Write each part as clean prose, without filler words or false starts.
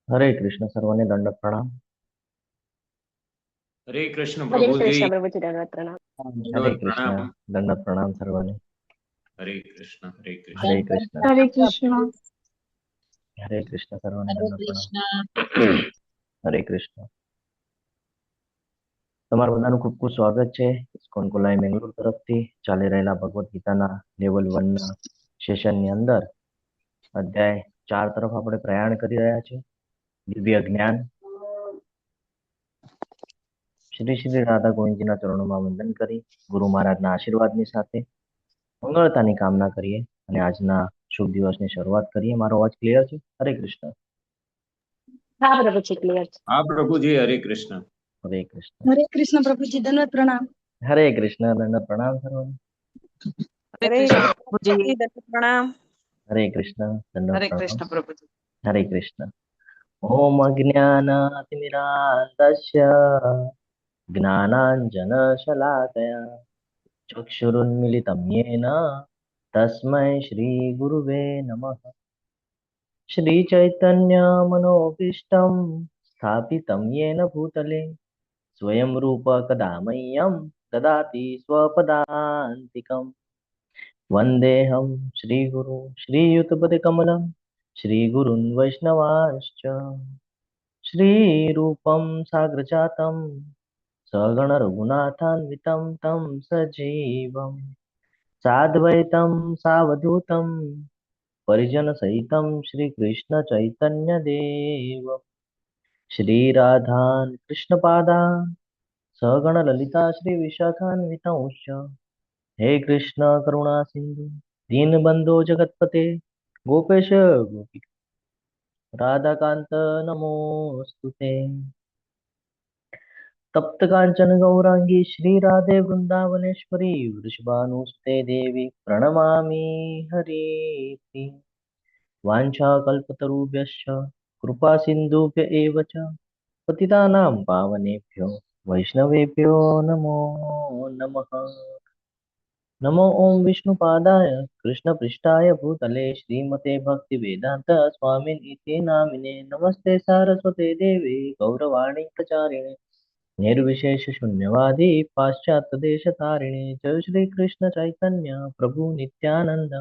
હરે કૃષ્ણ, સર્વને દંડવત પ્રણામ. હરે કૃષ્ણ હરે પ્રભુજી. કૃષ્ણ પ્રભુજી, દંડવત પ્રણામ. હરે દંડવત કૃષ્ણ, પ્રણામ. દંડવત પ્રણામ સર્વને. હરે કૃષ્ણ હરે હરે કૃષ્ણ. કૃષ્ણ, હરે કૃષ્ણ. હરે કૃષ્ણ, સર્વને હરે દંડવત પ્રણામ. કૃષ્ણ. હરે કૃષ્ણ. તમારું બધાનું ખૂબ ખૂબ સ્વાગત છે ઇસ્કોન કોલાઈ મેંગલોર તરફથી ચાલી રહેલા ભગવદ્ ગીતાના લેવલ 1 ના સેશનની અંદર અધ્યાય 4 તરફ આપણે પ્રયાણ કરી રહ્યા છીએ. દિવ્ય જ્ઞાન. શ્રી શ્રી રાધા ગોવિંદજીના ચરણોમાં વંદન કરી ગુરુ મહારાજના આશીર્વાદની સાથે મંગળતાની કામના કરીએ અને આજના શુભ દિવસની શરૂઆત કરીએ. મારો અવાજ ક્લિયર છે? હરે કૃષ્ણ. હા પ્રભુજી, ક્લિયર છે. હા પ્રભુજી, હરે કૃષ્ણ. હરે કૃષ્ણ. હરે કૃષ્ણ પ્રભુજી, દંડવત પ્રણામ. હરે કૃષ્ણ, દંડવત પ્રણામ સર્વને. હરે હરે કૃષ્ણ કૃષ્ણ પ્રભુજી. પ્રભુજી, દંડવત પ્રણામ. હરે કૃષ્ણ, દંડવત હરે પ્રણામ. કૃષ્ણ પ્રભુજી. હરે કૃષ્ણ. ઓમ અજ્ઞાનાતિમિરાન્ધસ્ય જ્ઞાનાંજનશલાકયા ચક્ષુરુન્મિલિतं येन તસ્મૈ શ્રી ગુરુવે નમઃ. શ્રી ચૈતન્ય મનોભીષ્ટં સ્થાપિतं येन ભૂતલે સ્વયં રૂપ કદા મह्यं દદાતિ સ્વપદાન્તિકम्. વંદેહમ શ્રી ગુરુ શ્રીયુતપદકમલમ શ્રી ગુરુન વૈષ્ણવાંશ્ચ શ્રી રૂપમ સાગ્રજાતમ સગણ રઘુનાથાન્વિતમ તમ સજીવમ સાદ્વૈતમ સાવધૂતમ પરિજન સહિતમ શ્રી કૃષ્ણ ચૈતન્ય દેવ શ્રી રાધાન કૃષ્ણ પાદાન સગણ લલિતા શ્રી વિશાખાન્વિતંશ્ચ. હે કૃષ્ણ કરુણા સિંધુ દીનબંધો જગતપતે ગોપેશ ગોપી રાધાકાંત નમોસ્તુતે. તપ્ત કાંચન ગૌરાંગી શ્રી રાધે વૃંદાવનેશ્વરી વૃષભાનુસુતે દેવી પ્રણમામી હરિ. વાંછા કલ્પતરુભ્યશ્ચ કૃપા સિંધુભ્ય એવ ચ પતિતાનાં પાવનેભ્યો વૈષ્ણવેભ્યો નમો નમઃ. નમો ઓમ વિષ્ણુપાદાય કૃષ્ણપૃષ્ઠાય ભૂતલે શ્રીમતે ભક્તિવેદાંત સ્વામિન ઇતિ નામિને નમસ્તે સારસ્વતે દેવે ગૌરવાણી પ્રચારિણે निर्विशेष शून्यवादी पाश्चात्य देश तारिणे जय श्री कृष्ण चैतन्य प्रभु नित्यानंद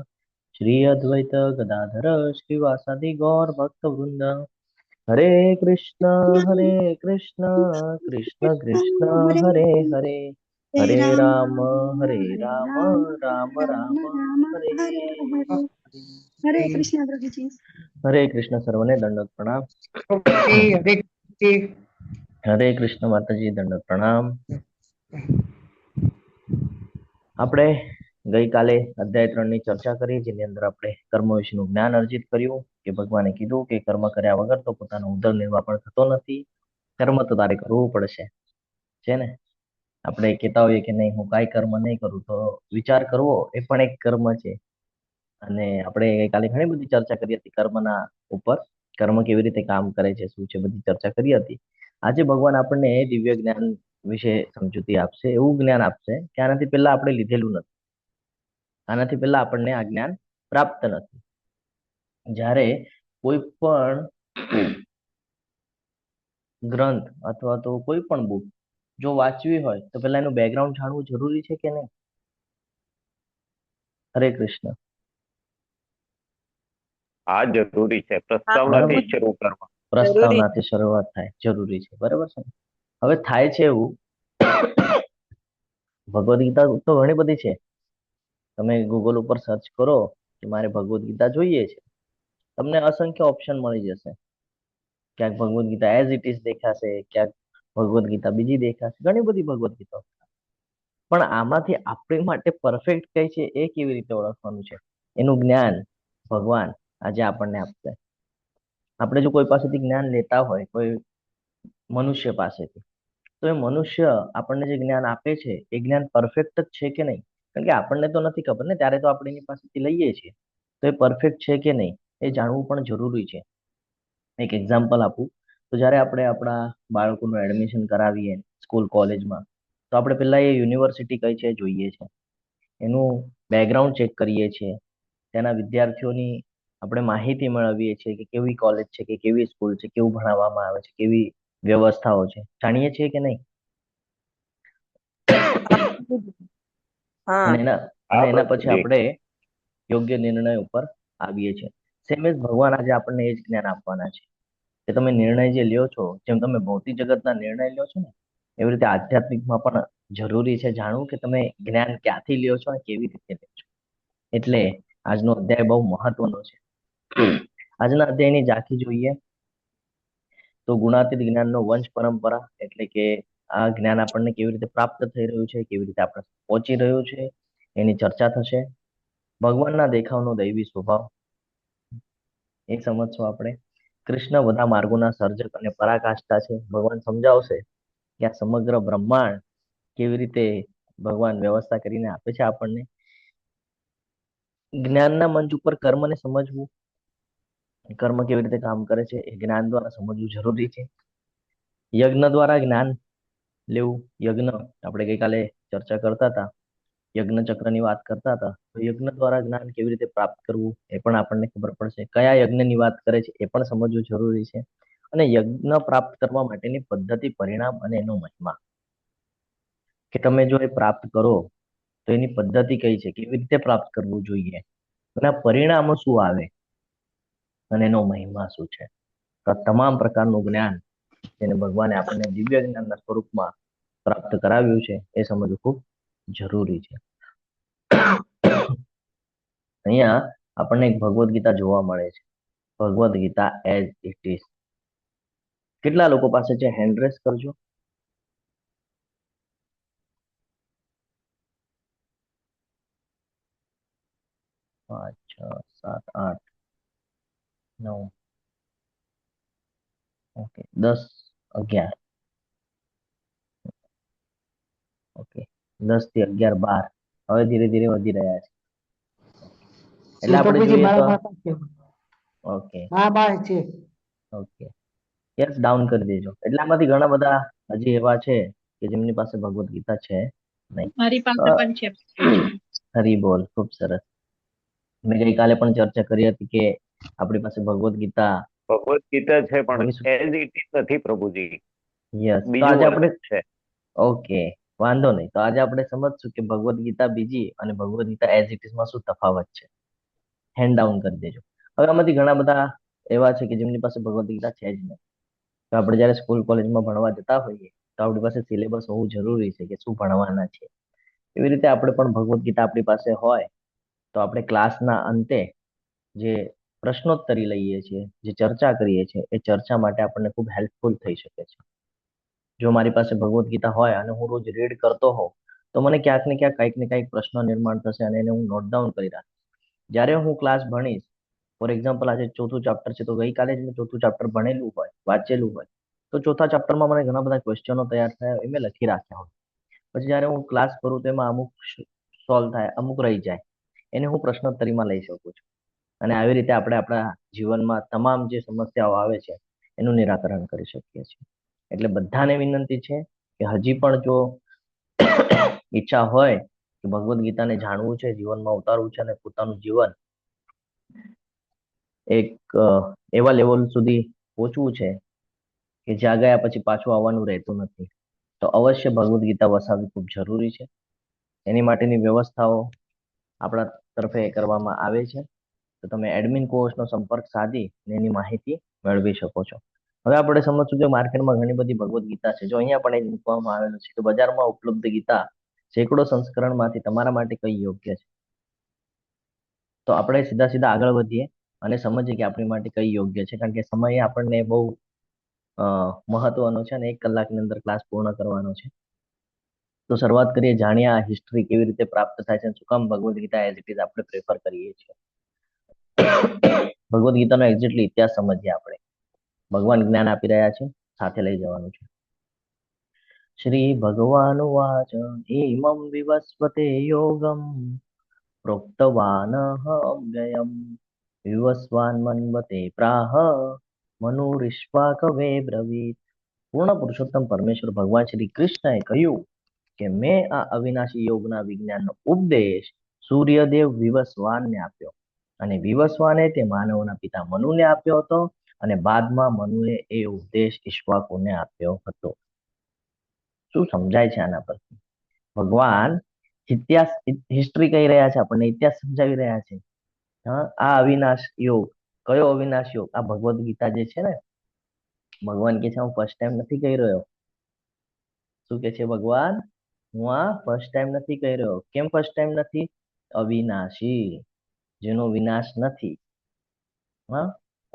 श्री अद्वैत गदाधर श्रीवासादि गौर भक्त वृंद. हरे कृष्ण कृष्ण कृष्ण हरे हरे हरे हरे हरे राम, राम हरे हरे राम राम, राम राम राम राम, हरे हरे हरे. हरे हरे. कृष्ण प्रभुजी. हरे कृष्ण सर्वने दंडवत प्रणाम. પ્રભુજી, હરે કૃષ્ણજી. હરે કૃષ્ણ માતાજી, દંડવત પ્રણામ. આપણે ગઈકાલે અધ્યાય 3 ની ચર્ચા કરી, જેની અંદર આપણે કર્મ વિશેનું જ્ઞાન અર્જિત કર્યું કે ભગવાને કીધું કે કર્મ કર્યા વગર તો પોતાનો ઉદરનિર્વાહ પણ થતો નથી. કર્મ તો તારે કરવું પડશે, છે ને. આપણે કહેતા હોઈએ કે નહીં, હું કાંઈ કર્મ નહીં કરું, તો વિચાર કરવો એ પણ એક કર્મ છે. અને આપણે ગઈકાલે ઘણી બધી ચર્ચા કરી હતી કર્મના ઉપર. કર્મ કેવી રીતે કામ કરે છે, શું છે, બધી ચર્ચા કરી હતી. આજે ભગવાન આપણને દિવ્ય જ્ઞાન વિશે સમજૂતી આપશે, એવું જ્ઞાન આપશે કે આનાથી પહેલા આપણે લીધેલું નથી, આનાથી પહેલા આપણને આ જ્ઞાન પ્રાપ્ત નથી. જ્યારે કોઈ પણ ગ્રંથ અથવા તો કોઈ પણ બુક જો વાંચવી હોય તો પહેલા એનું બેકગ્રાઉન્ડ જાણવું જરૂરી છે કે નહીં? હરે કૃષ્ણ. હા, જરૂરી છે. હા, પ્રસ્તાવનાથી જ શરૂ કરવા. જરૂરી પ્રસ્તાવનાથી શરૂઆત થાય, જરૂરી છે. બરાબર છે ને? હવે થાય છે એવું, ભગવદ્ ગીતા તો ઘણી બધી છે. તમે ગૂગલ ઉપર સર્ચ કરો કે મારે ભગવદ્ ગીતા જોઈએ છે, તમને અસંખ્ય ઓપ્શન મળી જશે. ક્યાંક Bhagavad Gita as it is દેખાશે, ક્યાંક ભગવદ્ ગીતા બીજી દેખાશે, ઘણી બધી ભગવદ્ ગીતા. પણ આમાંથી આપણી માટે પરફેક્ટ કઈ છે એ કેવી રીતે ઓળખવાનું છે, એનું જ્ઞાન ભગવાન આજે આપણને આપશે. આપણે જો કોઈ પાસેથી જ્ઞાન લેતા હોય, કોઈ મનુષ્ય પાસેથી, તો એ મનુષ્ય આપણને જે જ્ઞાન આપે છે એ જ્ઞાન પરફેક્ટ જ છે કે નહીં? કારણ કે આપણને તો નથી ખબર ને, ત્યારે તો આપણે એની પાસેથી લઈએ છીએ. તો એ પરફેક્ટ છે કે નહીં એ જાણવું પણ જરૂરી છે. એક એક્ઝામ્પલ આપું તો જ્યારે આપણે આપણા બાળકોનું એડમિશન કરાવીએ સ્કૂલ કોલેજમાં, તો આપણે પહેલા એ યુનિવર્સિટી કઈ છે જોઈએ છે, એનું બેકગ્રાઉન્ડ ચેક કરીએ છીએ, તેના વિદ્યાર્થીઓની આપણે માહિતી મેળવીએ છીએ કે કેવી કોલેજ છે કે કેવી સ્કૂલ છે, કેવું ભણાવવામાં આવે છે, કેવી વ્યવસ્થાઓ છે, જાણીએ છીએ કે નહીં? હા અને એના હા એના પછી પ્રભુજી. આપણે યોગ્ય નિર્ણય ઉપર આવીએ છીએ. સેમ એજ ભગવાન આજે આપણને એ જ જ્ઞાન આપવાના છે કે તમે નિર્ણય જે લ્યો છો, જેમ તમે ભૌતિક જગતના નિર્ણય લ્યો છો ને, એવી રીતે આધ્યાત્મિકમાં પણ જરૂરી છે જાણવું કે તમે જ્ઞાન ક્યાંથી લ્યો છો અને કેવી રીતે લ્યો છો. એટલે આજનો અધ્યાય બહુ મહત્વનો છે. આજના અધ્યાયની ઝાંખી જોઈએ તો ગુણાતીત જ્ઞાનનો વંશ પરંપરા, એટલે કે આ જ્ઞાન આપણને કેવી રીતે પ્રાપ્ત થઈ રહ્યું છે, કેવી રીતે આપણે પહોંચી રહ્યું છે, એની ચર્ચા થશે. ભગવાનના દેખાવનો દૈવી સ્વભાવ એ સમજશું આપણે. કૃષ્ણ બધા માર્ગોના સર્જક અને પરાકાષ્ઠા છે. ભગવાન સમજાવશે કે આ સમગ્ર બ્રહ્માંડ કેવી રીતે ભગવાન વ્યવસ્થા કરીને આપે છે આપણને. જ્ઞાનના મંચ ઉપર કર્મને સમજવું, કર્મ કેવી રીતે કામ કરે છે એ જ્ઞાન દ્વારા સમજવું જરૂરી છે. યજ્ઞ દ્વારા જ્ઞાન લેવું. યજ્ઞ આપણે ગઈકાલે ચર્ચા કરતા હતા, યજ્ઞ ચક્રની વાત કરતા હતા. તો યજ્ઞ દ્વારા જ્ઞાન કેવી રીતે પ્રાપ્ત કરવું એ પણ આપણને ખબર પડશે. કયા યજ્ઞની વાત કરે છે એ પણ સમજવું જરૂરી છે. અને યજ્ઞ પ્રાપ્ત કરવા માટેની પદ્ધતિ, પરિણામ અને એનો મહિમા, કે તમે જો એ પ્રાપ્ત કરો તો એની પદ્ધતિ કઈ છે, કેવી રીતે પ્રાપ્ત કરવું જોઈએ, એના પરિણામો શું આવે અને એનો મહિમા શું છે. તો આ તમામ પ્રકારનું જ્ઞાન જેને ભગવાને આપણને દિવ્ય જ્ઞાનના સ્વરૂપમાં પ્રાપ્ત કરાવ્યું છે એ સમજવું ખૂબ જરૂરી છે. અહીંયા આપણને એક ભગવદ્ ગીતા જોવા મળે છે. Bhagavad Gita as it is. કેટલા લોકો પાસે છે? હેન્ડ રેસ કરજો. 5 6 7 8 9, ઓકે, 10 11, ઓકે, 10 થી 11 12, હવે ધીરે ધીરે વધી રહ્યા છે. એટલે આપણે પ્રભુજી જોઈએ તો મારા પાસે છે. ઓકે મારા પાસે છે. ઓકે, યસ, ડાઉન કરી દેજો. એટલે આમાંથી ઘણા બધા હજી એવા છે કે જેમની પાસે ભગવદ્ ગીતા છે નહીં. મારી પાસે પણ છે. હરી બોલ, ખૂબ સરસ. મેં ગઈકાલે પણ ચર્ચા કરી હતી કે આપણી પાસે ભગવદ્ ગીતા ભગવદ ગીતા છે પણ હોવી એઝ ઇટ ઇઝ નથી પ્રભુજી. યસ, તો બીજું આજે આપણે વર્ઝન છે. ઓકે, વાંધો નહીં. તો આજે આપણે સમજશું કે ભગવદ્ ગીતા બીજી અને Bhagavad Gita as it is માં શું તફાવત છે. હેન્ડ ડાઉન કરી દેજો. હવે આમાંથી ઘણા બધા એવા છે કે જેમની પાસે ભગવદ્ ગીતા છે જ નહીં. તો આપણે જ્યારે સ્કૂલ કોલેજમાં ભણવા જતા હોઈએ તો આપણી પાસે સિલેબસ હોવું જરૂરી છે કે શું ભણવાના છે. એવી રીતે આપણે પણ ભગવદ્ ગીતા આપણી પાસે હોય તો આપણે ક્લાસના અંતે જે પ્રશ્નોત્તરી લઈએ છીએ, જે ચર્ચા કરીએ છીએ, એ ચર્ચા માટે આપણને ખૂબ હેલ્પફુલ થઈ શકે છે. જો મારી પાસે ભગવદ્ ગીતા હોય અને હું રોજ રીડ કરતો હોઉં તો મને ક્યાંક ને ક્યાંક કંઈક ને કંઈક પ્રશ્ન નિર્માણ થશે અને એને હું નોટ ડાઉન કરી રાખીશ. જ્યારે હું ક્લાસ ભણીશ, ફોર એક્ઝામ્પલ આજે ચોથું ચેપ્ટર છે તો ગઈકાલે જ મેં ચોથું ચેપ્ટર ભણેલું હોય, વાંચેલું હોય, તો ચોથા ચેપ્ટરમાં મને ઘણા બધા ક્વેશ્ચનો તૈયાર થયા એ મેં લખી રાખ્યા હોય. પછી જ્યારે હું ક્લાસ કરું તો એમાં અમુક સોલ્વ થાય, અમુક રહી જાય, એને હું પ્રશ્નોત્તરીમાં લઈ શકું છું. અને આવી રીતે આપણે આપણા જીવનમાં તમામ જે સમસ્યાઓ આવે છે એનું નિરાકરણ કરી શકીએ છીએ. એટલે બધાને વિનંતી છે કે હજી પણ જો ઈચ્છા હોય કે ભગવદ્ ગીતાને જાણવું છે, જીવનમાં ઉતારવું છે અને પોતાનું જીવન એક એવા લેવલ સુધી પહોંચવું છે કે જ્યાં ગયા પછી પાછું આવવાનું રહેતું નથી, તો અવશ્ય ભગવદ્ ગીતા વસાવવી ખૂબ જરૂરી છે. એની માટેની વ્યવસ્થાઓ આપણા તરફે કરવામાં આવે છે. તો તમે એડમિન કોર્સનો સંપર્ક સાધી એની માહિતી મેળવી શકો છો. હવે આપણે સમજશું કે માર્કેટમાં ઘણી બધી ભગવદ્ ગીતા છે. જો અહીંયા પણ એ મૂકવામાં આવેલું છે કે બજારમાં ઉપલબ્ધ ગીતા સેંકડો સંસ્કરણમાંથી તમારા માટે કઈ યોગ્ય છે. તો આપણે સીધા સીધા આગળ વધીએ અને સમજીએ કે આપણી માટે કઈ યોગ્ય છે. કારણ કે સમય આપણને બહુ મહત્વનો છે અને 1 કલાકની અંદર ક્લાસ પૂર્ણ કરવાનો છે. તો શરૂઆત કરીએ, જાણીએ આ હિસ્ટ્રી કેવી રીતે પ્રાપ્ત થાય છે, શું કામ Bhagavad Gita as it is આપણે પ્રેફર કરીએ છીએ. ભગવદ્ ગીતાનો એક્ઝેક્ટલી ઇતિહાસ સમજીએ આપણે. ભગવાન જ્ઞાન આપી રહ્યા છે, સાથે લઈ જવાનું છે. શ્રી ભગવાન વાચ ઇમં વિવસ્વતે યોગમ પ્રોક્તવાન વ્યયમ વિવસ્વાન મન્વતે પ્રાહ મનુરીશ્વા કવે બ્રવીત. પૂર્ણ પુરુષોત્તમ પરમેશ્વર ભગવાન શ્રી કૃષ્ણએ કહ્યું કે મેં આ અવિનાશી યોગના વિજ્ઞાનનો ઉપદેશ સૂર્યદેવ વિવસ્વાનને આપ્યો અને વિવસ્વાને તે માનવોના પિતા મનુને આપ્યો હતો અને બાદમાં મનુએ એ ઉપદેશ ઈક્ષ્વાકુને આપ્યો હતો. શું સમજાય છે આના પરથી? ભગવાન ઇતિહાસ હિસ્ટ્રી કહી રહ્યા છે, આપણને ઇતિહાસ સમજાવી રહ્યા છે. હા, આ અવિનાશ યોગ, કયો અવિનાશ યોગ? આ ભગવદ્ ગીતા જે છે ને, ભગવાન કે છે હું ફર્સ્ટ ટાઈમ નથી કહી રહ્યો. શું કે છે ભગવાન? હું આ ફર્સ્ટ ટાઈમ નથી કહી રહ્યો. કેમ ફર્સ્ટ ટાઈમ નથી? અવિનાશી, જેનો વિનાશ નથી. હા,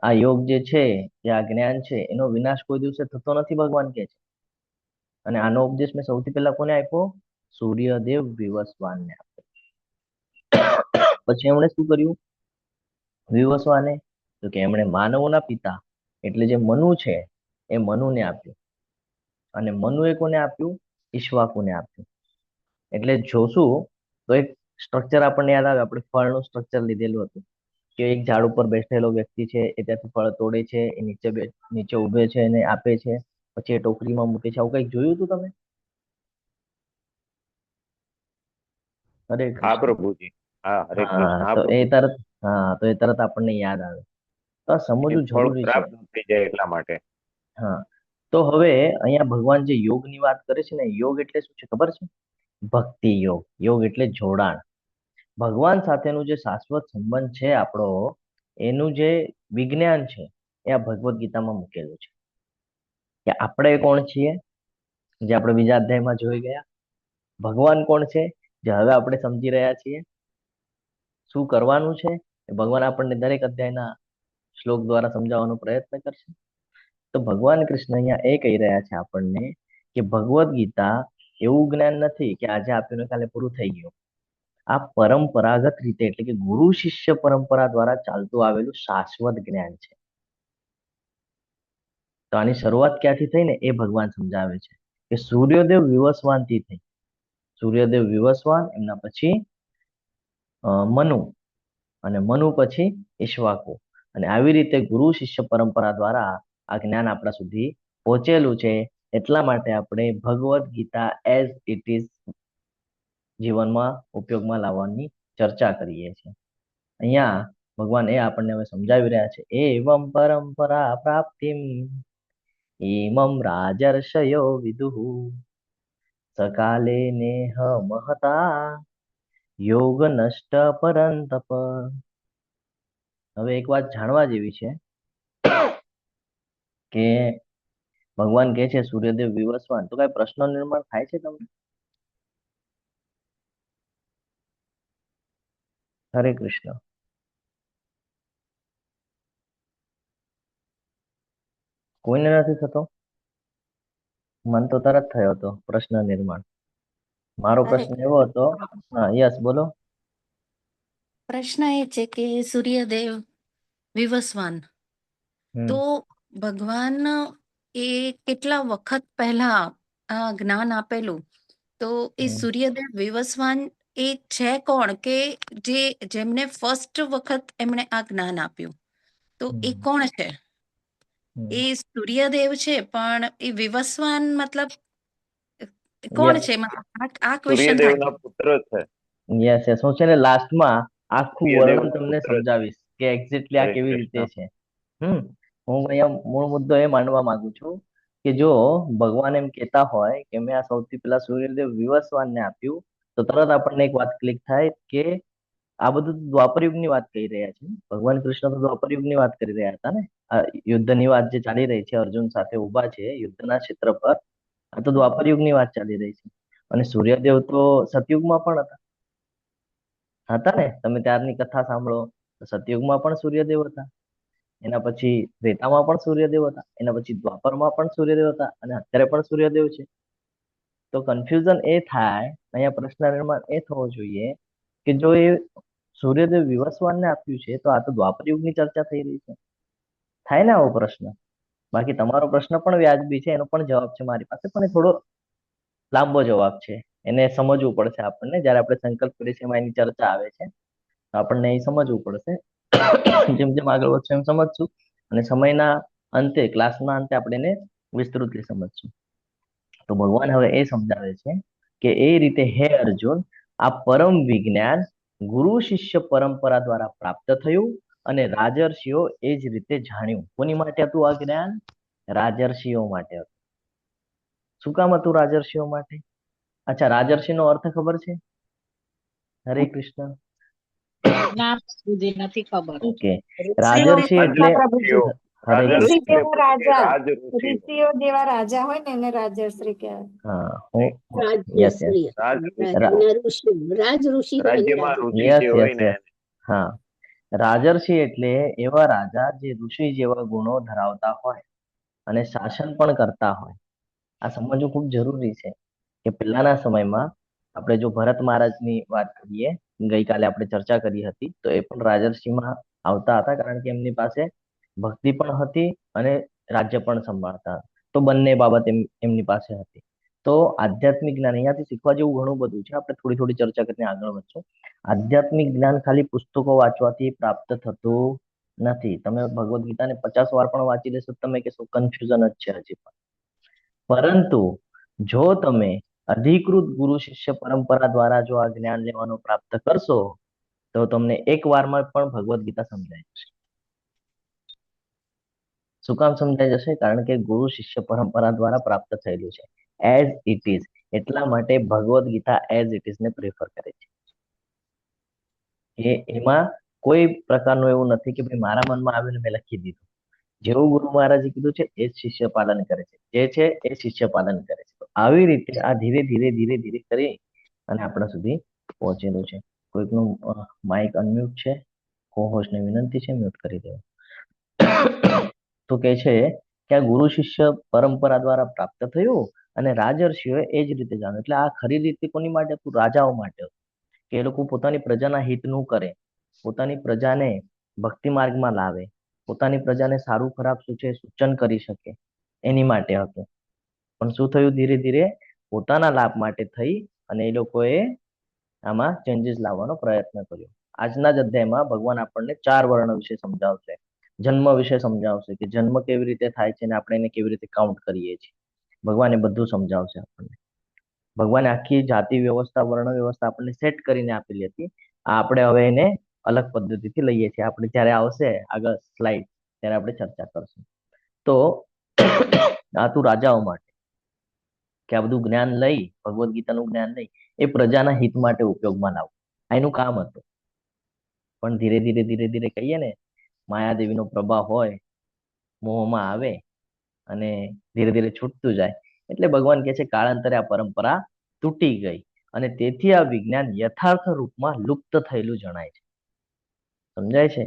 આ યોગ જે છે, જે આ જ્ઞાન છે, એનો વિનાશ કોઈ દિવસે થતો નથી, ભગવાન કે છે. અને આનો ઉપદેશ મેં સૌથી પહેલા કોને આપ્યો? સૂર્યદેવ વિવસ્વાનને આપ્યો. પછી એમણે શું કર્યું વિવસ્વાને? તો કે એમણે માનવોના પિતા એટલે જે મનુ છે એ મનુને આપ્યું. અને મનુએ કોને આપ્યું? ઈક્ષ્વાકુને આપ્યું. એટલે જોશું તો એક સ્ટ્રક્ચર આપણને યાદ આવે. આપણે ફળનું સ્ટ્રક્ચર લીધેલું હતું કે એક ઝાડ ઉપર બેઠેલો વ્યક્તિ છે, એ ત્યાંથી ફળ તોડે છે, એ નીચે ઉભે છે અને આપે છે, પછી એ ટોકરીમાં મૂકે છે. આવું કઈક જોયું હતું તમે? હરે હા કૃષ્ણ. પ્રભુજી. હા, હરે કૃષ્ણ. હા, હા તો એ પ્રભુ. તરત તો એ તરત આપણને યાદ આવે. તો આ સમજવું એથી ફળ જરૂરી છે. પ્રાપ્ત થઈ જાય એટલા માટે. હા, તો હવે અહીંયા ભગવાન જે યોગની વાત કરે છે ને, યોગ એટલે શું છે ખબર છે? ભક્તિ યોગ. યોગ એટલે જોડાણ. ભગવાન સાથેનું જે શાશ્વત સંબંધ છે આપણો, એનું જે વિજ્ઞાન છે એ આ ભગવદ્ ગીતામાં મૂકેલું છે. કે આપણે કોણ છીએ, જે આપણે બીજા અધ્યાયમાં જોઈ ગયા. ભગવાન કોણ છે, જે હવે આપણે સમજી રહ્યા છીએ. શું કરવાનું છે એ ભગવાન આપણને દરેક અધ્યાયના શ્લોક દ્વારા સમજાવવાનો પ્રયત્ન કરશે. તો ભગવાન કૃષ્ણ અહીંયા એ કહી રહ્યા છે આપણને કે ભગવદ્ ગીતા એવું જ્ઞાન નથી કે આજે આપ્યું ને કાલે પૂરું થઈ ગયું. આ પરંપરાગત રીતે એટલે કે ગુરુ શિષ્ય પરંપરા દ્વારા ચાલતું આવેલું શાશ્વત જ્ઞાન છે. તો આની શરૂઆત ક્યાંથી થઈ ને એ ભગવાન સમજાવે છે કે સૂર્યદેવ વિવસ્વાન થી થઈ. સૂર્યદેવ વિવસ્વાન, એમના પછી મનુ, અને મનુ પછી ઈક્ષ્વાકુ. અને આવી રીતે ગુરુ શિષ્ય પરંપરા દ્વારા આ જ્ઞાન આપણા સુધી પહોંચેલું છે. એટલા માટે આપણે Bhagavad Gita as it is જીવનમાં ઉપયોગમાં લાવવાની ચર્ચા કરીએ છીએ. અહીંયા ભગવાન એ આપણને હવે સમજાવી રહ્યા છે. એવમ પરંપરા પ્રાપ્તિમ ઇમમ રાજર્ષયો વિદુઃ સકાલે નેહ મહતા યોગ નષ્ટ પરંતપ. હવે એક વાત જાણવા જેવી છે કે ભગવાન કહે છે સૂર્યદેવ વિવસ્વાન, તો કઈ પ્રશ્ન નિર્માણ થાય છે તમને? હરે કૃષ્ણ. કોઈને નથી થતો? મન તો તરત થયો હતો પ્રશ્ન નિર્માણ. મારો અરે પ્રશ્ન એવો હતો. હા, યસ બોલો. પ્રશ્ન એ છે કે સૂર્યદેવ વિવસ્વાન હમ તો ભગવાન એ કેટલા વખત પહેલા આ જ્ઞાન આપેલું, તો એ હમ સૂર્યદેવ વિવસ્વાન એ છે કોણ કે જેમને ફર્સ્ટ વખત એમણે આ જ્ઞાન આપ્યું, તો એ હમ કોણ છે? હમ એ સૂર્યદેવ છે, પણ એ વિવસ્વાન મતલબ કોણ યસ છે? મતલબ આ ક્વેશ્ચન થાય. સૂર્યદેવના પુત્ર છે. યસ યસ, હું છે ને લાસ્ટમાં આખું વર્ણન સૂર્યદેવના તમને પુત્ર છે. સમજાવીશ કે એક્ઝેક્ટલી આ હરે કેવી રીતે કૃષ્ણ. છે. હમ હું અહીંયા મૂળ મુદ્દો એ માનવા માંગુ છું કે જો ભગવાન એમ કહેતા હોય કે મેં આ સૌથી પહેલા સૂર્યદેવ વિવસ્વાનને આપ્યું, તો તરત આપણને એક વાત ક્લિક થાય કે આ બધું તો દ્વાપર યુગની વાત કહી રહ્યા છે. ભગવાન કૃષ્ણ તો દ્વાપર યુગની વાત કરી રહ્યા હતા ને. આ યુદ્ધની વાત જે ચાલી રહી છે, અર્જુન સાથે ઉભા છે યુદ્ધના ક્ષેત્ર પર, આ તો દ્વાપર યુગની વાત ચાલી રહી છે. અને સૂર્યદેવ તો સતયુગમાં પણ હતા ને. તમે ત્યારની કથા સાંભળો તો સતયુગમાં પણ સૂર્યદેવ હતા, એના પછી ત્રેતામાં પણ સૂર્યદેવ હતા, એના પછી દ્વાપરમાં પણ સૂર્યદેવ હતા, અને અત્યારે પણ સૂર્યદેવ છે. તો કન્ફ્યુઝન એ થાય, અહીંયા પ્રશ્ન નિર્માણ એ થવો જોઈએ કે જો એ સૂર્યદેવ વિવસ્વાનને આપ્યું છે તો આ તો દ્વાપર યુગની ચર્ચા થઈ રહી છે. થાય ને આવો પ્રશ્ન? બાકી તમારો પ્રશ્ન પણ વ્યાજબી છે, એનો પણ જવાબ છે મારી પાસે, પણ એ થોડો લાંબો જવાબ છે. એને સમજવું પડશે આપણને. જયારે આપણે સંકલ્પ કરીએ છીએ એમાં એની ચર્ચા આવે છે, તો આપણને એ સમજવું પડશે. જેમ જેમ આગળ વધશું એમ સમજશું, અને સમયના અંતે, ક્લાસના અંતે આપણે એને વિસ્તૃતથી સમજશું. તો ભગવાન હવે એ સમજાવે છે કે એ રીતે હે અર્જુન, આ પરમ વિજ્ઞાન ગુરુ શિષ્ય પરંપરા દ્વારા પ્રાપ્ત થયું અને રાજર્ષિઓ એ જ રીતે જાણ્યું. કોની માટે હતું આ જ્ઞાન? રાજર્ષિઓ માટે હતું. શું કામ હતું રાજર્ષિઓ માટે? અચ્છા, રાજર્ષિનો અર્થ ખબર છે? હરે કૃષ્ણ. ના સુધી નથી ખબર. ઓકે, રાજર્ષિ એટલે પ્રભુજી. હરે રાજર્ષિ કૃષ્ણ. એટલે રાજા. રાજઋષિ હોય. ઋષિઓ જેવા રાજા હોય ને એને રાજશ્રી કહેવાય. હા, યસ યસ રાજઋષિ. રાજઋષિ રાજ્યમાં ઋષિ યસ જે યસ હોય ને યસ હા, રાજર્ષિ એટલે એવા રાજા જે ઋષિ જેવા ગુણો ધરાવતા હોય અને શાસન પણ કરતા હોય. આ સમજવું ખૂબ જરૂરી છે કે પહેલાના સમયમાં આપણે જો ભરત મહારાજની વાત કરીએ, ગઈકાલે આપણે ચર્ચા કરી હતી, તો એ પણ રાજર્ષિમાં આવતા હતા, કારણ કે એમની પાસે ભક્તિ પણ હતી અને રાજ્ય પણ સંભાળતા હતા. તો બંને બાબત એમની પાસે હતી. તો આધ્યાત્મિક જ્ઞાન અહીંયાથી શીખવા જેવું ઘણું બધું છે. આપણે થોડી થોડી ચર્ચા કરીને આગળ વધશું. આધ્યાત્મિક જ્ઞાન ખાલી પુસ્તકો વાંચવાથી પ્રાપ્ત થતું નથી. તમે ભગવદ્ ગીતાને 50 વાર પણ વાંચી લેશો, તમે કહેશો કન્ફ્યુઝન જ છે હજી પણ. પરંતુ જો તમે અધિકૃત ગુરુ શિષ્ય પરંપરા દ્વારા જો આ જ્ઞાન લેવાનું પ્રાપ્ત કરશો, તો તમને એક વારમાં પણ ભગવદ્ ગીતા સમજાઈ જશે. શું કામ સમજાઈ જશે? કારણ કે ગુરુ શિષ્ય પરંપરા દ્વારા પ્રાપ્ત થયેલું છે, એઝ ઇટ ઇઝ. એટલા માટે Bhagavad Gita as it is ને પ્રેફર કરે છે. એમાં કોઈ પ્રકારનું એવું નથી કે ભાઈ મારા મનમાં આવીને મેં લખી દીધું. જેવું ગુરુ મહારાજે કીધું છે એ જ શિષ્ય પાલન કરે છે, જે છે એ શિષ્ય પાલન કરે છે. તો આવી રીતે આ ધીરે ધીરે ધીરે ધીરે કરી અને આપણા સુધી પહોંચેલું છે. કોઈકનું માઇક અનમ્યુટ છે, કો-હોસ્ટને વિનંતી છે મ્યુટ કરી દેવું. તો કે છે કે આ ગુરુ શિષ્ય પરંપરા દ્વારા પ્રાપ્ત થયું અને રાજર્ષિઓએ એ જ રીતે જાણ્યું. એટલે આ ખરી રીતે કોની માટે હતું? રાજાઓ માટે હતું, કે એ લોકો પોતાની પ્રજાના હિતનું કરે, પોતાની પ્રજાને ભક્તિ માર્ગમાં લાવે, પોતાની પ્રજાને સારું ખરાબ શું છે સૂચન કરી શકે, એની માટે હતું. પણ શું થયું? ધીરે ધીરે પોતાના લાભ માટે થઈ અને એ લોકોએ આમાં ચેન્જીસ લાવવાનો પ્રયત્ન કર્યો. આજના જ અધ્યાયમાં ભગવાન આપણને 4 વર્ણ વિશે સમજાવશે, જન્મ વિશે સમજાવશે કે જન્મ કેવી રીતે થાય છે અને આપણે એને કેવી રીતે કાઉન્ટ કરીએ છીએ. ભગવાન એ બધું સમજાવશે આપણને. ભગવાને આખી જાતિ વ્યવસ્થા, વર્ણ વ્યવસ્થા આપણને સેટ કરીને આપેલી હતી. આપણે હવે એને અલગ પદ્ધતિથી લઈએ છીએ. આપણે જ્યારે આવશે આગળ સ્લાઇડ, ત્યારે આપણે ચર્ચા કરશું. તો આ તું રાજાઓ માટે કે આ બધું જ્ઞાન લઈ, ભગવદ્ ગીતાનું જ્ઞાન લઈ એ પ્રજાના હિત માટે ઉપયોગમાં લાવવું, આ એનું કામ હતું. પણ ધીરે ધીરે ધીરે ધીરે કહીએ ને, માયાદેવીનો પ્રભાવ હોય, મોહમાં આવે અને ધીરે ધીરે છૂટતું જાય. એટલે ભગવાન કહે છે કાળાંતરે આ પરંપરા તૂટી ગઈ અને તેથી આ વિજ્ઞાન યથાર્થ રૂપમાં લુપ્ત થયેલું જણાય છે. સમજાય છે?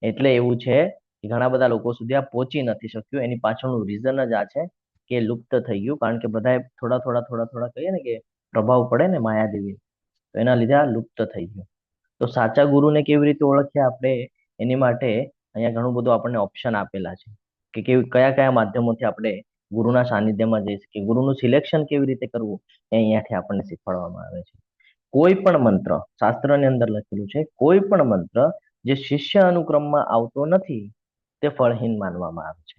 એટલે એવું છે કે ઘણા બધા લોકો સુધી આ પહોંચી નથી શક્યું. એની પાછળનું રીઝન જ આ છે કે લુપ્ત થઈ ગયું, કારણ કે બધાએ થોડા થોડા થોડા થોડા કહીએ ને કે પ્રભાવ પડે ને માયાદેવી, તો એના લીધે આ લુપ્ત થઈ ગયું. તો સાચા ગુરુને કેવી રીતે ઓળખીએ આપણે, એની માટે અહીંયા ઘણું બધું આપણને ઓપ્શન આપેલા છે કે કયા કયા માધ્યમોથી આપણે ગુરુના સાનિધ્યમાં જઈ શકીએ. ગુરુનું સિલેક્શન કેવી રીતે કરવું એ અહીંયાથી આપણને શીખવાડવામાં આવે છે. કોઈ પણ મંત્ર, શાસ્ત્રની અંદર લખેલું છે, કોઈ પણ મંત્ર જે શિષ્ય અનુક્રમમાં આવતો નથી તે ફળહીન માનવામાં આવે છે.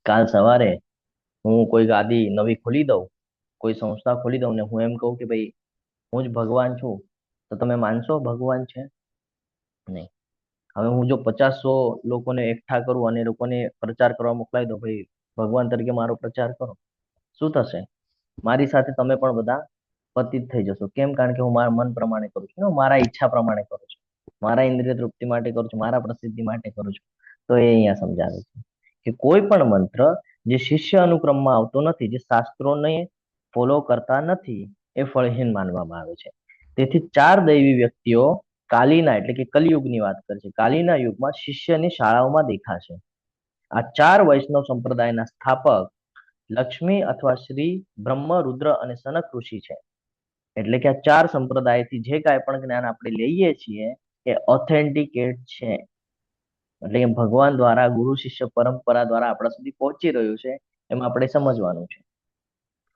કાલ સવારે હું કોઈ ગાદી નવી ખોલી દઉં, કોઈ સંસ્થા ખોલી દઉં ને હું એમ કહું કે ભાઈ હું જ ભગવાન છું, તો તમે માનશો ભગવાન છે? નહીં. હવે હું જો 50-100 લોકોને એકઠા કરું અને એ લોકોને પ્રચાર કરવા મોકલાવી દો, ભાઈ ભગવાન તરીકે મારો પ્રચાર કરો, શું થશે? મારી સાથે તમે પણ બધા પતિત થઈ જશો. કેમ? કારણ કે હું મારા મન પ્રમાણે કરું છું, મારા ઈચ્છા પ્રમાણે કરું છું, મારા ઇન્દ્રિય તૃપ્તિ માટે કરું છું, મારા પ્રસિદ્ધિ માટે કરું છું. તો એ અહીંયા સમજાવે છે કે કોઈ પણ મંત્ર જે શિષ્ય અનુક્રમમાં આવતો નથી, જે શાસ્ત્રોને ફોલો કરતા નથી, એ ફળહીન માનવામાં આવે છે. તેથી 4 દૈવી વ્યક્તિઓ કાલીના એટલે કે કલિયુગની વાત કરે છે, કાલીના યુગમાં શિષ્યની શાળાઓમાં દેખાશે. આ 4 વૈષ્ણવ સંપ્રદાયના સ્થાપક લક્ષ્મી અથવા શ્રી બ્રહ્મ, રુદ્ર અને સનક ઋષિ છે. એટલે કે આ 4 સંપ્રદાયથી જે કાંઈ પણ જ્ઞાન આપણે લઈએ છીએ એ ઓથેન્ટિકેટ છે. એટલે કે ભગવાન દ્વારા, ગુરુ શિષ્ય પરંપરા દ્વારા આપણા સુધી પહોંચી રહ્યું છે, એમાં આપણે સમજવાનું છે.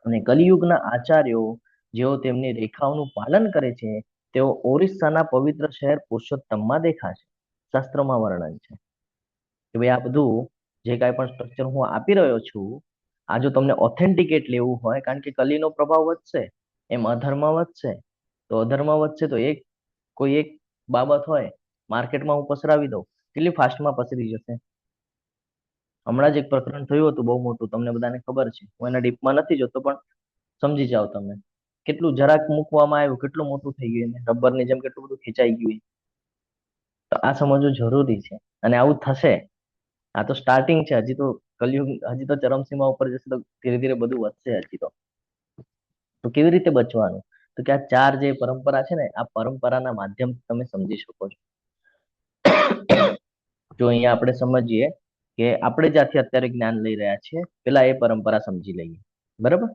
અને કલિયુગના આચાર્યો જેઓ તેમની રેખાઓનું પાલન કરે છે, તેઓ ઓરિસ્સાના પવિત્ર શહેર પુરુષોત્તમમાં દેખાશે. શાસ્ત્રમાં વર્ણન છે કે ભાઈ આ બધું જે કાંઈ પણ સ્ટ્રક્ચર હું આપી રહ્યો છું, આ જો તમને ઓથેન્ટિકેટ લેવું હોય, કારણ કે કલીનો પ્રભાવ વધશે એમ અધર્મ વધશે, તો અધર્મ વધશે તો એક કોઈ એક બાબત હોય માર્કેટમાં હું પસરાવી દઉં, કેટલી ફાસ્ટમાં પસરી જશે. હમણાં જ એક પ્રકરણ થયું હતું બહુ મોટું, તમને બધાને ખબર છે, હું એના ડીપમાં નથી જોતો, પણ સમજી જાઓ તમે. કેટલું જરાક મૂકવામાં આવ્યું, કેટલું મોટું થઈ ગયું, રબરની જેમ કેટલું બધું ખેંચાઈ ગયું. તો આ સમજવું જરૂરી છે, અને આવું થશે. આ તો સ્ટાર્ટિંગ છે, હજી તો કલયુગ, હજી તો ચરમસીમા ઉપર જશે, તો ધીરે ધીરે બધું વધશે હજી તો. તો કેવી રીતે બચવાનું? તો કે આ 4 જે પરંપરા છે ને, આ પરંપરાના માધ્યમથી તમે સમજી શકો છો. જો અહીંયા આપણે સમજીએ કે આપણે જ્યાંથી અત્યારે જ્ઞાન લઈ રહ્યા છીએ, પેલા એ પરંપરા સમજી લઈએ, બરાબર?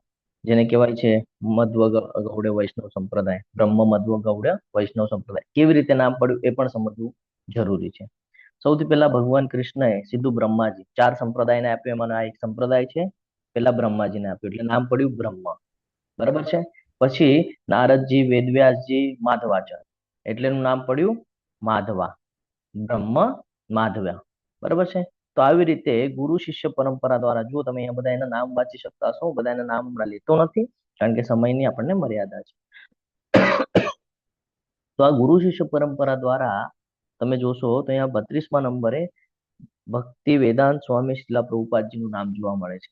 જેને કહેવાય છે મધ્વ ગૌડ્ય વૈષ્ણવ સંપ્રદાય, બ્રહ્મ મધ્વ ગૌડ્ય વૈષ્ણવ સંપ્રદાય. કેવી રીતે નામ પડ્યું એ પણ સમજવું જરૂરી છે. સૌથી પહેલા ભગવાન કૃષ્ણએ સીધું બ્રહ્માજી, 4 સંપ્રદાયને આપ્યું, એમાંનો આ એક સંપ્રદાય છે. પેલા બ્રહ્માજીને આપ્યું, એટલે નામ પડ્યું બ્રહ્મ, બરાબર છે. પછી નારદજી, વેદવ્યાસજી, માધવાચાર્ય, એટલે એનું નામ પડ્યું માધવા, બ્રહ્મ માધવ્ય, બરાબર છે. તો આવી રીતે ગુરુ શિષ્ય પરંપરા દ્વારા, જો તમે અહીંયા બધા એના નામ વાંચી શકતા હશો, બધા એના નામ હમણાં લેતો નથી, કારણ કે સમયની આપણને મર્યાદા છે. તો આ ગુરુ શિષ્ય પરંપરા દ્વારા તમે જોશો તો અહીંયા 32મા નંબરે ભક્તિ વેદાંત સ્વામી શિલા પ્રભુપાદજીનું નામ જોવા મળે છે.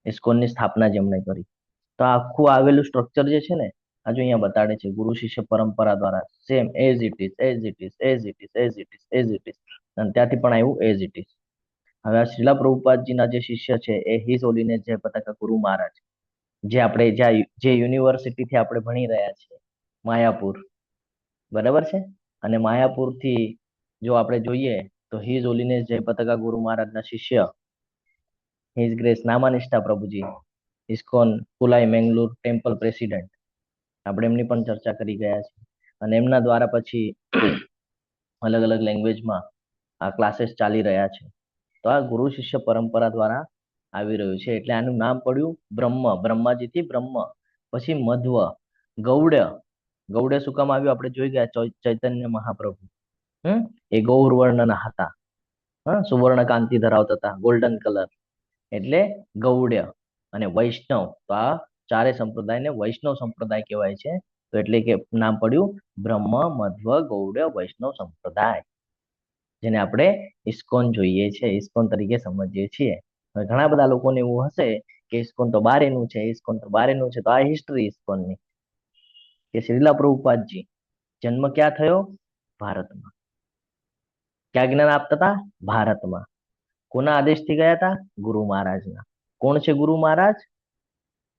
ઇસ્કોનની સ્થાપના જેમણે કરી. તો આખું આવેલું સ્ટ્રક્ચર જે છે ને, આ જો અહીંયા બતાડે છે, ગુરુ શિષ્ય પરંપરા દ્વારા same as it is, as it is, as it is, as it is, as it is, અને ત્યાંથી પણ આવ્યું એઝ ઇટ ઇઝ. હવે આ શિલા પ્રભુપાદજીના જે શિષ્ય છે એ હિઝ હોલીનેસ જય પતાકા ગુરુ મહારાજ, જે આપણે જે યુનિવર્સિટીથી આપણે ભણી રહ્યા છીએ, માયાપુર, બરાબર છે. અને માયાપુરથી જો આપણે જોઈએ તો હિઝ હોલીનેસ જય પતાકા ગુરુ મહારાજના શિષ્ય હિઝ ગ્રેસ નામાનિષ્ઠા પ્રભુજી, ઇસ્કોન કુલાઈ મેંગલુર ટેમ્પલ પ્રેસિડેન્ટ, આપણે એમની પણ ચર્ચા કરી ગયા છે. અને એમના દ્વારા પછી અલગ અલગ લેંગ્વેજમાં આ ક્લાસીસ ચાલી રહ્યા છે. તો આ ગુરુ શિષ્ય પરંપરા દ્વારા આવી રહ્યું છે, એટલે આનું નામ પડ્યું બ્રહ્મ, બ્રહ્માજીથી બ્રહ્મ. પછી મધ્વ ગૌડ્ય, ગૌડ્ય શું કામ આવ્યું આપણે જોઈ ગયા, ચૈતન્ય મહાપ્રભુ એ ગૌર વર્ણના હતા, સુવર્ણ કાંતિ ધરાવતા હતા, ગોલ્ડન કલર, એટલે ગૌડ્ય. અને વૈષ્ણવ, તો આ 4 સંપ્રદાયને વૈષ્ણવ સંપ્રદાય કહેવાય છે. તો એટલે કે નામ પડ્યું બ્રહ્મ મધ્વ ગૌડ્ય વૈષ્ણવ સંપ્રદાય, જેને આપણે ઇસ્કોન જોઈએ છે, ઇસ્કોન તરીકે સમજીએ છીએ. ઘણા બધા લોકોને એવું હશે કે ઇસ્કોન તો બારેનું છે, ઇસ્કોન તો બારેનું છે. તો આ હિસ્ટ્રી ઇસ્કોનની, કે શ્રીલા પ્રભુપાદજી જન્મ ક્યાં થયો? ભારતમાં. ક્યાં જ્ઞાન આપતા હતા? ભારતમાં. કોના આદેશથી ગયા હતા? ગુરુ મહારાજના. કોણ છે ગુરુ મહારાજ?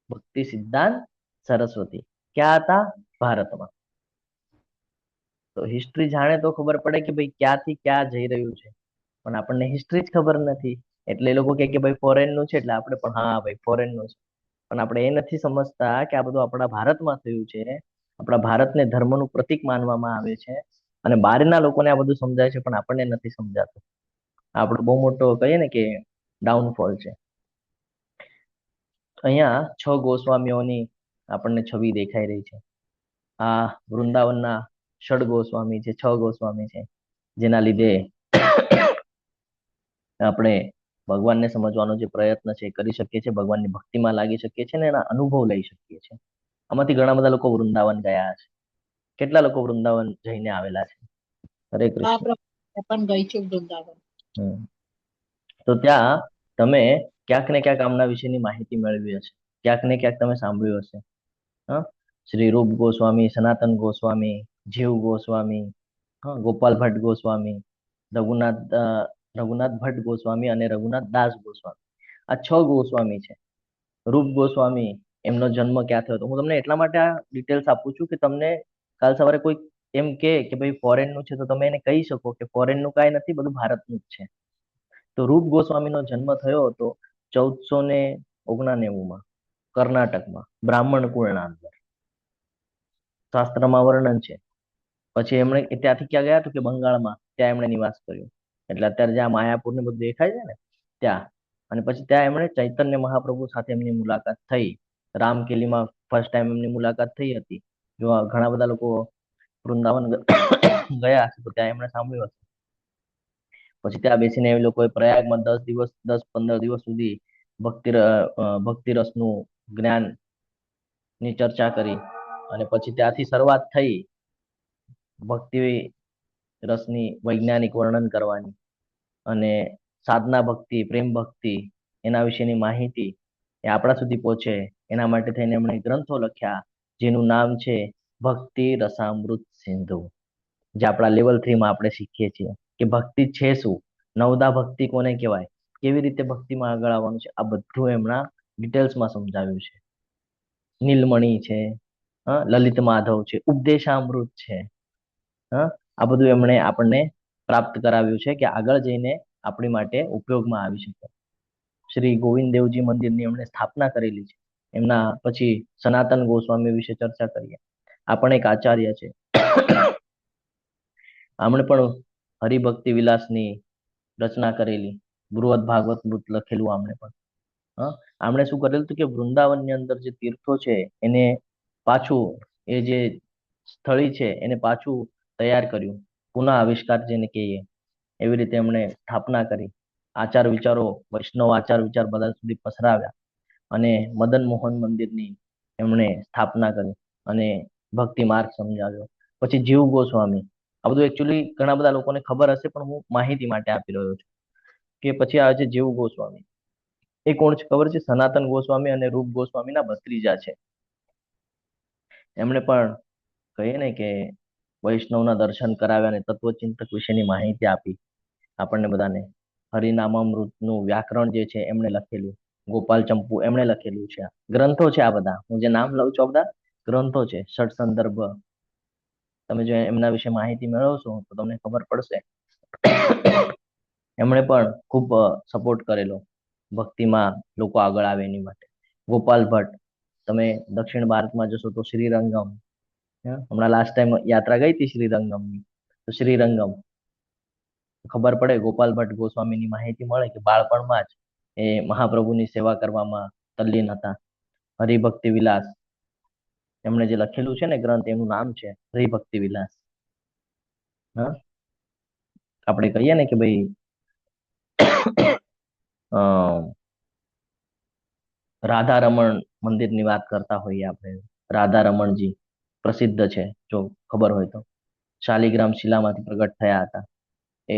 ભક્તિ સિદ્ધાંત સરસ્વતી. ક્યાં હતા? ભારતમાં. તો હિસ્ટ્રી જાણે તો ખબર પડે કે ભાઈ ક્યાંથી ક્યાં જઈ રહ્યું છે, પણ આપણને હિસ્ટ્રી જ ખબર નથી. એટલે એ લોકો કે ભાઈ ફોરેન નું છે, એટલે આપણે પણ હા ભાઈ ફોરેન નું છે, પણ આપણે એ નથી સમજતા કે આ બધું આપણા ભારતમાં થયું છે. આપણા ભારતને ધર્મનું પ્રતીક માનવામાં આવે છે, અને બહારના લોકોને આ બધું સમજાય છે, પણ આપણને નથી સમજાતું. આપણો બહુ મોટો કહીએ ને કે ડાઉનફોલ છે. અહીંયા 6 ગોસ્વામીઓની આપણને છબી દેખાઈ રહી છે. આ વૃંદાવનના ષડ ગોસ્વામી છે, 6 ગોસ્વામી છે, જેના લીધે આપણે ભગવાનને સમજવાનો જે પ્રયત્ન છે એ કરી શકીએ છીએ, ભગવાનની ભક્તિમાં લાગી શકીએ છીએ, ને એના અનુભવ લઈ શકીએ છીએ. આમાંથી ઘણા બધા લોકો વૃંદાવન ગયા છે. કેટલા લોકો વૃંદાવન જઈને આવેલા છે? હરે કૃષ્ણ. પણ ગઈ છું વૃંદાવન. તો ત્યાં તમે ક્યાંક ને ક્યાંક આમના વિશેની માહિતી મેળવી હશે, ક્યાંક ને ક્યાંક તમે સાંભળ્યું હશે. શ્રી રૂપ ગોસ્વામી, સનાતન ગોસ્વામી, જીવ ગોસ્વામી, ગોપાલ ભટ્ટ ગોસ્વામી, રઘુનાથ ભટ્ટ ગોસ્વામી અને રઘુનાથ દાસ ગોસ્વામી. આ 6 ગોસ્વામી છે. રૂપ ગોસ્વામી, એમનો જન્મ ક્યાં થયો હતો? હું તમને એટલા માટે આ ડિટેલ્સ આપું છું કે તમને કાલ સવારે કોઈ એમ કે ભાઈ ફોરેન નું છે, તો તમે એને કહી શકો કે ફોરેન નું કાંઈ નથી, બધું ભારતનું જ છે. તો રૂપ ગોસ્વામીનો જન્મ થયો હતો 1499માં કર્ણાટકમાં, બ્રાહ્મણ કુળના અંદર. શાસ્ત્રમાં વર્ણન છે. પછી એમણે ત્યાંથી ક્યાં ગયા? તો કે બંગાળમાં, ત્યાં એમણે નિવાસ કર્યો. એટલે અત્યારે જ્યાં માયાપુર ને બધું દેખાય છે ને ત્યાં. અને પછી ત્યાં એમણે ચૈતન્ય મહાપ્રભુ સાથે એમની મુલાકાત થઈ. રામકેલીમાં ફર્સ્ટ ટાઈમ એમની મુલાકાત થઈ હતી. જો ઘણા બધા લોકો વૃંદાવન ગયા છે તો ત્યાં એમણે સાંભળ્યું હશે. પછી ત્યાં બેસીને એ લોકોએ પ્રયાગમાં 10-15 દિવસ સુધી ભક્તિ રસનું જ્ઞાન ની ચર્ચા કરી. અને પછી ત્યાંથી શરૂઆત થઈ ભક્તિ રસની વૈજ્ઞાનિક વર્ણન કરવાની અને સાધના ભક્તિ, પ્રેમ ભક્તિ એના વિશેની માહિતી એ આપણા સુધી પહોંચે એના માટે થઈને એમણે ગ્રંથો લખ્યા, જેનું નામ છે ભક્તિ રસામૃત સિંધુ. જે આપણા લેવલ 3 માં આપણે શીખીએ છીએ કે ભક્તિ છે શું, નવદા ભક્તિ કોને કહેવાય, કેવી રીતે ભક્તિમાં આગળ આવવાનું છે, આ બધું એમના ડિટેલ્સમાં સમજાવ્યું છે. નીલમણી છે, લલિત માધવ છે, ઉપદેશામૃત છે, આ બધું એમણે આપણને પ્રાપ્ત કરાવ્યું છે કે આગળ જઈને આપણી માટે ઉપયોગમાં આવી શકે. શ્રી ગોવિંદ દેવજી મંદિરની એમણે સ્થાપના કરેલી છે. એમના પછી સનાતન ગોસ્વામી વિશે ચર્ચા કરીએ. આ પણ એક આચાર્ય છે. આમણે પણ હરિભક્તિ વિલાસની રચના કરેલી, બૃહદ ભાગવત મૃત લખેલું આમણે પણ. આમણે શું કરેલું હતું કે વૃંદાવનની અંદર જે તીર્થો છે એને પાછું, એ જે સ્થળી છે એને પાછું તૈયાર કર્યું, પુનઃ આવિષ્કાર જેને કહીએ એવી રીતે એમણે સ્થાપના કરી. આચાર વિચારો, વૈષ્ણવ આચાર વિચાર બધા સુધી પસરાવ્યા અને મદન મોહન મંદિરની એમણે સ્થાપના કરી અને ભક્તિ માર્ગ સમજાવ્યો. પછી જીવ ગોસ્વામી, આ બધું એકચ્યુઅલી ઘણા બધા લોકોને ખબર હશે પણ હું માહિતી માટે આપી રહ્યો છું કે પછી આવે છે જીવ ગોસ્વામી. એ કોણ છે ખબર છે? સનાતન ગોસ્વામી અને રૂપ ગોસ્વામીના ભત્રીજા છે. એમણે પણ કહીએ ને કે વૈષ્ણવના દર્શન કરાવ્યા અને તત્વચિંતક વિશેની માહિતી આપી આપણને બધાને. હરિનામામૃતનું વ્યાકરણ જે છે એમણે લખેલું, ગોપાલ ચંપુ એમણે લખેલું છે. ગ્રંથો છે આ બધા, હું જે નામ લઉં છું આ બધા ગ્રંથો છે. ષટ સંદર્ભ, તમે જો એમના વિશે માહિતી મેળવશો તો તમને ખબર પડશે. એમણે પણ ખૂબ સપોર્ટ કરેલો ભક્તિમાં લોકો આગળ આવે એની માટે. ગોપાલ ભટ્ટ, તમે દક્ષિણ ભારતમાં જશો તો શ્રીરંગમ, હમણાં લાસ્ટ ટાઈમ યાત્રા ગઈ હતી શ્રીરંગમની, તો શ્રીરંગમ ખબર પડે, ગોપાલ ભટ્ટ ગોસ્વામીની માહિતી મળે કે બાળપણમાં જ એ મહાપ્રભુની સેવા કરવામાં તલ્લીન હતા. હરિભક્તિ વિલાસ એમણે જે લખેલું છે ને ગ્રંથ, એનું નામ છે હરિભક્તિ વિલાસ. આપણે કહીએ ને કે ભાઈ રાધા રમણ મંદિરની વાત કરતા હોઈએ આપણે, રાધા રમણજી પ્રસિદ્ધ છે, જો ખબર હોય તો. શાલિગ્રામ શિલામાંથી પ્રગટ થયા હતા, એ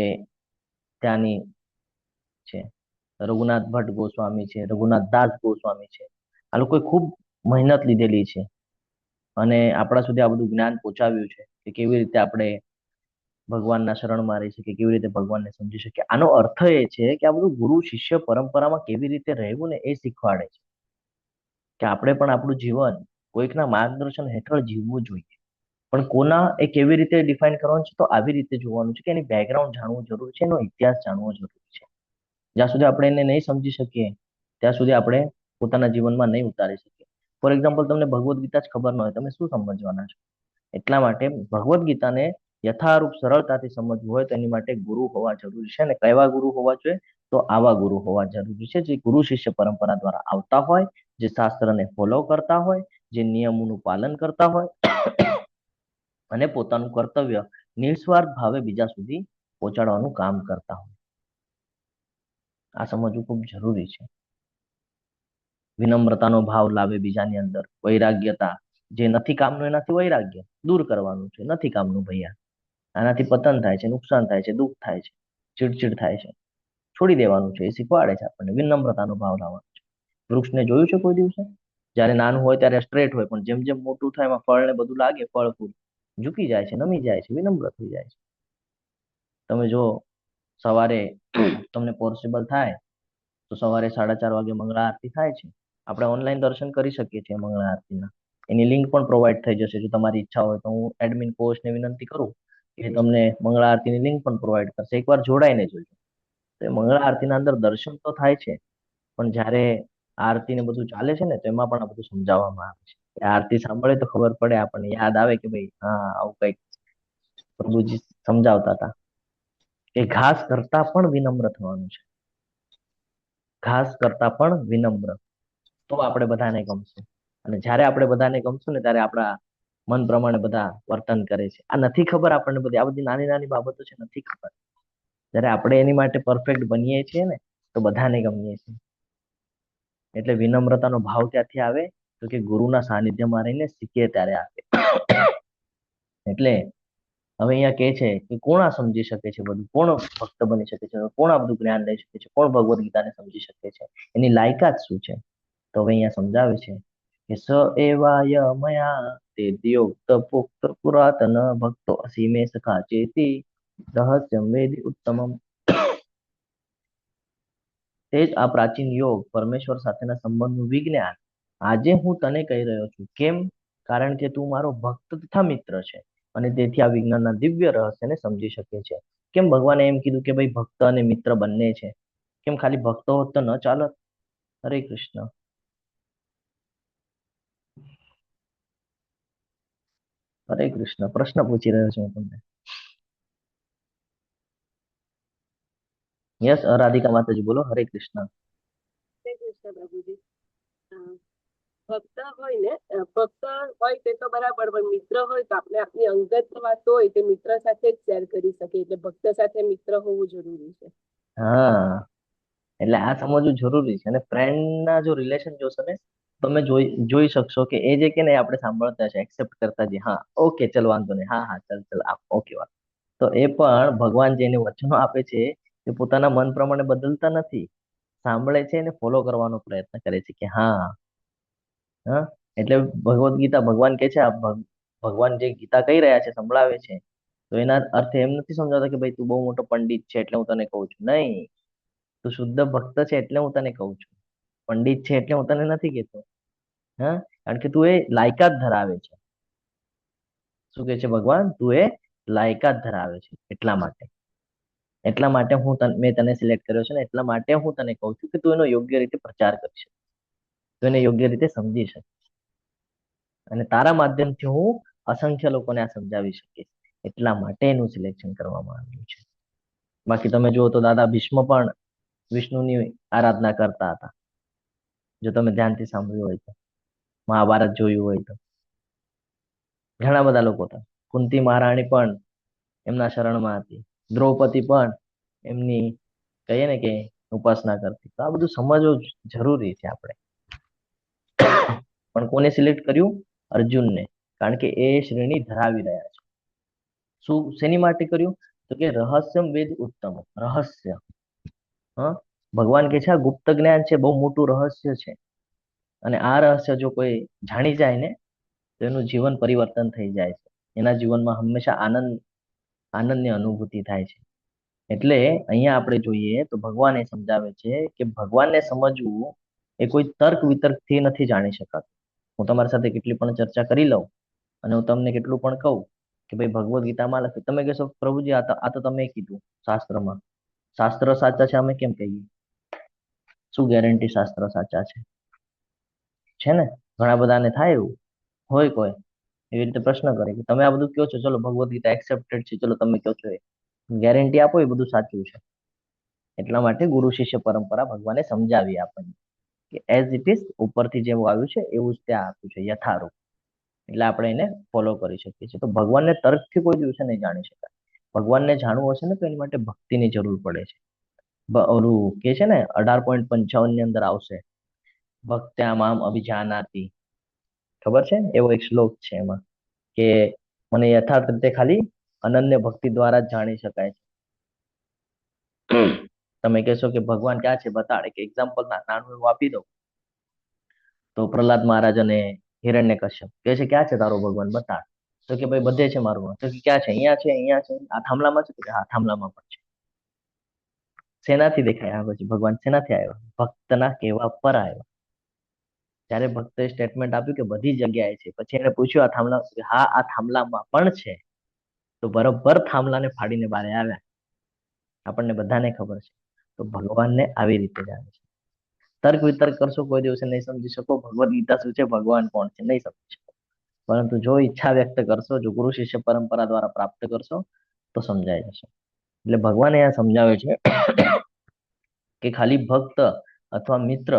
ત્યાંની છે. રઘુનાથ ભટ્ટ ગોસ્વામી છે, રઘુનાથ દાસ ગોસ્વામી છે. આ લોકોએ ખૂબ મહેનત લીધેલી છે અને આપણા સુધી આ બધું જ્ઞાન પહોંચાવ્યું છે કે કેવી રીતે આપણે ભગવાનના શરણમાં રહી શકીએ, કેવી રીતે ભગવાનને સમજી શકીએ. આનો અર્થ એ છે કે આ બધું ગુરુ શિષ્ય પરંપરામાં કેવી રીતે રહેવું ને એ શીખવાડે છે કે આપણે પણ આપણું જીવન કોઈકના માર્ગદર્શન હેઠળ જીવવું જોઈએ. પણ કોના એ કેવી રીતે ડિફાઇન કરવાનું છે, તો આવી રીતે જોવાનું છે કે એની બેકગ્રાઉન્ડ જાણવું જરૂરી છે, એનો ઇતિહાસ જાણવો જરૂરી છે. જ્યાં સુધી આપણે એને નહીં સમજી શકીએ ત્યાં સુધી આપણે પોતાના જીવનમાં નહીં ઉતારી શકીએ. ફોર એક્ઝામ્પલ, તમને ભગવદ્ ગીતા જ ખબર ન હોય, તમે શું સમજવાના છો? એટલા માટે ભગવદ્ ગીતાને યથારૂપ સરળતાથી સમજવું હોય તો એની માટે ગુરુ હોવા જરૂરી છે. અને કેવા ગુરુ હોવા જોઈએ? તો આવા ગુરુ હોવા જરૂરી છે જે ગુરુ શિષ્ય પરંપરા દ્વારા આવતા હોય, જે શાસ્ત્રને ફોલો કરતા હોય, જે નિયમોનું પાલન કરતા હોય અને પોતાનું કર્તવ્ય નિસ્વાર્થ ભાવે બીજા સુધી પહોંચાડવાનું કામ કરતા હોય. આ સમજવું ખૂબ જરૂરી છે. વિનમ્રતાનો ભાવ લાવે બીજાની અંદર, વૈરાગ્યતા, જે નથી કામનું એનાથી વૈરાગ્ય દૂર કરવાનું છે. નથી કામનું ભૈયા, આનાથી પતન થાય છે, નુકસાન થાય છે, દુઃખ થાય છે, ચીડચીડ થાય છે, છોડી દેવાનું છે. એ શીખવાડે છે આપણને. વિનમ્રતાનો ભાવ લાવવાનો છે. વૃક્ષને જોયું છે કોઈ દિવસે? જયારે નાનું હોય ત્યારે સ્ટ્રેટ હોય, પણ જેમ જેમ મોટું થાય એમાં ફળ ને બધું લાગે, ફળ ફૂલ ઝૂકી જાય છે, નમી જાય છે, વિનમ્ર થઈ જાય છે. તમે જો સવારે તમને પોસિબલ થાય તો સવારે 4:30 વાગે મંગળા આરતી થાય છે. આપણે ઓનલાઈન દર્શન કરી શકીએ છીએ મંગળા આરતીના. એની લિંક પણ પ્રોવાઈડ થઈ જશે. જો તમારી ઈચ્છા હોય તો હું એડમિન કોચને વિનંતી કરું કે તમને મંગળા આરતીની લિંક પણ પ્રોવાઈડ કરશે. એકવાર જોડાઈને જોજો. તો એ મંગળા આરતીના અંદર દર્શન તો થાય છે, પણ જ્યારે આરતી ને બધું ચાલે છે ને તો એમાં પણ આ બધું સમજાવવામાં આવે છે. આરતી સાંભળે તો ખબર પડે, આપણને યાદ આવે કે ભાઈ હા, આવું કઈક પ્રભુજી સમજાવતા હતા કે ઘાસ કરતા પણ વિનમ્ર થવાનું છે. ઘાસ કરતા પણ વિનમ્ર, તો આપણે બધાને ગમશું. અને જ્યારે આપણે બધાને ગમશું ને ત્યારે આપણા મન પ્રમાણે બધા વર્તન કરે છે. આ નથી ખબર આપણને બધી, આ બધી નાની નાની બાબતો છે, નથી ખબર. જ્યારે આપણે એની માટે પરફેક્ટ બનીએ છીએ ને તો બધાને ગમીએ છીએ. એટલે વિનમ્રતાનો ભાવ ક્યાંથી આવે? તો કે ગુરુના સાનિધ્યમાં રહીને શીખીએ ત્યારે આવે. એટલે હવે અહીંયા કે છે કે કોણ આ સમજી શકે છે બધું, કોણ ભક્ત બની શકે છે, કોણ આ બધું જ્ઞાન લઈ શકે છે, કોણ ભગવદ્ ગીતાને સમજી શકે છે, એની લાયકાત શું છે. તો હવે અહીંયા સમજાવે છે કે સ એવાય મયા તે દિયોક્ત પુક્ત પુરાતન ભક્તો અસીમે સખા ચેતી રહસ્યમ વેદી ઉત્તમમ. તે જ આ પ્રાચીન યોગ પરમેશ્વર સાથેના સંબંધનું વિજ્ઞાન આજે હું તને કહી રહ્યો છું. કેમ? કારણ કે તું મારો ભક્ત તથા મિત્ર છે અને તેથી આ વિજ્ઞાનના દિવ્ય રહસ્યને સમજી શકે છે. કેમ ભગવાને એમ કીધું કે ભાઈ ભક્ત અને મિત્ર બંને છે? કેમ ખાલી ભક્તો હોત તો ન ચાલત? હરે કૃષ્ણ. હરે કૃષ્ણ. પ્રશ્ન પૂછી રહ્યો છું હું તમને. યસ રાધિકા માતાજી બોલો. હરે કૃષ્ણ. શ્રી કૃષ્ણ પ્રભુજી. ભક્ત હોય ને, ભક્ત હોય તે તો બરાબર, પણ મિત્ર હોય તો આપણે આપણી અંગત વાતો હોય તે મિત્ર સાથે જ શેર કરી શકીએ, એટલે ભક્ત સાથે મિત્ર હોવું જરૂરી છે. હા, એટલે આ સમજવું જરૂરી છે. અને ફ્રેન્ડના જો રિલેશન જોશો ને, તમે જોઈ શકશો કે એ જે કે ને આપણે સાંભળતા છે, એક્સેપ્ટ કરતા છે, હા ઓકે ચલ વાંધો નહીં, હા હા ચલ ચલ આપ ઓકે વાત. તો એ પણ ભગવાન જેને વચનો આપે છે તે પોતાના મન પ્રમાણે બદલતા નથી. સાંભળે છે અને ફોલો કરવાનો પ્રયત્ન કરે છે કે હા હા. એટલે ભગવદ્ ગીતા ભગવાન કે છે, ભગવાન જે ગીતા કહી રહ્યા છે, સંભળાવે છે, તો એના અર્થ એમ નથી સમજાવતા કે ભાઈ તું બહુ મોટો પંડિત છે એટલે હું તને કહું છું. નહીં, તું શુદ્ધ ભક્ત છે એટલે હું તને કહું છું. પંડિત છે એટલે હું તને નથી કહેતો. હા, કારણ કે તું એ લાયકાત ધરાવે છે. શું કે છે ભગવાન? તું એ લાયકાત ધરાવે છે, એટલા માટે મેં તને સિલેક્ટ કર્યો છે ને એટલા માટે હું તને કહું છું કે તું એનો યોગ્ય રીતે પ્રચાર કરી શકે, તું એને યોગ્ય રીતે સમજી શકે, અને તારા માધ્યમથી હું અસંખ્ય લોકોને આ સમજાવી શકીશ. એટલા માટે એનું સિલેક્શન કરવામાં આવ્યું છે. બાકી તમે જુઓ તો દાદા ભીષ્મ પણ વિષ્ણુની આરાધના કરતા હતા. જો તમે ધ્યાનથી સાંભળ્યું હોય તો, મહાભારત જોયું હોય તો ઘણા બધા લોકો હતા. કુંતી મહારાણી પણ એમના શરણમાં હતી. દ્રૌપદી પણ એમની કહીએ ને કે ઉપાસના કરતી. તો આ બધું સમજવું જરૂરી છે આપણે. પણ કોને સિલેક્ટ કર્યું? અર્જુનને, કારણ કે એ શ્રેણી ધરાવી રહ્યા છે. શું શેની માટે કર્યું? તો કે રહસ્યમ વેદ ઉત્તમ. રહસ્ય, હા, ભગવાન કે છે આ ગુપ્ત જ્ઞાન છે, બહુ મોટું રહસ્ય છે, અને આ રહસ્ય જો કોઈ જાણી જાય ને તો એનું જીવન પરિવર્તન થઈ જાય છે. એના જીવનમાં હંમેશા આનંદની અનુભૂતિ થાય છે. એટલે અહીંયા આપણે જોઈએ તો ભગવાન એ સમજાવે છે કે ભગવાનને સમજવું એ કોઈ તર્ક વિતર્કથી નથી જાણી શકાતું. હું તમારી સાથે કેટલી પણ ચર્ચા કરી લઉં અને હું તમને કેટલું પણ કહું કે ભાઈ ભગવદ્ ગીતામાં લખ્યું, તમે કહેશો પ્રભુજી આ તો તમે કીધું શાસ્ત્રમાં. શાસ્ત્ર સાચા છે અમે કેમ કહીએ? શું ગેરંટી શાસ્ત્ર સાચા છે ને? ઘણા બધાને થાય એવું હોય, કોઈ એવી રીતે પ્રશ્ન કરે કે તમે આ બધું કહો છો, ચલો ભગવદ્ ગીતા એક્સેપ્ટેડ છે, ચલો તમે કહો છો, એ ગેરંટી આપો એ બધું સાચું છે. એટલા માટે ગુરુ શિષ્ય પરંપરા ભગવાને સમજાવી આપણને કે એઝ ઇટ ઇઝ, ઉપરથી જેવું આવ્યું છે એવું જ ત્યાં આપ્યું છે, યથારૂપ. એટલે આપણે એને ફોલો કરી શકીએ છીએ. તો ભગવાનને તર્કથી કોઈ દિવસે નહીં જાણી શકાય. ભગવાનને જાણવું હશે ને તો એની માટે ભક્તિની જરૂર પડે છે. ઓલું કે છે ને 18.55 ની અંદર આવશે, ભક્ત્યામ આમ અભિજાનાતિ. ખબર છે? એવો એક શ્લોક છે એમાં કે મને યથાર્થ રીતે ખાલી અનન્ય ભક્તિ દ્વારા જ જાણી શકાય છે. તમે કહેશો કે ભગવાન ક્યાં છે, બતાડે. કે એક્ઝામ્પલ નાનું એવું આપી દઉં તો પ્રહલાદ મહારાજ અને હિરણ્યકશ્યપ કહે છે ક્યાં છે તારો ભગવાન, બતાડ. તો કે ભાઈ બધે છે મારું. તો કે ક્યાં છે? અહીંયા છે, અહીંયા છે, આ થાંભલામાં છે. તો કે હા થાંભલામાં પણ છે. શેનાથી દેખાય? પછી ભગવાન શેનાથી આવ્યા? ભક્તના કહેવા પર આવ્યા. ત્યારે ભક્તએ સ્ટેટમેન્ટ આપ્યું કે બધી જગ્યાએ છે. પછી એને પૂછ્યું આ થાંભલા, હા આ થાંભલામાં પણ છે. તો બરોબર થાંભલાને ફાડીને બહાર આવ્યા. આપણને બધાને ખબર છે. તો ભગવાનને આવી રીતે જાણે છે. તર્ક વિતર્ક કરશો કોઈ દિવસે નહીં સમજી શકો ભગવદ્ ગીતા શું છે, ભગવાન કોણ છે, નહીં સમજી શકો. પરંતુ જો ઈચ્છા વ્યક્ત કરશો, જો ગુરુ શિષ્ય પરંપરા દ્વારા પ્રાપ્ત કરશો તો સમજાઈ જશે. એટલે ભગવાન અહીંયા સમજાવે છે કે ખાલી ભક્ત અથવા મિત્ર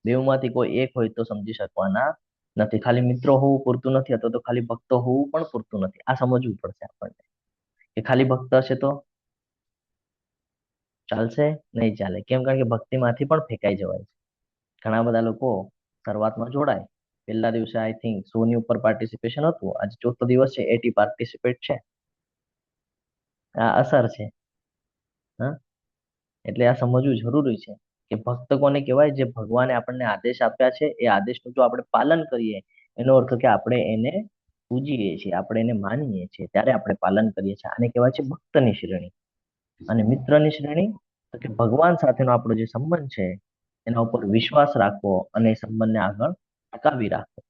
બેઉમાંથી કોઈ એક હોય તો સમજી શકવાના નથી. ખાલી મિત્રો હોવું પૂરતું નથી, અથવા તો ખાલી ભક્ત હોવું પણ પૂરતું નથી. આ સમજવું પડશે આપણને કે ખાલી ભક્ત હશે તો ચાલશે? નહીં ચાલે. કેમ? કારણ કે ભક્તિમાંથી પણ ફેંકાઈ જવાય છે. ઘણા બધા લોકો શરૂઆતમાં જોડાય, પહેલા દિવસે આઈ થિંક 100 ની ઉપર પાર્ટિસિપેશન હતું. આજે ચોથો દિવસ છે, 80 પાર્ટિસિપેટ છે. આ અસર છે. હા, એટલે આ સમજવું જરૂરી છે કે ભક્ત કોને કહેવાય? જે ભગવાને આપણને આદેશ આપ્યા છે એ આદેશનું જો આપણે પાલન કરીએ, એનો અર્થ કે આપણે એને પૂજીએ છીએ, આપણે એને માનીએ છીએ, ત્યારે આપણે પાલન કરીએ છીએ. આને કહેવાય છે ભક્તની શ્રેણી. અને મિત્રની શ્રેણી તો કે ભગવાન સાથેનો આપણો જે સંબંધ છે એના ઉપર વિશ્વાસ રાખવો અને એ સંબંધને આગળ ટકાવી રાખવો.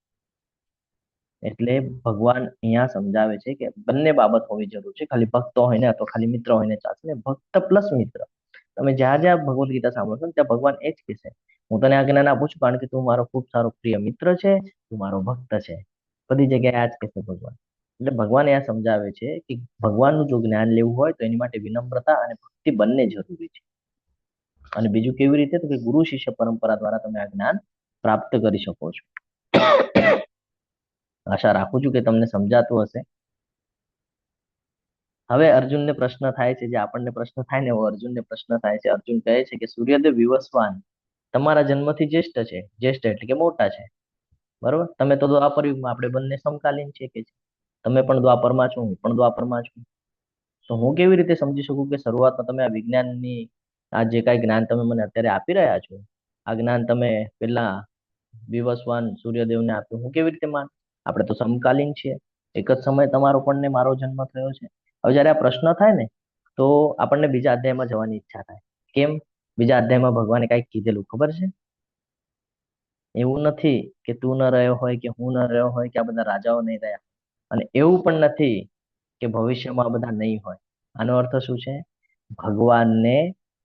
એટલે ભગવાન અહીંયા સમજાવે છે કે બંને બાબત હોવી જરૂર છે. ખાલી ભક્ત હોય ને અથવા ખાલી મિત્ર હોય ને ચાલશે ને, ભક્ત પ્લસ મિત્ર. તમે જ્યાં જ્યાં ભગવદ્ ગીતા સાંભળો છો ને ત્યાં ભગવાન એ જ કહેશે, હું તને આ જ્ઞાન આપું છું કારણ કે તું મારો ખૂબ સારો પ્રિય મિત્ર છે, તું મારો ભક્ત છે. બધી જગ્યાએ આ જ કહેશે ભગવાન. એટલે ભગવાન આ સમજાવે છે કે ભગવાનનું જો જ્ઞાન લેવું હોય તો એની માટે વિનમ્રતા અને ભક્તિ બંને જરૂરી છે. અને બીજું કેવી રીતે? તો કે ગુરુ શિષ્ય પરંપરા દ્વારા તમે આ જ્ઞાન પ્રાપ્ત કરી શકો છો. આશા રાખું છું કે તમને સમજાતું હશે. હવે અર્જુનને પ્રશ્ન થાય છે, જે આપણને પ્રશ્ન થાય ને એવો અર્જુનને પ્રશ્ન થાય છે. અર્જુન કહે છે કે સૂર્યદેવ વિવસ્વાન તમારા જન્મથી જ્યેષ્ઠ છે. જ્યેષ્ઠ એટલે કે મોટા છે, બરોબર? તમે તો દ્વાપર યુગમાં, આપણે બંને સમકાલીન છે કે છે. તમે પણ દ્વાપરમાં છો, હું પણ દ્વાપરમાં છું. તો હું કેવી રીતે સમજી શકું કે શરૂઆતમાં તમે આ વિજ્ઞાનની આ જે કાંઈ જ્ઞાન તમે મને અત્યારે આપી રહ્યા છો, આ જ્ઞાન તમે પેલા વિવસ્વાન સૂર્યદેવને આપ્યું? હું કેવી રીતે માન? આપણે તો સમકાલીન છીએ, એક જ સમયે તમારો પણ ને મારો જન્મ થયો છે. હવે જયારે આ પ્રશ્ન થાય ને તો આપણને બીજા અધ્યાયમાં જવાની ઈચ્છા થાય. કેમ? બીજા અધ્યાયમાં ભગવાને કાંઈક કીધેલું ખબર છે? એવું નથી કે તું ન રહ્યો હોય કે હું ન રહ્યો હોય કે આ બધા રાજાઓ નહીં રહ્યા, અને એવું પણ નથી કે ભવિષ્યમાં આ બધા નહીં હોય. આનો અર્થ શું છે? ભગવાનને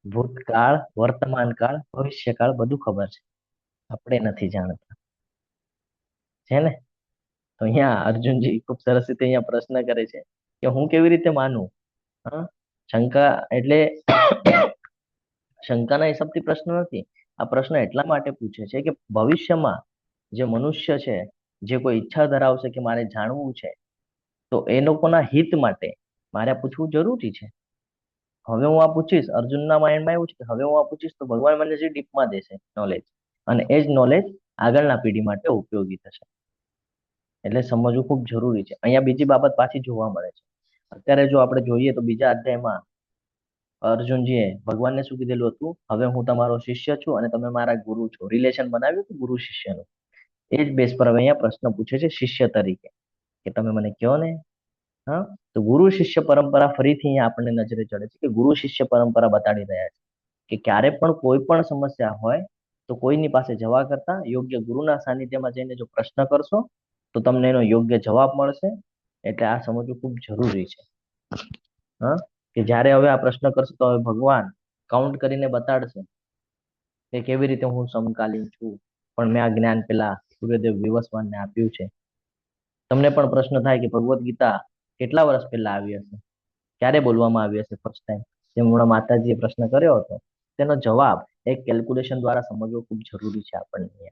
ભૂતકાળ, વર્તમાન કાળ, ભવિષ્યકાળ બધું ખબર છે, આપણે નથી જાણતા, છે ને? તો અહીંયા અર્જુનજી ખૂબ સરસ રીતે અહીંયા પ્રશ્ન કરે છે કે હું કેવી રીતે માનું? હા, શંકા એટલે શંકાના હિસાબથી પ્રશ્ન નથી. આ પ્રશ્ન એટલા માટે પૂછે છે કે ભવિષ્યમાં જે મનુષ્ય છે, જે કોઈ ઈચ્છા ધરાવશે કે મારે જાણવું છે, તો એ લોકોના હિત માટે મારે આ પૂછવું જરૂરી છે. હવે હું આ પૂછીશ, અર્જુનના માઇન્ડમાં એવું છે કે હવે હું આ પૂછીશ તો ભગવાન મને જે ડીપમાં દેશે નોલેજ, અને એ જ નોલેજ આગળના પેઢી માટે ઉપયોગી થશે. એટલે સમજવું ખૂબ જરૂરી છે. અહીંયા બીજી બાબત પાછી જોવા મળે છે. અત્યારે જો આપણે જોઈએ તો બીજા અધ્યાયમાં અર્જુનજીએ ભગવાનને શું કીધેલું હતું? હવે હું તમારો શિષ્ય છું અને તમે મારા ગુરુ છો. રિલેશન બનાવ્યું હતું ગુરુ શિષ્યનું. એ જ બેસ પર હવે અહીંયા પ્રશ્ન પૂછે છે શિષ્ય તરીકે કે તમે મને કહો ને. હા, તો ગુરુ શિષ્ય પરંપરા ફરીથી અહીંયા આપણને નજરે ચડે છે કે ગુરુ શિષ્ય પરંપરા બતાડી રહ્યા છે કે ક્યારે પણ કોઈ પણ સમસ્યા હોય તો કોઈની પાસે જવા કરતા યોગ્ય ગુરુના સાનિધ્યમાં જઈને જો પ્રશ્ન કરશો તો તમને એનો યોગ્ય જવાબ મળશે. એટલે આ સમજવું ખૂબ જરૂરી છે. હા, કે જ્યારે હવે આ પ્રશ્ન કરશે તો હવે ભગવાન કાઉન્ટ કરીને બતાડશે કે કેવી રીતે હું સમકાલીન છું, પણ મેં આ જ્ઞાન પેલા સૂર્યદેવ વિવસ્વાનને આપ્યું છે. તમને પણ પ્રશ્ન થાય કે ભગવદ્ ગીતા કેટલા વર્ષ પહેલા આવી હશે, ક્યારે બોલવામાં આવી હશે ફર્સ્ટ ટાઈમ? જેમ હમણાં માતાજીએ પ્રશ્ન કર્યો હતો, તેનો જવાબ એક કેલ્ક્યુલેશન દ્વારા સમજવો ખૂબ જરૂરી છે આપણને.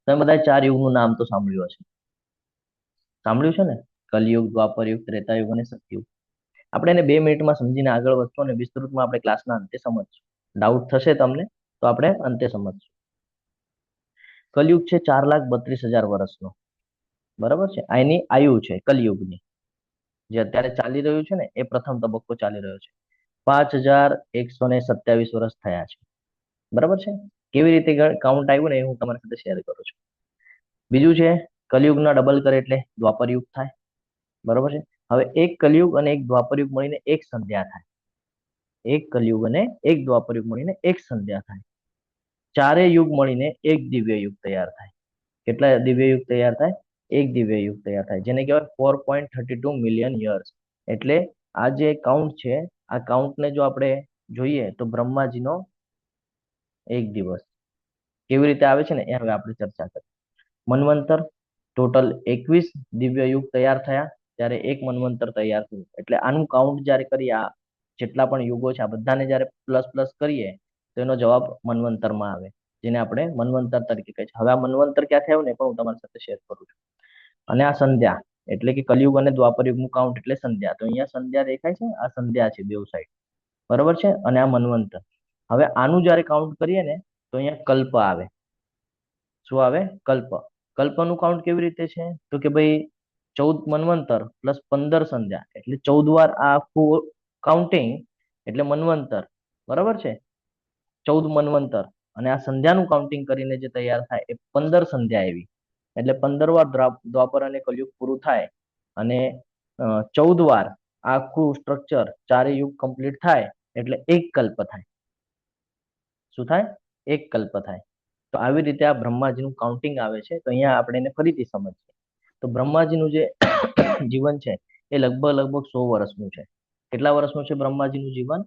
તમે બધા 4 યુગનું નામ તો સાંભળ્યું હશે, સાંભળ્યું છે ને? કલયુગ, દ્વાપર યુગ, ત્રેતા યુગ અને સતયુગ. આપણે એને 2 મિનિટમાં સમજીને આગળ વધશું અને વિસ્તૃતમાં આપણે ક્લાસના અંતે સમજશું. ડાઉટ થશે તમને તો આપણે અંતે સમજશું. કલયુગ છે 4,32,000 વર્ષનો, બરાબર છે? આ એની આયુ છે કલયુગની. જે અત્યારે ચાલી રહ્યું છે ને એ પ્રથમ તબક્કો ચાલી રહ્યો છે. 5,127 વર્ષ થયા છે, બરાબર છે? કેવી રીતે કાઉન્ટ આવ્યું ને એ હું તમારી સાથે શેર કરું છું. બીજું છે કલયુગના ડબલ કરે એટલે દ્વાપર યુગ થાય, બરાબર છે? હવે એક કલયુગ અને એક દ્વાપર યુગ મળીને એક સંધ્યા થાય. એક કલયુગ અને એક દ્વાપર યુગ મળીને એક સંધ્યા થાય. 4 યુગ મળીને એક દિવ્ય યુગ તૈયાર થાય. કેટલા દિવ્ય યુગ તૈયાર થાય? એક દિવ્ય યુગ તૈયાર થાય, જેને કહેવાય 4.32 મિલિયન યર્સ. એટલે આ જે કાઉન્ટ છે, આ કાઉન્ટને જો આપણે જોઈએ તો બ્રહ્માજીનો એક દિવસ કેવી રીતે આવે છે ને એ હવે આપણે ચર્ચા કરીએ. મન્વંતર ટોટલ 21 દિવ્ય યુગ તૈયાર થયા ત્યારે એક મન્વંતર તૈયાર થયું. એટલે આનું કાઉન્ટ જ્યારે કરીએ, આ જેટલા પણ યુગો છે આ બધાને જ્યારે પ્લસ પ્લસ કરીએ તો એનો જવાબ મન્વંતરમાં આવે, જેને આપણે મન્વંતર તરીકે કહે છે. હવે આ મન્વંતર ક્યાંથી આવ્યું ને પણ હું તમારી સાથે શેર કરું છું. અને આ સંધ્યા એટલે કે કલયુગ અને દ્વાપર યુગનું કાઉન્ટ એટલે સંધ્યા. તો અહીંયા સંધ્યા દેખાય છે, આ સંધ્યા છે બેઉ સાઈડ, બરોબર છે? અને આ મન્વંતર. હવે આનું જ્યારે કાઉન્ટ કરીએ ને તો અહીંયા કલ્પ આવે. શું આવે? કલ્પ. કલ્પનું કાઉન્ટ કેવી રીતે છે? તો કે ભાઈ 14 મન્વંતર પ્લસ 15 સંધ્યા એટલે 14 વાર આ આખું કાઉન્ટિંગ એટલે મન્વંતર, બરાબર છે, 14 મન્વંતર, અને આ સંધ્યાનું કાઉન્ટિંગ કરીને જે તૈયાર થાય એ 15 સંધ્યા એવી, એટલે 15 વાર દ્વાપર અને કલયુગ પૂરું થાય અને 14 વાર આખું સ્ટ્રક્ચર ચારે યુગ કમ્પ્લીટ થાય એટલે એક કલ્પ થાય. શું થાય? એક કલ્પ થાય. તો આવી રીતે આ બ્રહ્માજીનું કાઉન્ટિંગ આવે છે. તો અહીંયા આપણે એને ફરીથી સમજીએ. તો બ્રહ્માજીનું જે જીવન છે એ લગભગ 100 વર્ષનું છે. કેટલા વર્ષનું છે બ્રહ્માજીનું જીવન?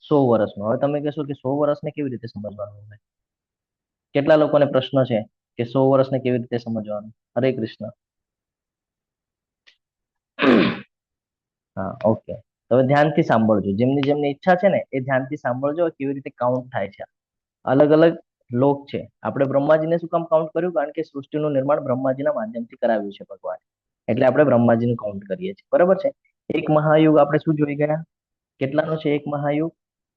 100 વર્ષનું. હવે તમે કહેશો કે 100 વર્ષને કેવી રીતે સમજવાનું હોય? કેટલા લોકોને પ્રશ્ન છે કે 100 વર્ષને કેવી રીતે સમજવાનું? હરે કૃષ્ણ. હા, ઓકે. હવે ધ્યાનથી સાંભળજો. જેમની ઈચ્છા છે ને એ ધ્યાનથી સાંભળજો કેવી રીતે કાઉન્ટ થાય છે. અલગ અલગ લોક છે. આપણે બ્રહ્માજીને શું કામ કાઉન્ટ કર્યું? કારણ કે સૃષ્ટિનું નિર્માણ બ્રહ્માજીના માધ્યમથી કરાવ્યું છે ભગવાન. એટલે આપણે બ્રહ્માજીનું કાઉન્ટ કરીએ છીએ. બરાબર છે. એક મહાયુગ આપણે શું જોઈ ગયા? કેટલાનો છે એક મહાયુગ?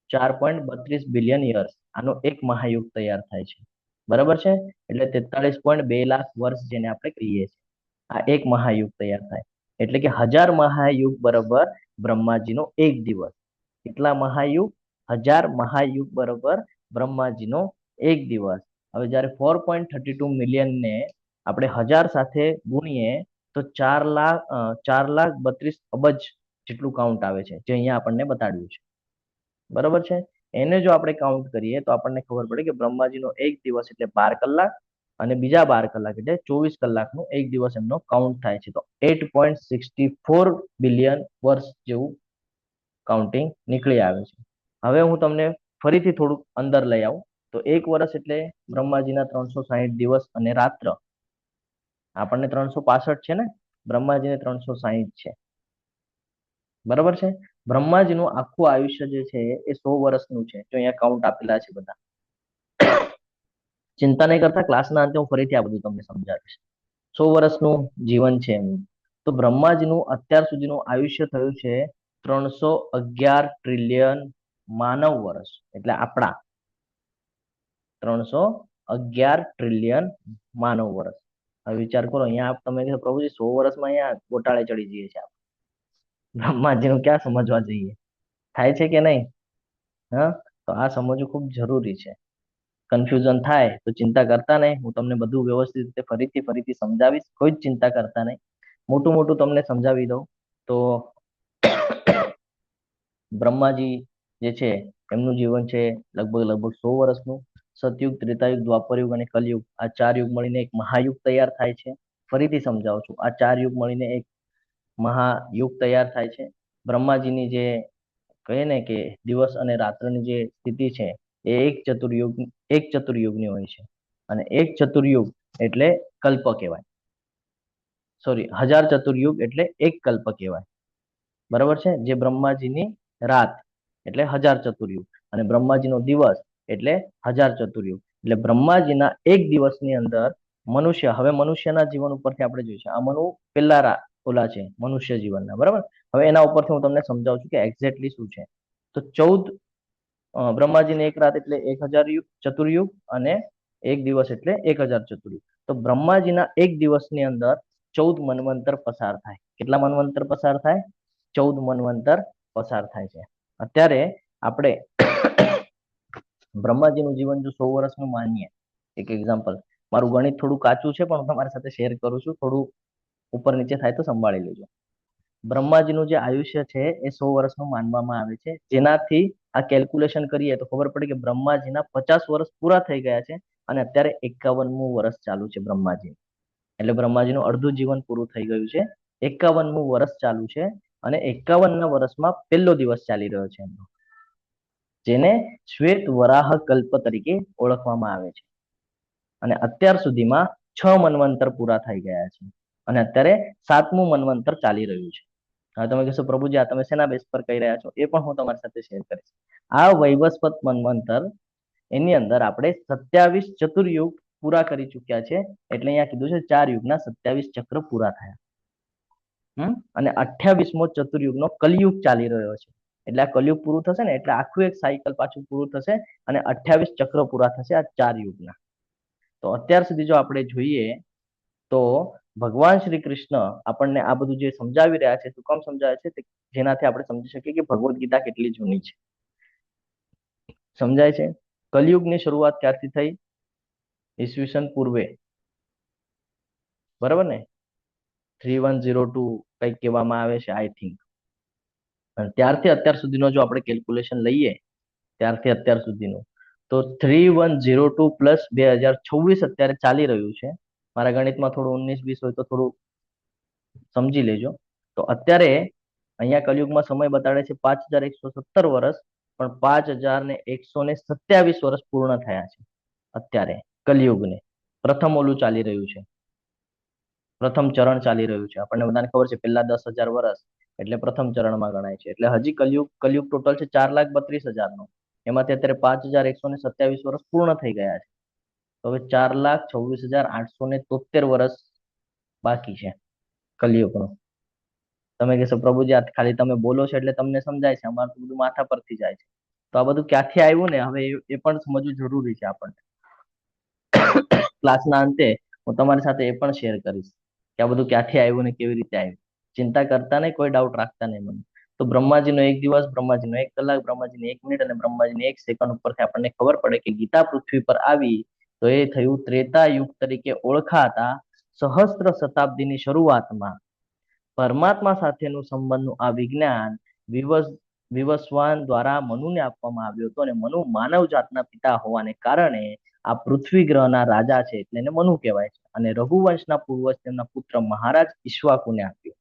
4.32 બિલિયન યર્સ. આનો એક મહાયુગ તૈયાર થાય છે. બરાબર છે. એટલે 43.2 લાખ વર્ષ જેને આપણે કહીએ છીએ. આ એક મહાયુગ તૈયાર થાય. એટલે કે 1000 મહાયુગ બરાબર બ્રહ્માજીનો એક દિવસ. કેટલા મહાયુગ? 1000 મહાયુગ બરાબર બ્રહ્માજીનો એક દિવસ. હવે જ્યારે 4.32 મિલિયન ને આપણે 1000 સાથે ગુણીએ તો 4,32 અબજ જેટલું કાઉન્ટ આવે છે, જે અહીંયા આપણને બતાડ્યું છે. બરાબર છે. એને જો આપણે કાઉન્ટ કરીએ તો આપણને ખબર પડે કે બ્રહ્માજીનો એક દિવસ એટલે 12 કલાક અને બીજા 12 કલાક એટલે 24 કલાકનો એક દિવસ એમનો કાઉન્ટ થાય છે. તો 8.64 બિલિયન વર્ષ જેવું કાઉન્ટિંગ નીકળી આવે છે. હવે હું તમને ફરીથી થોડુંક અંદર લઈ આવું. તો એક વર્ષ એટલે બ્રહ્માજીના 360 દિવસ અને રાત્ર. આપણને 365 છે ને, બ્રહ્માજીને 360 છે. બરાબર છે. બ્રહ્માજીનું આખું આયુષ્ય જે છે એ 100 વર્ષનું છે. જો અહીંયા કાઉન્ટ આપેલા છે બધા. ચિંતા નહીં કરતા, ક્લાસના અંતે હું ફરીથી આ બધું તમને સમજાવીશ. 100 વર્ષનું જીવન છે એમનું. તો બ્રહ્માજીનું અત્યાર સુધીનું આયુષ્ય થયું છે 311 ટ્રિલિયન માનવ વર્ષ. એટલે આપણા 311 ટ્રિલિયન માનવ વર્ષ. હવે વિચાર કરો, અહીંયા તમે કહો પ્રભુજી 100 વર્ષમાં અહીંયા ગોટાળે ચડી જઈએ છીએ. બ્રહ્માજીનું ક્યાં સમજવા જઈએ? થાય છે કે નહીં? હા, તો આ સમજવું ખૂબ જરૂરી છે. કન્ફ્યુઝન થાય તો ચિંતા કરતા નહીં, હું તમને બધું વ્યવસ્થિત રીતે ફરીથી સમજાવીશ. કોઈ જ ચિંતા કરતા નહીં. મોટું તમને સમજાવી દઉં તો બ્રહ્માજી જે છે એમનું જીવન છે લગભગ 100 વર્ષનું. સતયુગ, ત્રેતાયુગ, દ્વાપરયુગ અને કલયુગ, આ 4 યુગ મળીને એક મહાયુગ તૈયાર થાય છે. ફરીથી સમજાવું છું, આ 4 યુગ મળીને એક મહાયુગ તૈયાર થાય છે. બ્રહ્માજીની જે કહીએ ને કે દિવસ અને રાત્રની જે સ્થિતિ છે એ એક ચતુર્યુગની હોય છે. અને એક ચતુર્યુગ એટલે કલ્પ કહેવાય. સોરી, 1000 ચતુર્યુગ એટલે એક કલ્પ કહેવાય. બરાબર છે. જે બ્રહ્માજીની રાત એટલે 1000 ચતુર્યુગ અને બ્રહ્માજીનો દિવસ એટલે 1000 ચતુર્યુગ. એટલે બ્રહ્માજીના એક દિવસની અંદર હવે મનુષ્યના જીવન ઉપરથી આપણે જોઈશું. આ પેલા ઓલા છે મનુષ્ય જીવનના. બરાબર. હવે એના ઉપરથી હું તમને સમજાવું છું કે એક્ઝેક્ટલી શું છે. તો 14 બ્રહ્માજીની એક રાત એટલે 1000 ચતુર્યુગ અને એક દિવસ એટલે 1000 ચતુર્યુગ. તો બ્રહ્માજીના એક દિવસની અંદર 14 મન્વંતર પસાર થાય. કેટલા મન્વંતર પસાર થાય? 14 મન્વંતર પસાર થાય છે. અત્યારે આપણે બ્રહ્માજીનું જીવન જો 100 વર્ષનું માનીએ, એક એક્ઝામ્પલ, મારું ગણિત થોડું કાચું છે પણ હું તમારી સાથે શેર કરું છું, થોડું ઉપર નીચે થાય તો સંભાળી લેજો. બ્રહ્માજીનું જે આયુષ્ય છે એ 100 વર્ષનું માનવામાં આવે છે. જેનાથી આ કેલ્ક્યુલેશન કરીએ તો ખબર પડે કે બ્રહ્માજીના 50 વર્ષ પૂરા થઈ ગયા છે અને અત્યારે 51મું વર્ષ ચાલુ છે બ્રહ્માજી. એટલે બ્રહ્માજીનું અડધું જીવન પૂરું થઈ ગયું છે. 51મું વર્ષ ચાલુ છે અને 51ના વર્ષમાં પહેલો દિવસ ચાલી રહ્યો છે એમનો, જેને શ્વેત વરાહ કલ્પ તરીકે ઓળખવામાં આવે છે. અને અત્યાર સુધીમાં 6 મન્વંતર પૂરા થઈ ગયા છે અને અત્યારે 7મું મન્વંતર ચાલી રહ્યું છે. હવે તમે કહેશો પ્રભુજી આ તમે શેના બેસ પર કહી રહ્યા છો? એ પણ હું તમારી સાથે શેર કરીશ. આ વૈવસ્વત મન્વંતર એની અંદર આપણે 27 ચતુર્યુગ પૂરા કરી ચુક્યા છે. એટલે અહીંયા કીધું છે 4 યુગના 27 ચક્ર પૂરા થયા. અને 28મો ચતુર્યુગનો કલયુગ ચાલી રહ્યો છે. એટલે આ કલયુગ પૂરું થશે ને એટલે આખું એક સાયકલ પાછું પૂરું થશે અને 28 ચક્ર પૂરા થશે આ 4 યુગના. તો અત્યાર સુધી જો આપણે જોઈએ તો ભગવાન શ્રી કૃષ્ણ આપણને આ બધું જે સમજાવી રહ્યા છે, શું કામ સમજાવે છે? જેનાથી આપણે સમજી શકીએ કે ભગવદ્ ગીતા કેટલી જૂની છે. સમજાય છે? કલયુગની શરૂઆત ક્યારથી થઈ? ઈસવીસન પૂર્વે, બરાબર ને? 3102 કંઈક કહેવામાં આવે છે, આઈ થિંક. અને ત્યારથી અત્યાર સુધીનો જો આપણે કેલ્ક્યુલેશન લઈએ, ત્યારથી અત્યાર સુધીનું, તો 3102 પ્લસ 2026 અત્યારે ચાલી રહ્યું છે. મારા ગણિતમાં થોડું 19-20 હોય તો થોડું સમજી લેજો. તો અત્યારે અહીંયા કલયુગમાં સમય બતાડે છે 5117 વર્ષ, પણ 5127 વર્ષ પૂર્ણ થયા છે અત્યારે કલયુગને. પ્રથમ ઓલું ચાલી રહ્યું છે, પ્રથમ ચરણ ચાલી રહ્યું છે. આપણને બધાને ખબર છે પહેલા 10,000 વર્ષ એટલે પ્રથમ ચરણમાં ગણાય છે. એટલે હજી કલયુગ ટોટલ છે 4,32,000 નો. એમાંથી અત્યારે 5127 વર્ષ પૂર્ણ થઈ ગયા છે. તો હવે 4,26,873 વર્ષ બાકી છે કલયુગનો. તમે કહેશો પ્રભુજી આ ખાલી તમે બોલો છો એટલે તમને સમજાય છે, અમારું તો બધું માથા પરથી જાય છે. તો આ બધું ક્યાંથી આવ્યું ને, હવે એ પણ સમજવું જરૂરી છે આપણને. ક્લાસના અંતે હું તમારી સાથે એ પણ શેર કરીશ કે આ બધું ક્યાંથી આવ્યું ને કેવી રીતે આવ્યું. ચિંતા કરતા નહીં, કોઈ ડાઉટ રાખતા નહીં મને. તો બ્રહ્માજીનો 1 દિવસ, બ્રહ્માજીનો 1 કલાક, બ્રહ્માજીની 1 મિનિટ અને બ્રહ્માજીની 1 સેકન્ડ ઉપરથી આપણને ખબર પડે કે ગીતા પૃથ્વી પર આવી તો એ થયું ત્રેતા યુગ તરીકે ઓળખાતા સહસ્ત્ર શતાબ્દીની શરૂઆતમાં પરમાત્મા સાથેનું સંબંધનું આ વિજ્ઞાન વિવસ્વાન દ્વારા મનુને આપવામાં આવ્યું હતું. અને મનુ માનવ જાતના પિતા હોવાને કારણે આ પૃથ્વી ગ્રહના રાજા છે, એટલે એને મનુ કહેવાય છે. અને રઘુવંશના પૂર્વજ તેમના પુત્ર મહારાજ ઈક્ષ્વાકુને આપ્યું,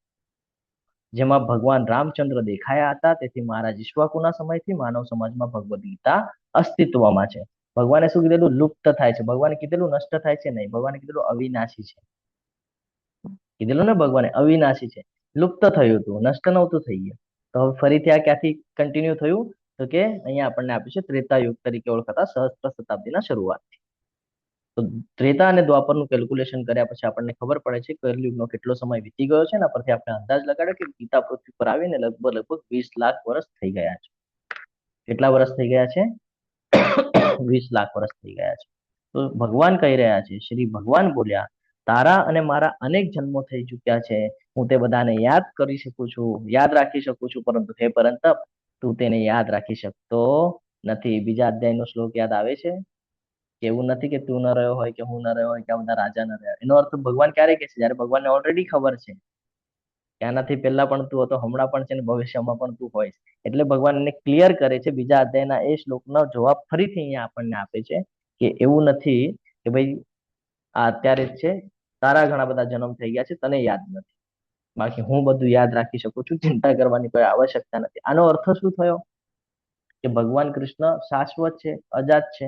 જેમાં ભગવાન રામચંદ્ર દેખાયા હતા. તેથી મહારાજ ઈક્ષ્વાકુના સમયથી માનવ સમાજમાં ભગવદ્ ગીતા અસ્તિત્વમાં છે. ભગવાને શું કીધેલું? લુપ્ત થાય છે. ભગવાને કીધેલું નષ્ટ થાય છે? નહીં. ભગવાને કીધેલું અવિનાશી છે. કીધેલું ને ભગવાને અવિનાશી છે. લુપ્ત થયું હતું, નષ્ટ નહોતું થઈ ગયું. તો હવે ફરીથી આ ક્યાંથી કન્ટિન્યુ થયું? તો કે અહીંયા આપણને આપ્યું છે ત્રેતા યુગ તરીકે ઓળખાતા સહસ્ત્ર શતાબ્દીના શરૂઆતથી. તો ત્રેતા અને દ્વાપરનું કેલ્ક્યુલેશન કર્યા પછી આપણને ખબર પડે છે કલયુગનો કેટલો સમય વીતી ગયો છે. એના પરથી આપણે અંદાજ લગાડ્યો કે ગીતા પૃથ્વી પર આવીને લગભગ 20 લાખ વર્ષ થઈ ગયા છે. કેટલા વર્ષ થઈ ગયા છે? 20 લાખ વર્ષ થઈ ગયા છે. તો ભગવાન કહી રહ્યા છે, શ્રી ભગવાન બોલ્યા, તારા અને મારા અનેક જન્મો થઈ ચુક્યા છે. હું તે બધાને યાદ કરી શકું છું, યાદ રાખી શકું છું, પરંતુ હે પરંતપ તું તેને યાદ રાખી શકતો નથી. બીજા અધ્યાયનો શ્લોક યાદ આવે છે કે એવું નથી કે તું ન રહ્યો હોય કે હું ન રહ્યો હોય કે આ બધા રાજા ન રહ્યા. એનો અર્થ ભગવાન ક્યારે કહે છે? જયારે ભગવાનને ઓલરેડી ખબર છે કે આનાથી પહેલા પણ તું હતો, હમણાં પણ છે ને ભવિષ્યમાં પણ તું હોય. એટલે ભગવાન એને ક્લિયર કરે છે. બીજા અધ્યાયના એ શ્લોકનો જવાબ ફરીથી અહીંયા આપણને આપે છે કે એવું નથી કે ભાઈ આ અત્યારે જ છે, તારા ઘણા બધા જન્મ થઈ ગયા છે, તને યાદ નથી, બાકી હું બધું યાદ રાખી શકું છું, ચિંતા કરવાની કોઈ આવશ્યકતા નથી. આનો અર્થ શું થયો? કે ભગવાન કૃષ્ણ શાશ્વત છે, અજાત છે.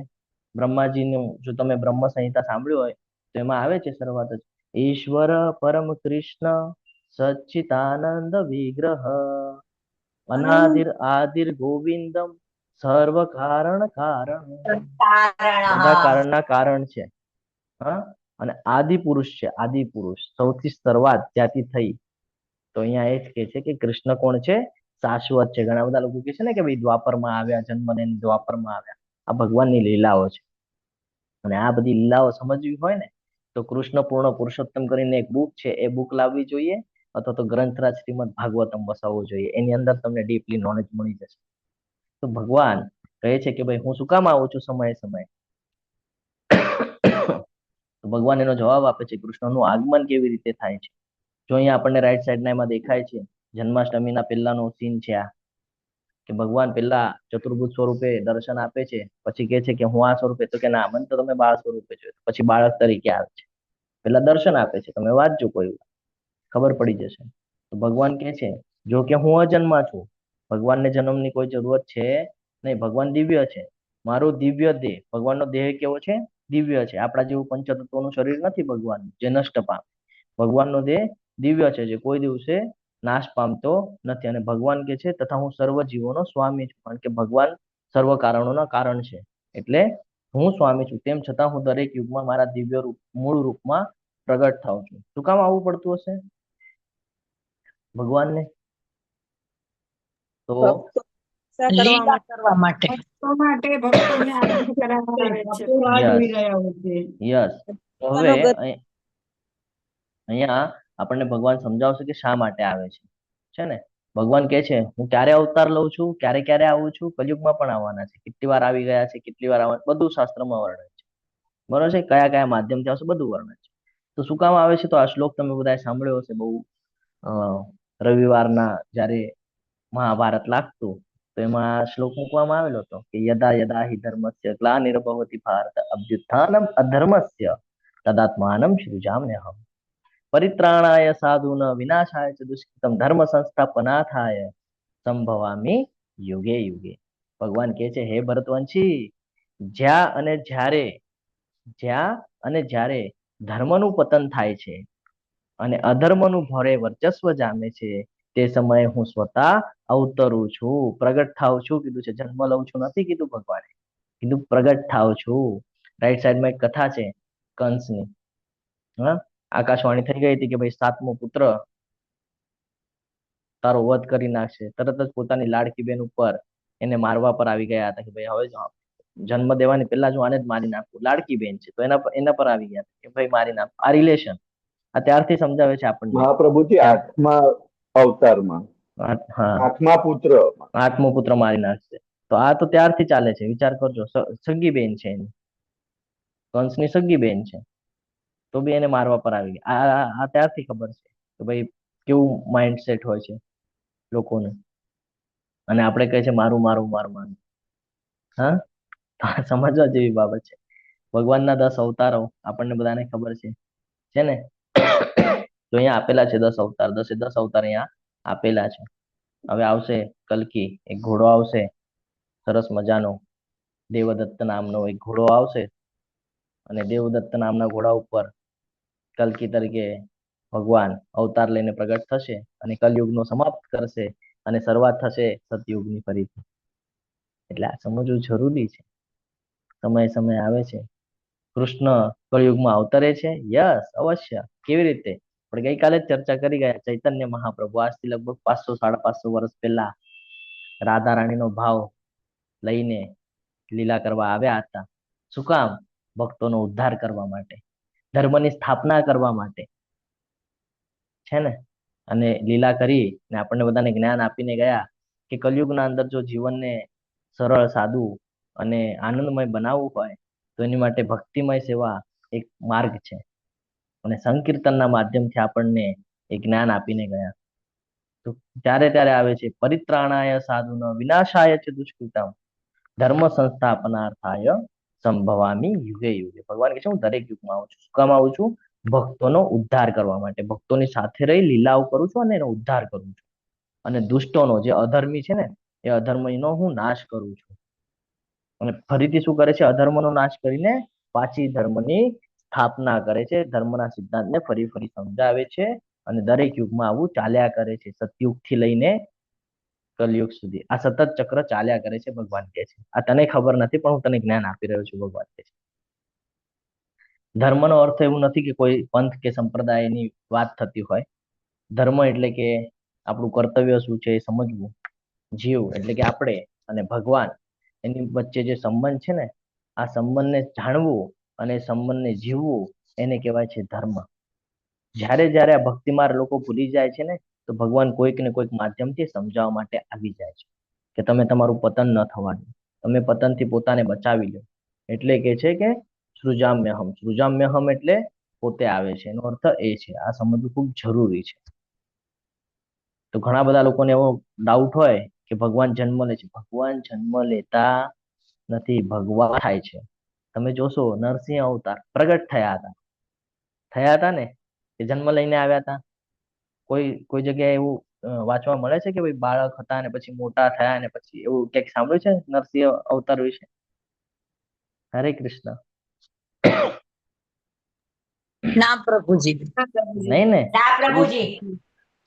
બ્રહ્માજીનું જો તમે બ્રહ્મ સંહિતા સાંભળ્યું હોય તો એમાં આવે છે શરૂઆત જ ઈશ્વર પરમ કૃષ્ણ સચ્ચિદાનંદ વિગ્રહ અનાદિર આદિર ગોવિંદમ સર્વ કારણ બધા કારણના કારણ છે. હા, અને આદિ પુરુષ છે, આદિ પુરુષ સૌથી શરૂઆત જ્યાંથી થઈ. તો અહીંયા એ જ કે છે કે કૃષ્ણ કોણ છે? શાશ્વત છે. ઘણા બધા લોકો કહે છે ને કે ભાઈ દ્વાપરમાં આવ્યા, જન્મ લઈને દ્વાપરમાં આવ્યા. આ ભગવાનની લીલાઓ છે. અને આ બધી લીલાઓ સમજવી હોય ને તો કૃષ્ણ પૂર્ણ પુરુષોત્તમ કરીને એક બુક છે, એ બુક લાવવી જોઈએ, અથવા તો ગ્રંથરાજ શ્રીમદ ભાગવતમ વસાવવું જોઈએ. એની અંદર તમને ડીપલી નોલેજ મળી જશે. તો ભગવાન કહે છે કે ભાઈ હું શું કામ આવું છું સમયે સમયે? તો ભગવાન એનો જવાબ આપે છે કૃષ્ણનું આગમન કેવી રીતે થાય છે. જો અહીંયા આપણને રાઈટ સાઈડના એમાં દેખાય છે, જન્માષ્ટમીના પહેલાનો સીન છે આ, કે ભગવાન પેલા ચતુર્ભુજ સ્વરૂપે દર્શન આપે છે, પછી કહે છે કે હું આ સ્વરૂપે, તો કે ના, મને તો તમે બાળ સ્વરૂપે જોયો. પછી બાળક તરીકે આવે છે, પેલા દર્શન આપે છે. તમે વાંચજો, કોઈ ખબર પડી જશે. તો ભગવાન કહે છે જો કે હું અજન્મા છું, ભગવાનને જન્મની કોઈ જરૂરત છે નહીં, ભગવાન દિવ્ય છે. મારો દિવ્ય દેહ, ભગવાનનો દેહ કેવો છે? દિવ્ય છે. આપણા જેવું પંચતત્વનું શરીર નથી ભગવાનનું, જે નષ્ટ પામે. ભગવાનનો દેહ દિવ્ય છે, જે કોઈ દિવસે નાશ પામતો નથી. અને ભગવાન કે છે તથા હું સર્વ જીવોનો સ્વામી છું, કારણ કે ભગવાન સર્વ કારણોના કારણ છે. એટલે હું સ્વામી છું, તેમ છતાં હું દરેક યુગમાં મારા દિવ્ય રૂપ, મૂળ રૂપમાં પ્રગટ થાઉં છું. શું કામ આવવું પડતું હશે ભગવાનને? તો લીલા કરવા માટે. ભક્તો માટે ભક્તોને આનંદ કરાવવા આવે છે. યસ. હવે અહીંયા આપણને ભગવાન સમજાવશે કે શા માટે આવે છે ને. ભગવાન કહે છે હું ક્યારે અવતાર લઉં છું, ક્યારે ક્યારે આવું છું, કલયુગમાં પણ આવવાના છે, કેટલી વાર આવી ગયા છે, કેટલી વાર આવવાના, બધું શાસ્ત્રમાં વર્ણન છે. બરોબર છે, કયા કયા માધ્યમથી આવશે બધું વર્ણન છે. તો શું કામ આવે છે? તો આ શ્લોક તમે બધાએ સાંભળ્યો હશે બહુ. અ રવિવારના જ્યારે મહાભારત લાગતું તો એમાં આ શ્લોક મૂકવામાં આવેલો હતો કે યદા યદા હિ ધર્મસ્ય ગ્લાનિર્ભવતિ ભારત અભ્યુત્થાનમ અધર્મસ્ય તદાત્માનમ સૃજામ્યહમ પરિત્રાણાય સાધુન વિનાશાય ચ દુષ્કૃતમ ધર્મ સંસ્થાપનાથાય સંભવામી યુગે યુગે. ભગવાન કહે છે હે ભરતવંશી, જ્યાં અને જ્યારે ધર્મનું પતન થાય છે અને અધર્મનું ભરે વર્ચસ્વ જામે છે તે સમયે હું સ્વતઃ અવતરું છું, પ્રગટ થાવ છું કીધું છે. જન્મ લઉં છું નથી કીધું ભગવાને, કીધું પ્રગટ થાવ છું. રાઈટ સાઈડમાં એક કથા છે કંસની. હા, આકાશવાણી થઈ ગઈ હતી કે ભાઈ 7મો પુત્ર તારો વધ કરી નાખશે. તરત જ પોતાની લાડકી બેન ઉપર એને મારવા પર આવી ગયા હતા કે ભાઈ હવે જન્મ દેવાની પહેલા જ હું આને જ મારી નાખું. લાડકી બેન છે તો એના પર આવી ગયા કે ભાઈ મારી નાખ. આ રિલેશન આ ત્યારથી સમજાવે છે આપણને. મહાપ્રભુજી 8મા અવતારમાં હા, 8મા પુત્ર 8મો પુત્ર મારી નાખશે. તો આ તો ત્યારથી ચાલે છે. વિચાર કરજો, સગી બેન છે એની, કંસની સગી બેન છે તો બી એને મારવા પર આવી ગયા. આ ત્યારથી ખબર છે કે ભાઈ કેવું માઇન્ડસેટ હોય છે લોકોનું. અને આપણે કહે છે મારું મારું મારું મારું. હા, સમજવા જેવી બાબત છે. ભગવાનના 10 અવતારો આપણને બધાને ખબર છે ને. તો અહીંયા આપેલા છે 10 અવતાર, 10 અવતાર અહીંયા આપેલા છે. હવે આવશે કલ્કી, એક ઘોડો આવશે સરસ મજાનો, દેવદત્ત નામનો એક ઘોડો આવશે અને દેવદત્ત નામના ઘોડા ઉપર કલ્કી તરીકે ભગવાન અવતાર લઈને પ્રગટ થશે અને કલયુગનો સમાપ્ત કરશે અને શરૂઆત થશે સતયુગની ફરીથી. એટલે આ સમજવું જરૂરી છે. સમય આવે છે. કૃષ્ણ કળયુગમાં અવતરે છે. યસ, અવશ્ય. કેવી રીતે? આપણે ગઈકાલે જ ચર્ચા કરી ગયા. ચૈતન્ય મહાપ્રભુ આજથી લગભગ 500-550 વર્ષ પહેલા રાધા રાણીનો ભાવ લઈને લીલા કરવા આવ્યા હતા. શું કામ? ભક્તોનો ઉદ્ધાર કરવા માટે, ધર્મની સ્થાપના કરવા માટે છે ને. અને લીલા કરી ને આપણને બધાને જ્ઞાન આપીને ગયા કે કલયુગના અંદર જો જીવનને સરળ, સાદું અને આનંદમય બનાવવું હોય તો એની માટે ભક્તિમય સેવા એક માર્ગ છે. અને સંકીર્તનના માધ્યમથી આપણને એ જ્ઞાન આપીને ગયા. તો ત્યારે આવે છે પરિત્રાણાય સાધુન વિનાશાય ચ દુષ્કૃતમ ધર્મ સંસ્થાપનાર્થાય સંભવામી યુગે યુગે. ભગવાન કહે છે હું દરેક યુગમાં આવું છું. શું કામ આવું છું? ભક્તોનો ઉદ્ધાર કરવા માટે. ભક્તોની સાથે રહી લીલાઓ કરું છું અને એનો ઉદ્ધાર કરું છું. અને દુષ્ટોનો, જે અધર્મી છે ને, એ અધર્મીનો હું નાશ કરું છું. અને ફરીથી શું કરે છે? અધર્મનો નાશ કરીને પાછી ધર્મની સ્થાપના કરે છે. ધર્મના સિદ્ધાંતને ફરી સમજાવે છે અને દરેક યુગમાં આવું ચાલ્યા કરે છે. સતયુગથી લઈને કલયુગ સુધી આ સતત ચક્ર ચાલ્યા કરે છે. ભગવાન કહે છે આ તને ખબર નથી પણ હું તને જ્ઞાન આપી રહ્યો છું. ભગવાન કહે છે ધર્મનો અર્થ એવું નથી કે કોઈ પંથ કે સંપ્રદાયની વાત થતી હોય. ધર્મ એટલે કે આપણું કર્તવ્ય શું છે એ સમજવું. જીવ એટલે કે આપણે અને ભગવાન એની વચ્ચે જે સંબંધ છે ને, આ સંબંધને જાણવું અને સંબંધને જીવવું એને કહેવાય છે ધર્મ. જ્યારે આ ભક્તિમાર લોકો ભૂલી જાય છે ને, તો ભગવાન કોઈક ને કોઈક માધ્યમથી સમજાવવા માટે આવી જાય છે કે તમે તમારું પતન ન થવા દો, તમે પતનથી પોતાને બચાવી લો. એટલે કે છે કે સૃજામ્યહમ. સૃજામ્યહમ એટલે પોતે આવે છે, એનો અર્થ એ છે. આ સમજવું ખૂબ જરૂરી છે. તો ઘણા બધા લોકોને એવો ડાઉટ હોય કે ભગવાન જન્મ લે છે. ભગવાન જન્મ લેતા નથી, ભગવાન થાય છે. તમે જોશો નરસિંહ અવતાર પ્રગટ થયા હતા ને, કે જન્મ લઈને આવ્યા હતા? કોઈ જગ્યાએ એવું વાંચવા મળે છે કે ભાઈ બાળક હતા અને પછી મોટા થયા અને પછી એવું ક્યાંક સાંભળ્યું છે નરસિંહ અવતાર વિશે? હરે કૃષ્ણ. ના પ્રભુજી. નહીં ને? ના પ્રભુજી.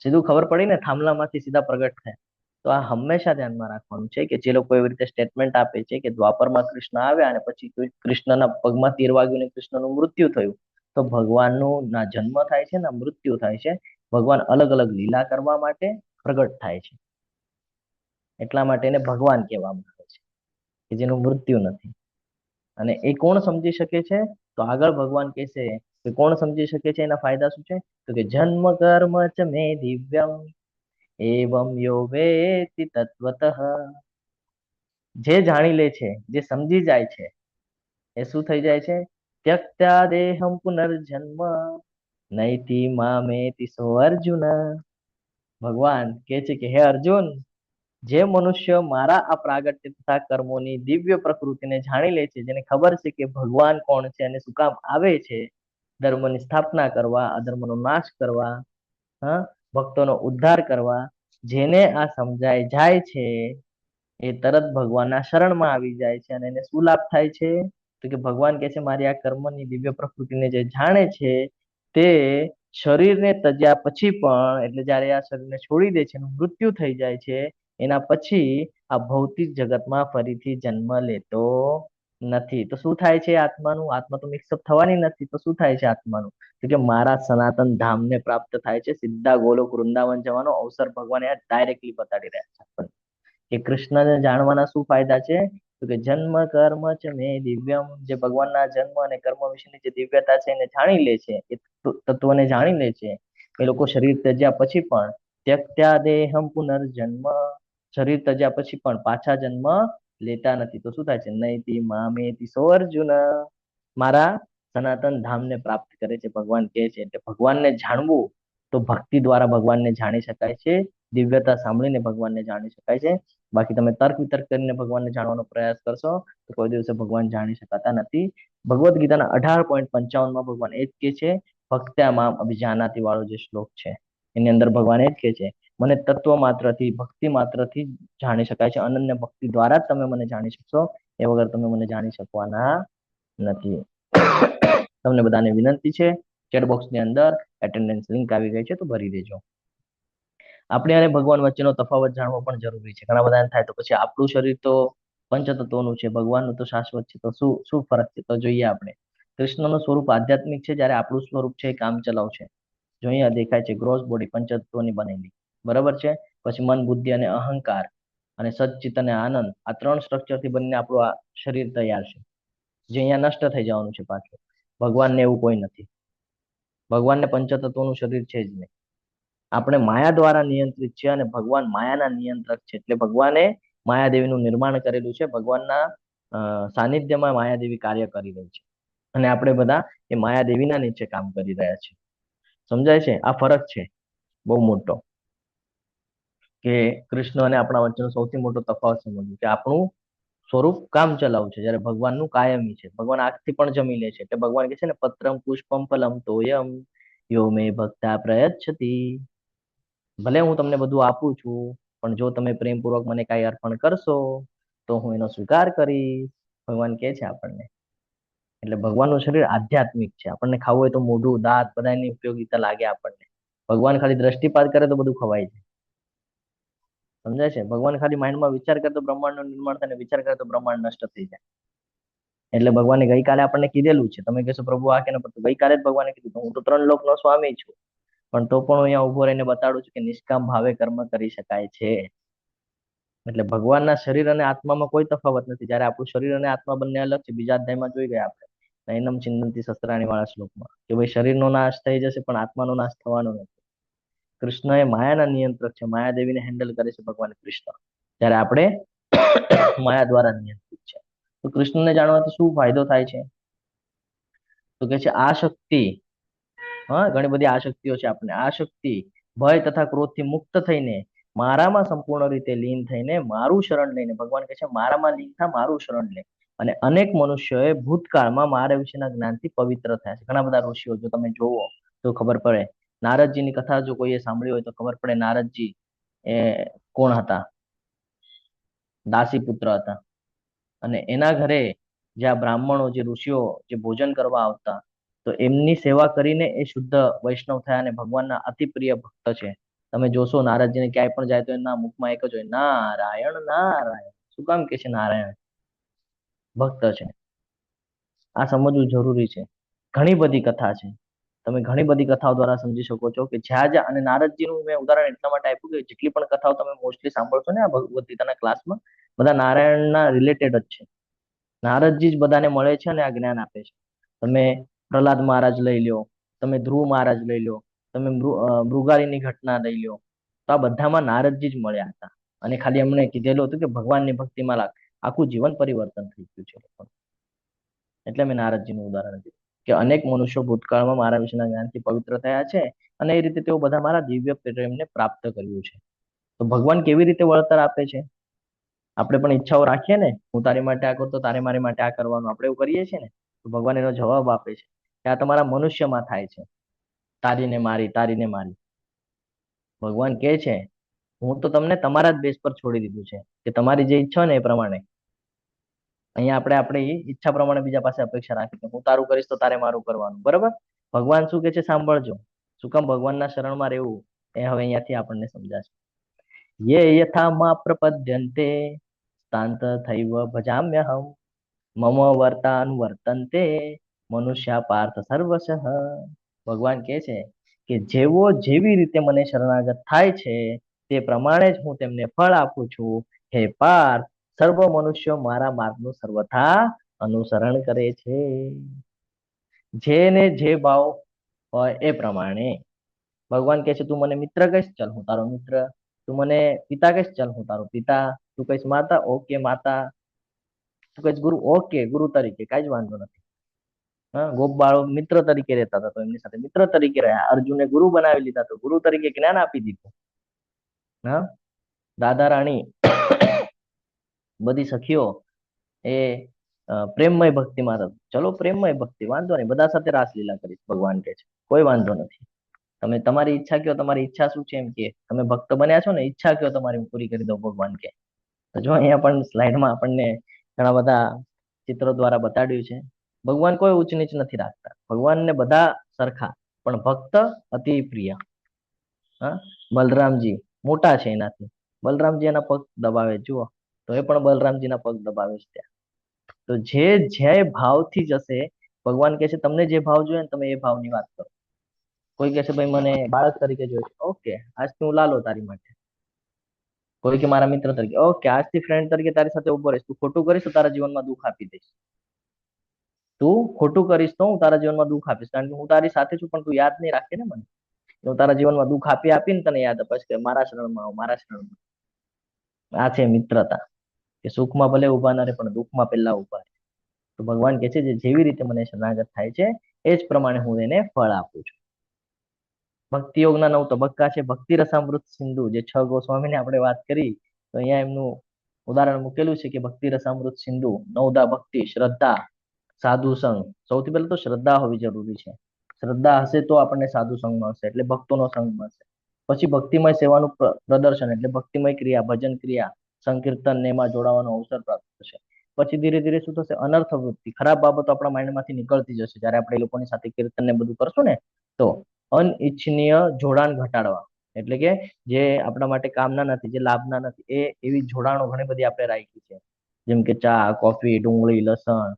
સીધું ખબર પડી ને, થાંભલામાંથી સીધા પ્રગટ થયા. તો આ હંમેશા ધ્યાનમાં રાખવાનું છે કે જે લોકો એવી રીતે સ્ટેટમેન્ટ આપે છે કે દ્વાપરમાં કૃષ્ણ આવ્યા અને પછી કૃષ્ણના પગમાં તીર વાગ્યું ને કૃષ્ણનું મૃત્યુ થયું, તો ભગવાનનું ના જન્મ થાય છે ના મૃત્યુ થાય છે. ભગવાન અલગ અલગ લીલા કરવા માટે પ્રગટ થાય છે. એટલા માટે એને ભગવાન કહેવામાં આવે છે કે જેનું મૃત્યુ નથી. અને એ કોણ સમજી શકે છે? તો આગળ ભગવાન કહેશે તો કોણ સમજી શકે છે એના ફાયદા શું છે? તો કે જન્મ કર્મ ચ મે દિવ્યમ એવમ યો વેતિ તત્વતઃ. જે જાણી લે છે, જે સમજી જાય છે, એ શું થઈ જાય છે? ત્યક્ત્યા દેહમ પુનર્જન્મ નૈતિ મામેતિ સો અર્જુન. ભગવાન કહે છે કે હે અર્જુન, જે મનુષ્ય મારા આ પ્રાગટ્ય તથા કર્મોની દિવ્ય પ્રકૃતિને જાણી લે છે, જેને ખબર છે કે ભગવાન કોણ છે અને શું કામ આવે છે, ધર્મની સ્થાપના કરવા, અધર્મનો નાશ કરવા, ભક્તોનો ઉદ્ધાર કરવા, જેને આ સમજાય જાય છે એ તરત ભગવાનના શરણમાં આવી જાય છે. અને એને શું લાભ થાય છે? તો કે ભગવાન કહે છે મારી આ કર્મની દિવ્ય પ્રકૃતિને જે જાણે છે તે શરીરને તજ્યા પછી પણ, એટલે જયારે આ શરીરને છોડી દે છે, એનું મૃત્યુ થઈ જાય છે, એના પછી આ ભૌતિક જગતમાં ફરીથી જન્મ લેતો નથી. તો શું થાય છે આત્માનું? આત્મા તો મિક્સઅપ થવાની નથી. તો શું થાય છે આત્માનું? તો કે મારા સનાતન ધામને પ્રાપ્ત થાય છે. સીધા ગોલોક વૃંદાવન જવાનો અવસર ભગવાન ડાયરેક્ટલી બતાડી રહ્યા છે આપણને કે કૃષ્ણને જાણવાના શું ફાયદા છે? તો કે જન્મ કર્મ ચ મે દિવ્યમ, જે ભગવાનના જન્મ અને કર્મ વિશેની જે દિવ્યતા છે એને જાણી લે છે, એ તત્વને જાણી લે છે, એ લોકો શરીર ત્યજ્યા પછી પણ ત્યક્ત્યા દેહમ પુનર્જન્મ, શરીર ત્યજ્યા પછી પણ પાછા જન્મ લેતા નથી. તો શું થાય છે? નૈતિ મામેતિ સો અર્જુન, મારા સનાતન ધામને પ્રાપ્ત કરે છે, ભગવાન કહે છે. એટલે ભગવાનને જાણવું તો ભક્તિ દ્વારા ભગવાનને જાણી શકાય છે, દિવ્યતા સાંભળીને ભગવાનને જાણી શકાય છે. બાકી તમે તર્ક વિતર્ક કરીને ભગવાનને જાણવાનો પ્રયાસ કરશો તો કોઈ દિવસે ભગવાન જાણી શકાતા નથી. ભગવદ્ ગીતાના 18.55 ભગવાન એ જ કહે છે, ભક્ત્યા મામ અભિજાનાતિ વાળો જે શ્લોક છે એની અંદર ભગવાન એ જ કહે છે મને તત્વ માત્રથી, ભક્તિ માત્રથી જાણી શકાય છે. અનન્ય ભક્તિ દ્વારા જ તમે મને જાણી શકશો, એ વગર તમે મને જાણી શકવાના નથી. તમને બધાને વિનંતી છે, ચેટ બોક્સની અંદર એટેન્ડન્સ લિંક આવી ગઈ છે તો ભરી દેજો. આપણે અને ભગવાન વચ્ચેનો તફાવત જાણવો પણ જરૂરી છે. ઘણા બધા થાય તો પછી આપણું શરીર તો પંચતત્વનું છે, ભગવાનનું તો શાશ્વત છે, તો શું ફરક છે? તો જોઈએ આપણે. કૃષ્ણનું સ્વરૂપ આધ્યાત્મિક છે, જ્યારે આપણું સ્વરૂપ છે એ કામચલાઉ છે. જો અહીંયા દેખાય છે ગ્રોસ બોડી પંચતત્વની બનેલી, બરાબર છે. પછી મન, બુદ્ધિ અને અહંકાર અને સચ્ચિત અને આનંદ, આ 3 સ્ટ્રક્ચરથી બનીને આપણું આ શરીર તૈયાર છે, જે અહીંયા નષ્ટ થઈ જવાનું છે પાછું. ભગવાનને એવું કોઈ નથી. ભગવાનને પંચતત્વનું શરીર છે જ નહીં. આપણે માયા દ્વારા નિયંત્રિત છે અને ભગવાન માયાના નિયંત્રક છે. એટલે ભગવાને માયાદેવીનું નિર્માણ કરેલું છે. ભગવાનના સાનિધ્યમાં માયાદેવી કાર્ય કરી રહી છે અને આપણે બધા એ માયાદેવીના નીચે કામ કરી રહ્યા છે. સમજાય છે? આ ફરક છે બહુ મોટો, કે કૃષ્ણ અને આપણા વચ્ચેનો સૌથી મોટો તફાવત સમજવું કે આપણું સ્વરૂપ કામ ચલાવ છે, જ્યારે ભગવાનનું કાયમી છે. ભગવાન આંખથી પણ જમી લે છે. એટલે ભગવાન કહે છે ને પત્રમ પુષ્પમ ફલમ તોયમ યો મે ભક્તા પ્રયચ્છતિ. ભલે હું તમને બધું આપું છું, પણ જો તમે પ્રેમપૂર્વક મને કાંઈ અર્પણ કરશો તો હું એનો સ્વીકાર કરીશ, ભગવાન કહે છે આપણને. એટલે ભગવાનનું શરીર આધ્યાત્મિક છે. આપણને ખાવું હોય તો મોઢું, દાંત બધાની ઉપયોગીતા લાગે આપણને. ભગવાન ખાલી દ્રષ્ટિપાત કરે તો બધું ખવાય છે. સમજાય છે? ભગવાન ખાલી માઇન્ડમાં વિચાર કરે તો બ્રહ્માંડનું નિર્માણ થાય, વિચાર કરે તો બ્રહ્માંડ નષ્ટ થઈ જાય. એટલે ભગવાને ગઈકાલે આપણને કીધેલું છે. તમે કહેશો પ્રભુ આ કેને, ગઈકાલે જ ભગવાને કીધું હું તો 3 લોકનો સ્વામી છું, પણ તો પણ હું અહીંયા ઉભો રહીને બતાડું છું કે નિષ્કામ ભાવે કર્મ કરી શકાય છે. એટલે ભગવાનના શરીર અને આત્મામાં કોઈ તફાવત નથી. જ્યારે આપણું શરીર અને આત્મા બંને અલગ છે. બીજા અધ્યાયમાં જોઈ ગયા આપણે નૈનમ ચિંતન્તિ શસ્ત્રાણી વાળા શ્લોકમાં કે ભાઈ શરીરનો નાશ થઈ જશે પણ આત્માનો નાશ થવાનો નથી. કૃષ્ણ એ માયાના નિયંત્રક છે. માયાદેવીને હેન્ડલ કરે છે ભગવાન કૃષ્ણ, જ્યારે આપણે માયા દ્વારા નિયંત્રિત છે. તો કૃષ્ણને જાણવાથી શું ફાયદો થાય છે? તો કે છે આ શક્તિ, ઘણી બધી આશક્તિઓ છે આપણને. આ શક્તિ ભય તથા ક્રોધથી મુક્ત થઈને મારામાં સંપૂર્ણ રીતે લીન થઈને મારું શરણ લઈને, ભગવાન કહે છે મારામાં લીન થા, મારું શરણ લે. અને અનેક મનુષ્યોએ ભૂતકાળમાં મારા વિશેના જ્ઞાનથી પવિત્ર થયા છે. ઘણા બધા ઋષિઓ જો તમે જોવો તો ખબર પડે. નારદજીની કથા જો કોઈએ સાંભળી હોય તો ખબર પડે નારદજી એ કોણ હતા? દાસી પુત્ર હતા. અને એના ઘરે જે આ બ્રાહ્મણો, જે ઋષિઓ જે ભોજન કરવા આવતા, તો એમની સેવા કરીને એ શુદ્ધ વૈષ્ણવ થયા અને ભગવાનના અતિ પ્રિય ભક્ત છે. તમે જોશો નારદજીને ક્યાંય પણ જાય તો એના મુખમાં એક જ હોય, નારાયણ નારાયણ. શું કામ કે છે નારાયણ? ભક્ત છે. આ સમજવું જરૂરી છે. ઘણી બધી કથા છે, તમે ઘણી બધી કથાઓ દ્વારા સમજી શકો છો કે જ્યાં જ્યાં, અને નારદજીનું મેં ઉદાહરણ એટલા માટે આપ્યું કે જેટલી પણ કથાઓ તમે મોસ્ટલી સાંભળશો ને આ ભગવદ્ ગીતાના ક્લાસમાં, બધા નારાયણના રિલેટેડ જ છે. નારદજી જ બધાને મળે છે અને આ જ્ઞાન આપે છે. તમે પ્રહલાદ મહારાજ લઈ લો, તમે ધ્રુવ મહારાજ લઈ લો, તમે મૃગાળીની ઘટના લઈ લો, તો આ બધામાં નારદજી જ મળ્યા હતા. અને ખાલી એમણે કીધેલું હતું કે ભગવાનની ભક્તિમાં લાગ, આખું જીવન પરિવર્તન થઈ ગયું છે લોકોનું. એટલે મેં નારદજીનું ઉદાહરણ દીધું કે અનેક મનુષ્યો ભૂતકાળમાં મારા વિશેના જ્ઞાનથી પવિત્ર થયા છે અને એ રીતે તેઓ બધા મારા દિવ્ય પ્રેમને પ્રાપ્ત કર્યું છે. તો ભગવાન કેવી રીતે વળતર આપે છે? આપણે પણ ઈચ્છાઓ રાખીએ ને, હું તારી માટે આ કરતો, તારે મારી માટે આ કરવાનું, આપણે એવું કરીએ છીએ ને, તો ભગવાન એનો જવાબ આપે છે કે આ તમારા મનુષ્યમાં થાય છે, તારીને મારી, તારીને મારી. ભગવાન કહે છે હું તો તમને તમારા જ બેસ પર છોડી દીધું છે કે તમારી જે ઈચ્છા ને એ પ્રમાણે. અહીંયા આપણે આપણી ઈચ્છા પ્રમાણે બીજા પાસે અપેક્ષા રાખી કે હું તારું કરીશ તો તારે મારું કરવાનું, બરાબર? ભગવાન શું કહે છે સાંભળજો. શું કામ ભગવાનના શરણમાં રહેવું એ હવે અહીંયાથી આપણને સમજાશે. યે યથા મા પ્રપદ્યન્તે તાંત થૈવ ભજામ્યહમ મમ વર્તાન વર્તન્તે મનુષ્યા પાર્થ સર્વશઃ. ભગવાન કહે છે કે જેવો જેવી રીતે મને શરણાગત થાય છે તે પ્રમાણે જ હું તેમને ફળ આપું છું. હે પાર્થ, સર્વ મનુષ્યો મારા માર્ગનું સર્વથા અનુસરણ કરે છે. જેને જે ભાવ હોય એ પ્રમાણે. ભગવાન કહે છે તું મને મિત્ર કહીશ, ચાલ હું તારો મિત્ર. તું મને પિતા કહીશ, ચાલ હું તારો પિતા. તું કહીશ માતા, ઓકે માતા. તું કહીશ ગુરુ, ઓકે ગુરુ તરીકે, કાંઈ જ વાંધો નથી. હા, ગોપ બાળો મિત્ર તરીકે રહેતા હતા તો એમની સાથે મિત્ર તરીકે રહ્યા. અર્જુને ગુરુ બનાવી લીધા તો ગુરુ તરીકે જ્ઞાન આપી દીધું. હા, રાધા રાણી બધી સખીઓ એ પ્રેમમય ભક્તિમાં હતા. ચલો પ્રેમમય ભક્તિ, વાંધો નહીં, બધા સાથે રાસલીલા કરીશ, ભગવાન કહે છે કોઈ વાંધો નથી. તમે તમારી ઈચ્છા કયો, તમારી ઈચ્છા શું છે એમ કે તમે ભક્ત બન્યા છો ને, ઈચ્છા કયો તમારી હું પૂરી કરી દઉં, ભગવાન કે. તો જો અહીંયા પણ સ્લાઇડમાં આપણને ઘણા બધા ચિત્રો દ્વારા બતાડ્યું છે. ભગવાન કોઈ ઊંચ નીચ નથી રાખતા, ભગવાનને બધા સરખા, પણ ભક્ત અતિ પ્રિય. હા, બલરામજી મોટા છે એનાથી, બલરામજી એના પગ દબાવે, જુઓ તો એ પણ બલરામજીના પગ દબાવે છે ત્યાં. તો જે ભાવથી જશે, ભગવાન કહે છે તમને જે ભાવ જોઈએ ને તમે એ ભાવની વાત કરો. કોઈ કહે છે ભાઈ મને બાળક તરીકે જોઈએ, ઓકે આજથી હું લાલો તારી માટે. કોઈ કે મારા મિત્ર તરીકે, ઓકે આજથી ફ્રેન્ડ તરીકે તારી સાથે ઉભો રહીશ. તું ખોટું કરીશ તો તારા જીવનમાં દુઃખ આપી દઈશ. તું ખોટું કરીશ તો હું તારા જીવનમાં દુઃખ આપીશ, કારણ કે હું તારી સાથે છું, પણ તું યાદ નહીં રાખે ને મને. હું તારા જીવનમાં દુઃખ આપીને તને યાદ અપાઈશ કે મારા શરણમાં આવ, મારા શરણમાં. આ છે મિત્રતા, કે સુખમાં ભલે ઉભા ના રહે પણ દુઃખમાં પહેલા ઉભા રહે. તો ભગવાન કહે છે જે જેવી રીતે મને શરણાગત થાય છે એ જ પ્રમાણે હું એને ફળ આપું છું. ભક્તિ યોગના 9 તબક્કા છે. ભક્તિ રસામૃત સિંધુ, જે 6 ગોસ્વામીને આપણે વાત કરી, તો અહીંયા એમનું ઉદાહરણ મૂકેલું છે કે ભક્તિ રસામૃત સિંધુ, 9દા ભક્તિ, શ્રદ્ધા, સાધુ સંઘ. સૌથી પહેલા તો શ્રદ્ધા હોવી જરૂરી છે. શ્રદ્ધા હશે તો આપણને સાધુ સંઘ મળશે, એટલે ભક્તોનો સંઘ મળશે. પછી ભક્તિમય સેવાનું પ્રદર્શન, એટલે ભક્તિમય ક્રિયા, ભજન ક્રિયા, સંકીર્તન ને એમાં જોડાવાનો અવસર પ્રાપ્ત થશે. પછી ધીરે ધીરે શું થશે, અનર્થ વૃત્તિ, ખરાબ બાબતો આપણા માઇન્ડમાંથી નીકળતી જશે. જ્યારે આપણે એ લોકોની સાથે કીર્તન ને બધું કરશું ને, તો અનિચ્છનીય જોડાણ ઘટાડવા, એટલે કે જે આપણા માટે કામના નથી, જે લાભના નથી, એ એવી જોડાણો ઘણી બધી આપણે રાખી છે. જેમ કે ચા, કોફી, ડુંગળી, લસણ,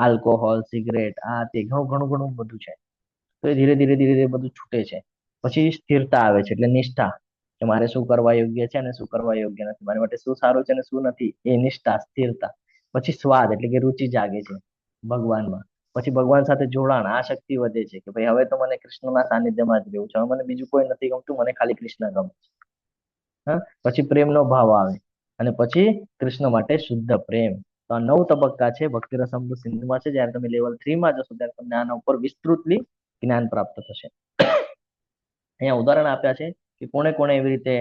આલ્કોહોલ, સિગરેટ, આ તે ઘણું બધું છે. તો એ ધીરે ધીરે બધું છૂટે છે. પછી સ્થિરતા આવે છે, એટલે નિષ્ઠા, કે મારે શું કરવા યોગ્ય છે અને શું કરવા યોગ્ય નથી, મારી માટે શું સારું છે અને શું નથી, એ નિષ્ઠા, સ્થિરતા. પછી સ્વાદ, એટલે કે રુચિ જાગે છે ભગવાનમાં. પછી ભગવાન સાથે જોડાણ, આ શક્તિ વધે છે કે ભાઈ હવે તો મને કૃષ્ણના સાનિધ્યમાં જ રહેવું છે, હવે મને બીજું કોઈ નથી ગમતું, મને ખાલી કૃષ્ણ ગમે છે. હા, પછી પ્રેમનો ભાવ આવે, અને પછી કૃષ્ણ માટે શુદ્ધ પ્રેમ. તો આ 9 તબક્કા છે ભક્તિ રસામૃત સિંધુમાં છે. જ્યારે તમે લેવલ 3 માં જશો ત્યારે તમને આના ઉપર વિસ્તૃતલી જ્ઞાન પ્રાપ્ત થશે. અહીંયા ઉદાહરણ આપ્યા છે કે કોણે કોણે એવી રીતે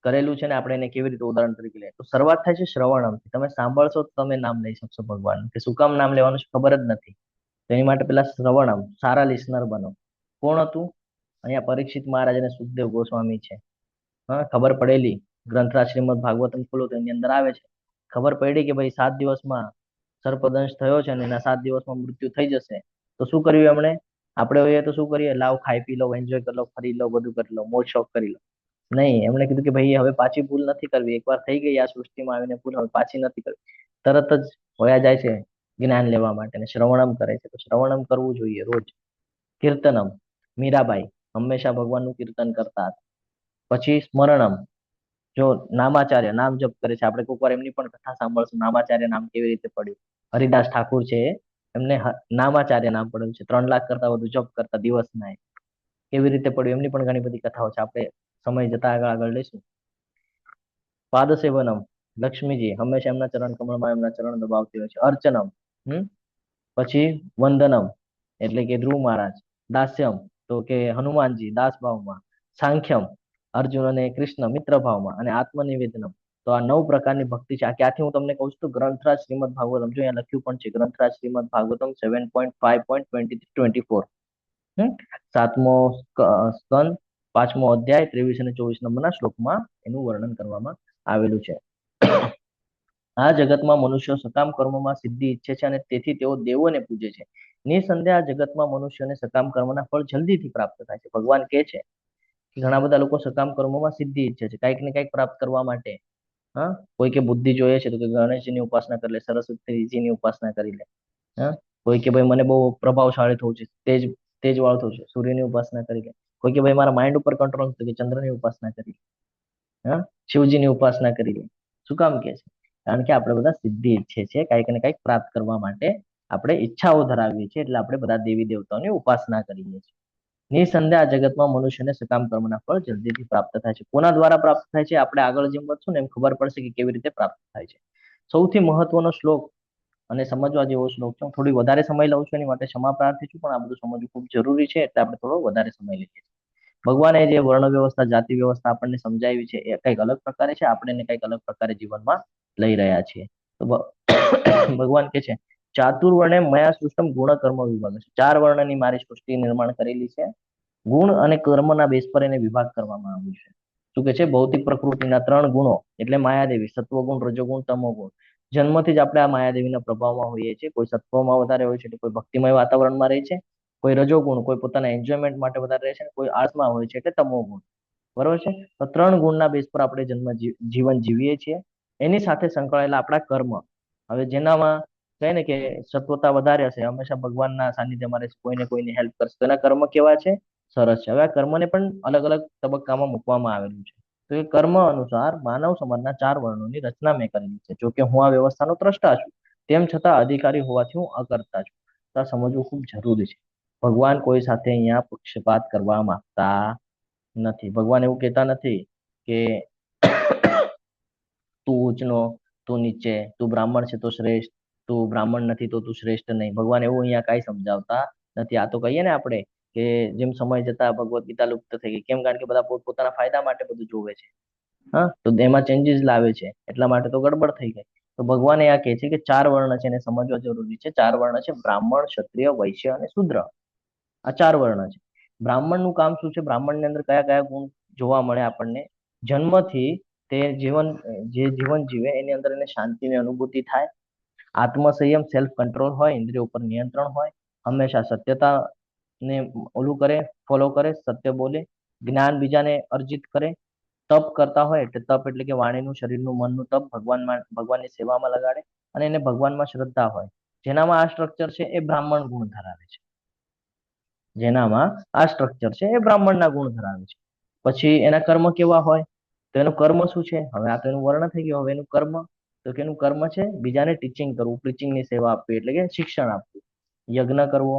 કરેલું છે ને આપણે એને કેવી રીતે ઉદાહરણ તરીકે લઈએ. તો શરૂઆત થાય છે શ્રવણમથી. તમે સાંભળશો તો તમે નામ લઈ શકશો ભગવાન, કે શું કામ નામ લેવાનું છે ખબર જ નથી, તો એની માટે પેલા શ્રવણમ, સારા લિસનર બનો. કોણ હતું અહીંયા? પરીક્ષિત મહારાજ અને સુખદેવ ગોસ્વામી છે. હા, ખબર પડેલી, ગ્રંથરાજ શ્રીમદ ભાગવતમ ખોલો તો એની અંદર આવે છે. ખબર પડી કે ભાઈ 7 દિવસમાં સર્પદંશ થયો છે અને એના 7 દિવસમાં મૃત્યુ થઈ જશે. તો શું કર્યું એમણે? આપણે હોઈએ તો શું કરીએ? લાવ ખાઈ પી લો, એન્જોય કરી લો, ફરી લો, બધું કરી લો, મોજ શોખ કરી લો. નહીં, એમણે કીધું કે ભાઈ હવે પાછી ભૂલ નથી કરવી, એકવાર થઈ ગઈ આ સૃષ્ટિમાં આવીને ભૂલ, હવે પાછી નથી કરવી. તરત જ હોયા જાય છે જ્ઞાન લેવા માટે, ને શ્રવણમ કરે છે. તો શ્રવણમ કરવું જોઈએ રોજ. કીર્તનમ, મીરાબાઈ હંમેશા ભગવાનનું કીર્તન કરતા હતા. પછી સ્મરણમ, જો નામાચાર્ય નામ જપ કરે છે, આપણે કોઈક વાર એમની પણ કથા સાંભળશું, નામાચાર્ય નામ કેવી રીતે પડ્યું. હરિદાસ ઠાકુર છે, એમને નામાચાર્ય નામ પડેલું છે. 3 લાખ કરતા વધુ જપ કરતા દિવસ ના. કેવી રીતે પડ્યું એમની પણ ઘણી બધી કથાઓ છે, આપણે સમય જતા આગળ લઈશું. પાદ સેવનમ, લક્ષ્મીજી હંમેશા એમના ચરણ કમળમાં એમના ચરણ દબાવતી હોય છે. અર્ચનમ, પછી વંદનમ એટલે કે ધ્રુવ મહારાજ. દાસ્યમ તો કે હનુમાનજી દાસ ભાવમાં. સાંખ્યમ અર્જુન અને કૃષ્ણ મિત્ર ભાવમાં. અને આત્મનિવેદનમ તો આ 9 પ્રકારની ભક્તિ છે. આ ક્યાંથી હું તમને કહું છું તો ગ્રંથરાજ શ્રીમદ ભાગવતમ, જો અહીંયા લખ્યું પણ છે ગ્રંથરાજ શ્રીમદ ભાગવતમ 7.5.23-24. 7મો સ્કંદ 5મો અધ્યાય 23 અને 24 નંબરના શ્લોકમાં એનું વર્ણન કરવામાં આવેલું છે. આ જગતમાં મનુષ્યો સકામ કર્મોમાં સિદ્ધિ ઈચ્છે છે અને તેથી તેઓ દેવોને પૂજે છે. નિસંદેહ આ જગતમાં મનુષ્યોને સકામ કર્મના ફળ જલ્દીથી પ્રાપ્ત થાય છે. ભગવાન કહે છે કે ઘણા બધા લોકો સકામ કર્મોમાં સિદ્ધિ ઈચ્છે છે, કંઈક ને કંઈક પ્રાપ્ત કરવા માટે. કોઈ કે બુદ્ધિ જોઈએ છે તો કે ગણેશજીની ઉપાસના કરી લે, સરસ્વતીજીની ઉપાસના કરી લે. કોઈ કે ભાઈ મને બહુ પ્રભાવશાળી થવું છે, તેજ વાળું થવું છે, સૂર્યની ઉપાસના કરી લે. કોઈ કે ભાઈ મારા માઇન્ડ ઉપર કંટ્રોલ તો કે ચંદ્રની ઉપાસના કરી લે, શિવજીની ઉપાસના કરી લે. શું કામ કે છે? કારણ કે આપણે બધા સિદ્ધિ ઈચ્છે છે, કંઈક ને કંઈક પ્રાપ્ત કરવા માટે આપણે ઈચ્છાઓ ધરાવીએ છીએ, એટલે આપણે બધા દેવી દેવતાઓની ઉપાસના કરીએ છીએ. નિસંદેહ આ જગતમાં મનુષ્યને સકામ કર્મના ફળ જલ્દીથી પ્રાપ્ત થાય છે. કોના દ્વારા પ્રાપ્ત થાય છે? આપણે આગળ જેમ વધશું ને એમ ખબર પડશે કે કેવી રીતે પ્રાપ્ત થાય છે. સૌથી મહત્વનો શ્લોક અને સમજવા જેવો શ્લોક છે. હું થોડી વધારે સમય લઉં છું, એની માટે ક્ષમા પ્રાર્થી છું, પણ આ બધું સમજવું ખૂબ જરૂરી છે, એટલે આપણે થોડો વધારે સમય લઈએ છીએ. ભગવાને જે વર્ણ વ્યવસ્થા, જાતિ વ્યવસ્થા આપણને સમજાવી છે એ કંઈક અલગ પ્રકારે છે, આપણે એને કંઈક અલગ પ્રકારે જીવનમાં લઈ રહ્યા છીએ. તો ભગવાન કે છે ચાતુર્વર્ણે મયા સૃષ્ટમ ગુણ કર્મ વિભાગ. 4 વર્ણની મારી સૃષ્ટિ નિર્માણ કરેલી છે. ગુણ અને કર્મના બેઝ પર એને વિભાગ કરવામાં આવ્યું છે. શું કે છે? ભૌતિક પ્રકૃતિના 3 ગુણો એટલે માયાદેવી, સત્વગુણ, રજોગુણ, તમોગુણ. જન્મથી જ આપણે આ માયાદેવીના પ્રભાવમાં હોઈએ છીએ. કોઈ સત્વમાં વધારે હોય છે, કોઈ ભક્તિમય વાતાવરણમાં રહે છે, કોઈ રજોગુણ, કોઈ પોતાના એન્જોયમેન્ટ માટે વધારે રહે છે, કોઈ આળસમાં હોય છે એટલે તમોગુણ. બરોબર છે? તો 3 ગુણના બેઝ પર આપણે જીવન જીવીએ છીએ. એની સાથે સંકળાયેલા આપણા કર્મ. હવે જેનામાં કહે ને કે સત્વતા વધારે હશે, હંમેશા ભગવાનના સાનિધ્યમાં રહેશે, કોઈને હેલ્પ કરશે, તો એના કર્મ કેવા છે? સરસ છે. હવે આ કર્મને પણ અલગ અલગ તબક્કામાં મૂકવામાં આવેલું છે. તો એ કર્મ અનુસાર માનવ સમાજના 4 વર્ણોની રચના મેં કરેલી છે. જો કે હું આ વ્યવસ્થાનો ત્રષ્ટા છું, તેમ છતાં અધિકારી હોવાથી હું અકર્તા છું. તો આ સમજવું ખૂબ જરૂરી છે. ભગવાન કોઈ સાથે અહીંયા પક્ષપાત કરવા માંગતા નથી. ભગવાન એવું કહેતા નથી કે તું ઊંચનો, તું નીચે, તું બ્રાહ્મણ છે તો શ્રેષ્ઠ, તું બ્રાહ્મણ નથી તો તું શ્રેષ્ઠ નહીં. ભગવાન એવું અહીંયા કાંઈ સમજાવતા નથી. આ તો કહીએ ને આપણે કે જેમ સમય જતા ભગવદ્ ગીતા લુપ્ત થઈ ગઈ. કેમ? કારણ કે બધા પોતપોતાના ફાયદા માટે બધું જોવે છે. તો એમાં ચેન્જીસ લાવે છે, એટલા માટે તો ગડબડ થઈ ગઈ. તો ભગવાન આ કહે છે કે 4 વર્ણ છે, એને સમજવા જરૂરી છે. 4 વર્ણ છે બ્રાહ્મણ, ક્ષત્રિય, વૈશ્ય અને શૂદ્ર. આ 4 વર્ણ છે. બ્રાહ્મણનું કામ શું છે? બ્રાહ્મણની અંદર કયા કયા ગુણ જોવા મળે આપણને? જન્મથી તે જીવન જીવે એની અંદર એને શાંતિની અનુભૂતિ થાય, આત્મસંયમ, સેલ્ફ કંટ્રોલ હોય, ઇન્દ્રિયો ઉપર નિયંત્રણ હોય, હંમેશા સત્યતા ને ઓલું કરે, ફોલો કરે, સત્ય બોલે, જ્ઞાન બીજાને અર્જિત કરે, તપ કરતા હોય એટલે તપ એટલે કે વાણીનું, શરીરનું, મનનું તપ ભગવાનની સેવામાં લગાડે, અને એને ભગવાનમાં શ્રદ્ધા હોય. જેનામાં આ સ્ટ્રક્ચર છે એ બ્રાહ્મણ ગુણ ધરાવે છે. જેનામાં આ સ્ટ્રક્ચર છે એ બ્રાહ્મણના ગુણ ધરાવે છે. પછી એના કર્મ કેવા હોય? તો એનું કર્મ શું છે? હવે આ તો એનું વર્ણ થઈ ગયું. હવે એનું કર્મ, તો કે એનું કર્મ છે બીજાને ટીચિંગ કરવું, પ્રીચિંગની સેવા આપવી, એટલે કે શિક્ષણ આપવું. યજ્ઞ કરવો,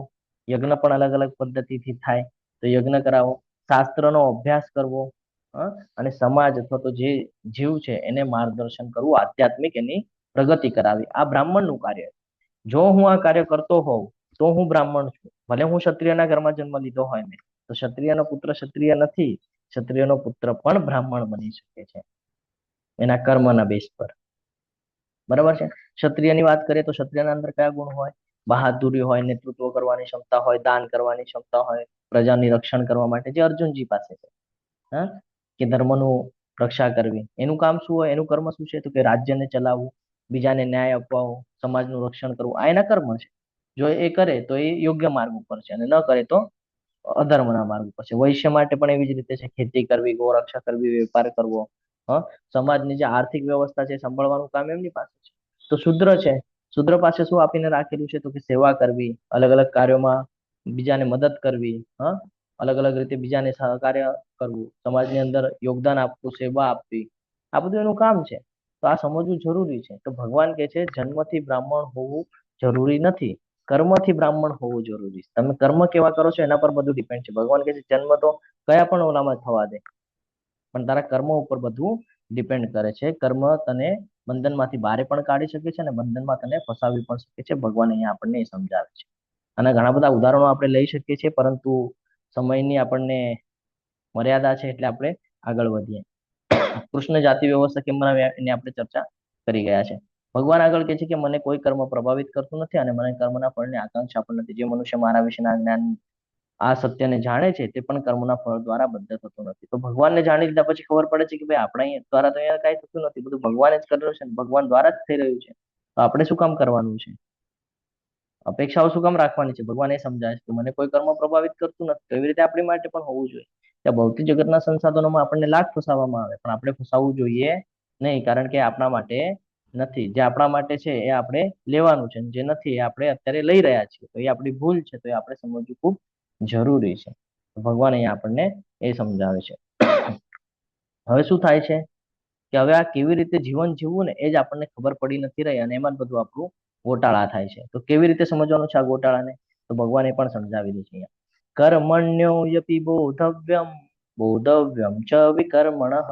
યજ્ઞ પણ અલગ અલગ પદ્ધતિથી થાય, તો યજ્ઞ કરાવો, શાસ્ત્રનો અભ્યાસ કરવો, અને સમાજ અથવા તો જે જીવ છે એને માર્ગદર્શન કરવું, આધ્યાત્મિક એની પ્રગતિ કરાવી. આ બ્રાહ્મણનું કાર્ય. જો હું આ કાર્ય કરતો હોઉં તો હું બ્રાહ્મણ છું. ભલે હું ક્ષત્રિયના ઘરમાં જન્મ લીધો હોય ને, તો ક્ષત્રિયનો પુત્ર ક્ષત્રિય નથી. ક્ષત્રિયનો પુત્ર પણ બ્રાહ્મણ બની શકે છે એના કર્મના બેઝ પર. બરાબર છે? ક્ષત્રિયની વાત કરીએ તો ક્ષત્રિયના અંદર કયા ગુણ હોય? બહાદુરી હોય, નેતૃત્વ કરવાની ક્ષમતા હોય, દાન કરવાની ક્ષમતા હોય, પ્રજાની રક્ષણ કરવા માટે જે અર્જુનજી પાસે છે, કે ધર્મનું રક્ષા કરવી. એનું કામ શું હોય? એનું કર્મ શું છે? તો કે રાજ્યને ચલાવવું, બીજાને ન્યાય અપાવવો, સમાજનું રક્ષણ કરવું. આ એના કર્મ છે. જો એ કરે તો એ યોગ્ય માર્ગ ઉપર છે, અને ન કરે તો અધર્મના માર્ગ ઉપર છે. વૈશ્ય માટે પણ એવી જ રીતે છે. ખેતી કરવી, ગૌરક્ષા કરવી, વેપાર કરવો, સમાજની જે આર્થિક વ્યવસ્થા છે સંભાળવાનું કામ એમની પાસે છે. તો શૂદ્ર છે. શૂદ્ર પાસે શું આપીને રાખેલું છે? તો કે સેવા કરવી, અલગ અલગ કાર્યોમાં બીજાને મદદ કરવી, અલગ અલગ રીતે બીજાને સહકાર્ય કરવું, સમાજની અંદર યોગદાન આપવું, સેવા આપવી. આ બધું એનું કામ છે. તો આ સમજવું જરૂરી છે. તો ભગવાન કહે છે જન્મથી બ્રાહ્મણ હોવું જરૂરી નથી. કર્મથી બ્રાહ્મણ હોવું જરૂરી છે. તમે કર્મ કેવા કરો છો એના પર બધું ડિપેન્ડ છે. ભગવાન કહે છે જન્મ તો કયા પણ ઓલામાં થવા દે, પણ તારા કર્મ ઉપર બધું ડિપેન્ડ કરે છે. કર્મ તને બંધનમાંથી બહાર પણ કાઢી શકે છે અને બંધનમાં તને ફસાવી પણ શકે છે. ભગવાન અહીંયા આપણને એ સમજાવે છે. અને ઘણા બધા ઉદાહરણો આપણે લઈ શકીએ છીએ, પરંતુ સમયની આપણને મર્યાદા છે એટલે આપણે આગળ વધીએ. કૃષ્ણ જાતિ વ્યવસ્થા કેમ બનાવ્યા એની આપણે ચર્ચા કરી ગયા છે. ભગવાન આગળ કહે છે કે મને કોઈ કર્મ પ્રભાવિત કરતું નથી અને મને કર્મના ફળની આકાંક્ષા પણ નથી. જે મનુષ્ય મારા વિશેના જ્ઞાન આ સત્યને જાણે છે તે પણ કર્મના ફળ દ્વારા બંધ થતો નથી. તો ભગવાનને જાણી લીધા પછી ખબર પડે છે કે ભાઈ આપણા દ્વારા તો અહીંયા કાંઈ થતું નથી, બધું ભગવાને જ કરેલું છે, ભગવાન દ્વારા જ થઈ રહ્યું છે. તો આપણે શું કામ કરવાનું છે? અપેક્ષાઓ શું કામ રાખવાની છે? ભગવાન એ સમજાય છે કે મને કોઈ કર્મ પ્રભાવિત કરતું નથી. તો એવી રીતે આપણી માટે પણ હોવું જોઈએ. ત્યાં ભૌતિક જગતના સંસાધનોમાં આપણને લાખ ફસાવવામાં આવે, પણ આપણે ફસાવવું જોઈએ નહીં, કારણ કે આપણા માટે નથી. જે આપણા માટે છે એ આપણે લેવાનું છે, જે નથી એ આપણે અત્યારે લઈ રહ્યા છીએ. તો એ આપણી ભૂલ છે, તો એ આપણે સમજવું ખૂબ જરૂરી છે. ભગવાન અહીંયા આપણને એ સમજાવે છે. હવે શું થાય છે કે હવે આ કેવી રીતે જીવન જીવવું ને એ જ આપણને ખબર પડી નથી રહી, અને એમાં જ બધું આપણું ગોટાળા થાય છે. તો કેવી રીતે સમજવાનું છે આ ગોટાળાને? તો ભગવાન એ પણ સમજાવી દે છે અહીંયા. કર્મણ્યો યપી બોધવ્યમ બોધવ્યમ ચ વિકર્મણઃ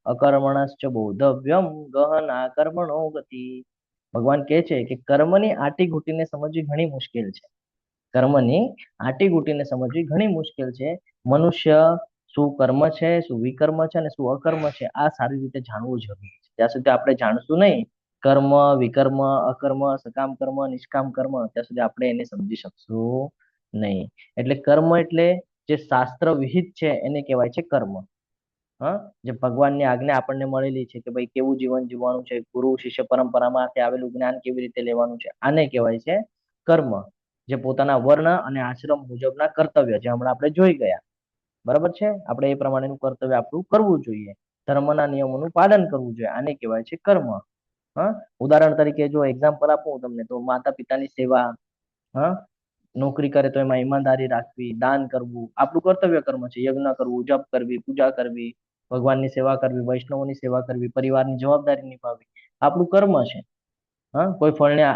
અકર્મણશ્ચ બોધવ્યમ ગહના કર્મણો ગતિ. ભગવાન કહે છે કે કર્મની આટી ઘૂંટીને સમજવી ઘણી મુશ્કેલ છે. કર્મની આટી ઘૂંટીને સમજવી ઘણી મુશ્કેલ છે. મનુષ્ય શું કર્મ છે, શું વિકર્મ છે અને શું અકર્મ છે આ સારી રીતે જાણવું જરૂરી છે. જ્યાં સુધી આપણે જાણશું નહીં કર્મ, વિકર્મ, અકર્મ, સકામ કર્મ, નિષ્કામ કર્મ, ત્યાં સુધી આપણે એને સમજી શકશું નહીં. એટલે કર્મ એટલે જે શાસ્ત્ર વિહિત છે એને કહેવાય છે કર્મ. જે ભગવાનની આજ્ઞા આપણને મળેલી છે કે ભાઈ કેવું જીવન જીવવાનું છે, ગુરુ શિષ્ય પરંપરામાંથી આવેલું જ્ઞાન કેવી રીતે લેવાનું છે, આને કહેવાય છે કર્મ. જે પોતાના વર્ણ અને આશ્રમ મુજબના કર્તવ્ય, જે હમણાં આપણે જોઈ ગયા, બરાબર છે, આપણે એ પ્રમાણેનું કર્તવ્ય આપણું કરવું જોઈએ, ધર્મના નિયમોનું પાલન કરવું જોઈએ, આને કહેવાય છે કર્મ. ઉદાહરણ તરીકે જો એક્ઝામ્પલ આપું તમને, તો માતા પિતાની સેવા, નોકરી કરે તો એમાં ઈમાનદારી રાખવી, દાન કરવું, આપણું કર્તવ્ય કર્મ છે. યજ્ઞ કરવું, જપ કરવી, પૂજા કરવી, ભગવાનની સેવા કરવી, વૈષ્ણવોની સેવા કરવી, પરિવારની જવાબદારી નિભાવવી, આપણું કર્મ છે. કોઈ ફળની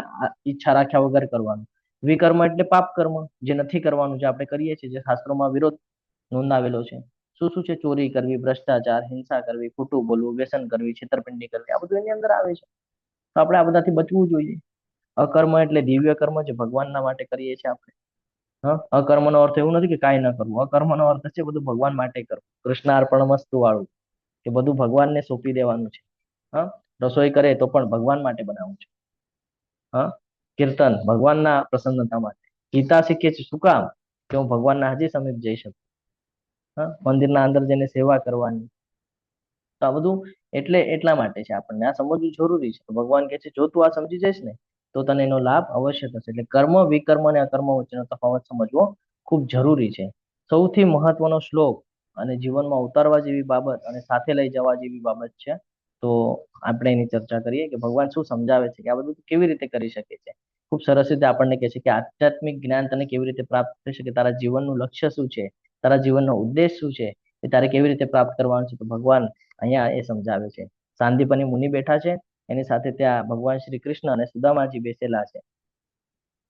ઈચ્છા રાખ્યા વગર કરવાનું. વિકર્મ એટલે પાપ કર્મ, જે નથી કરવાનું, જે આપણે કરીએ છીએ, જે શાસ્ત્રોમાં વિરોધ નોંધાવેલો છે. શું શું છે? ચોરી કરવી, ભ્રષ્ટાચાર, હિંસા કરવી, ખોટું બોલવું, વ્યસન કરવી, છેતરપિંડી કરવી, આ બધું એની અંદર આવે છે. તો આપણે આ બધાથી બચવું જોઈએ. અકર્મ એટલે દિવ્ય કર્મ, જે ભગવાનના માટે કરીએ છીએ આપણે. અકર્મનો અર્થ એવું નથી કે કાંઈ ન કરવું. અકર્મનો અર્થ છે બધું ભગવાન માટે કરવું, કૃષ્ણાર્પણમસ્તુ વાળું, કે બધું ભગવાનને સોંપી દેવાનું છે. રસોઈ કરે તો પણ ભગવાન માટે બનાવવું છે. કીર્તન ભગવાનના પ્રસન્નતા માટે. ગીતા શીખીએ છીએ શું કામ? કે હું ભગવાનના હજી સમીપ જઈ શકું. મંદિરના અંદર જઈને સેવા કરવાની. તો આ બધું એટલા માટે છે. આપણને આ સમજવું જરૂરી છે. ભગવાન કહે છે જો તું આ સમજી જઈશ ને તો તને એનો લાભ અવશ્ય થશે. એટલે કર્મ, વિકર્મ અને અકર્મ વચ્ચેનો તફાવત સમજવો ખૂબ જરૂરી છે. સૌથી મહત્વનો શ્લોક અને જીવનમાં ઉતારવા જેવી બાબત અને સાથે લઈ જવા જેવી બાબત છે. તો આપણે એની ચર્ચા કરીએ કે ભગવાન શું સમજાવે છે, કે આ બધું કેવી રીતે કરી શકે છે. ખૂબ સરસ રીતે આપણને કહે છે કે આધ્યાત્મિક જ્ઞાન તને કેવી રીતે પ્રાપ્ત થઈ શકે, તારા જીવનનું લક્ષ્ય શું છે, તારા જીવનનો ઉદ્દેશ શું છે, એ તારે કેવી રીતે પ્રાપ્ત કરવાનું છે. તો ભગવાન અહીંયા એ સમજાવે છે. સાંદીપની મુનિ બેઠા છે, એની સાથે ત્યાં ભગવાન શ્રી કૃષ્ણ અને સુદામાજી બેસેલા છે.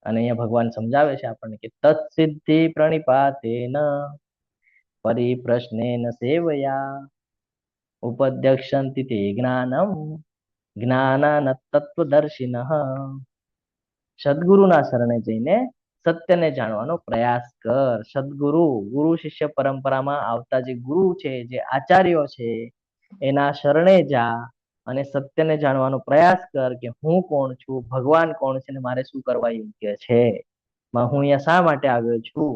અને અહીંયા ભગવાન સમજાવે છે આપણને કે તત્સિદ્ધિ પ્રણિપાતેન પરિપ્રશ્નેન સેવયા ઉપદ્યક્ષન્તિ તે જ્ઞાનમ જ્ઞાનાન તત્વદર્શિનઃ. સદગુરુના શરણે જઈને સત્યને જાણવાનો પ્રયાસ કર. સદગુરુ, ગુરુ શિષ્ય પરંપરામાં આવતા જે ગુરુ છે, જે આચાર્યો છે, એના શરણે જા અને સત્યને જાણવાનો પ્રયાસ કર કે હું કોણ છું, ભગવાન કોણ છે, ને મારે શું કરવા યોગ્ય છે, હું અહીંયા શા માટે આવ્યો છું.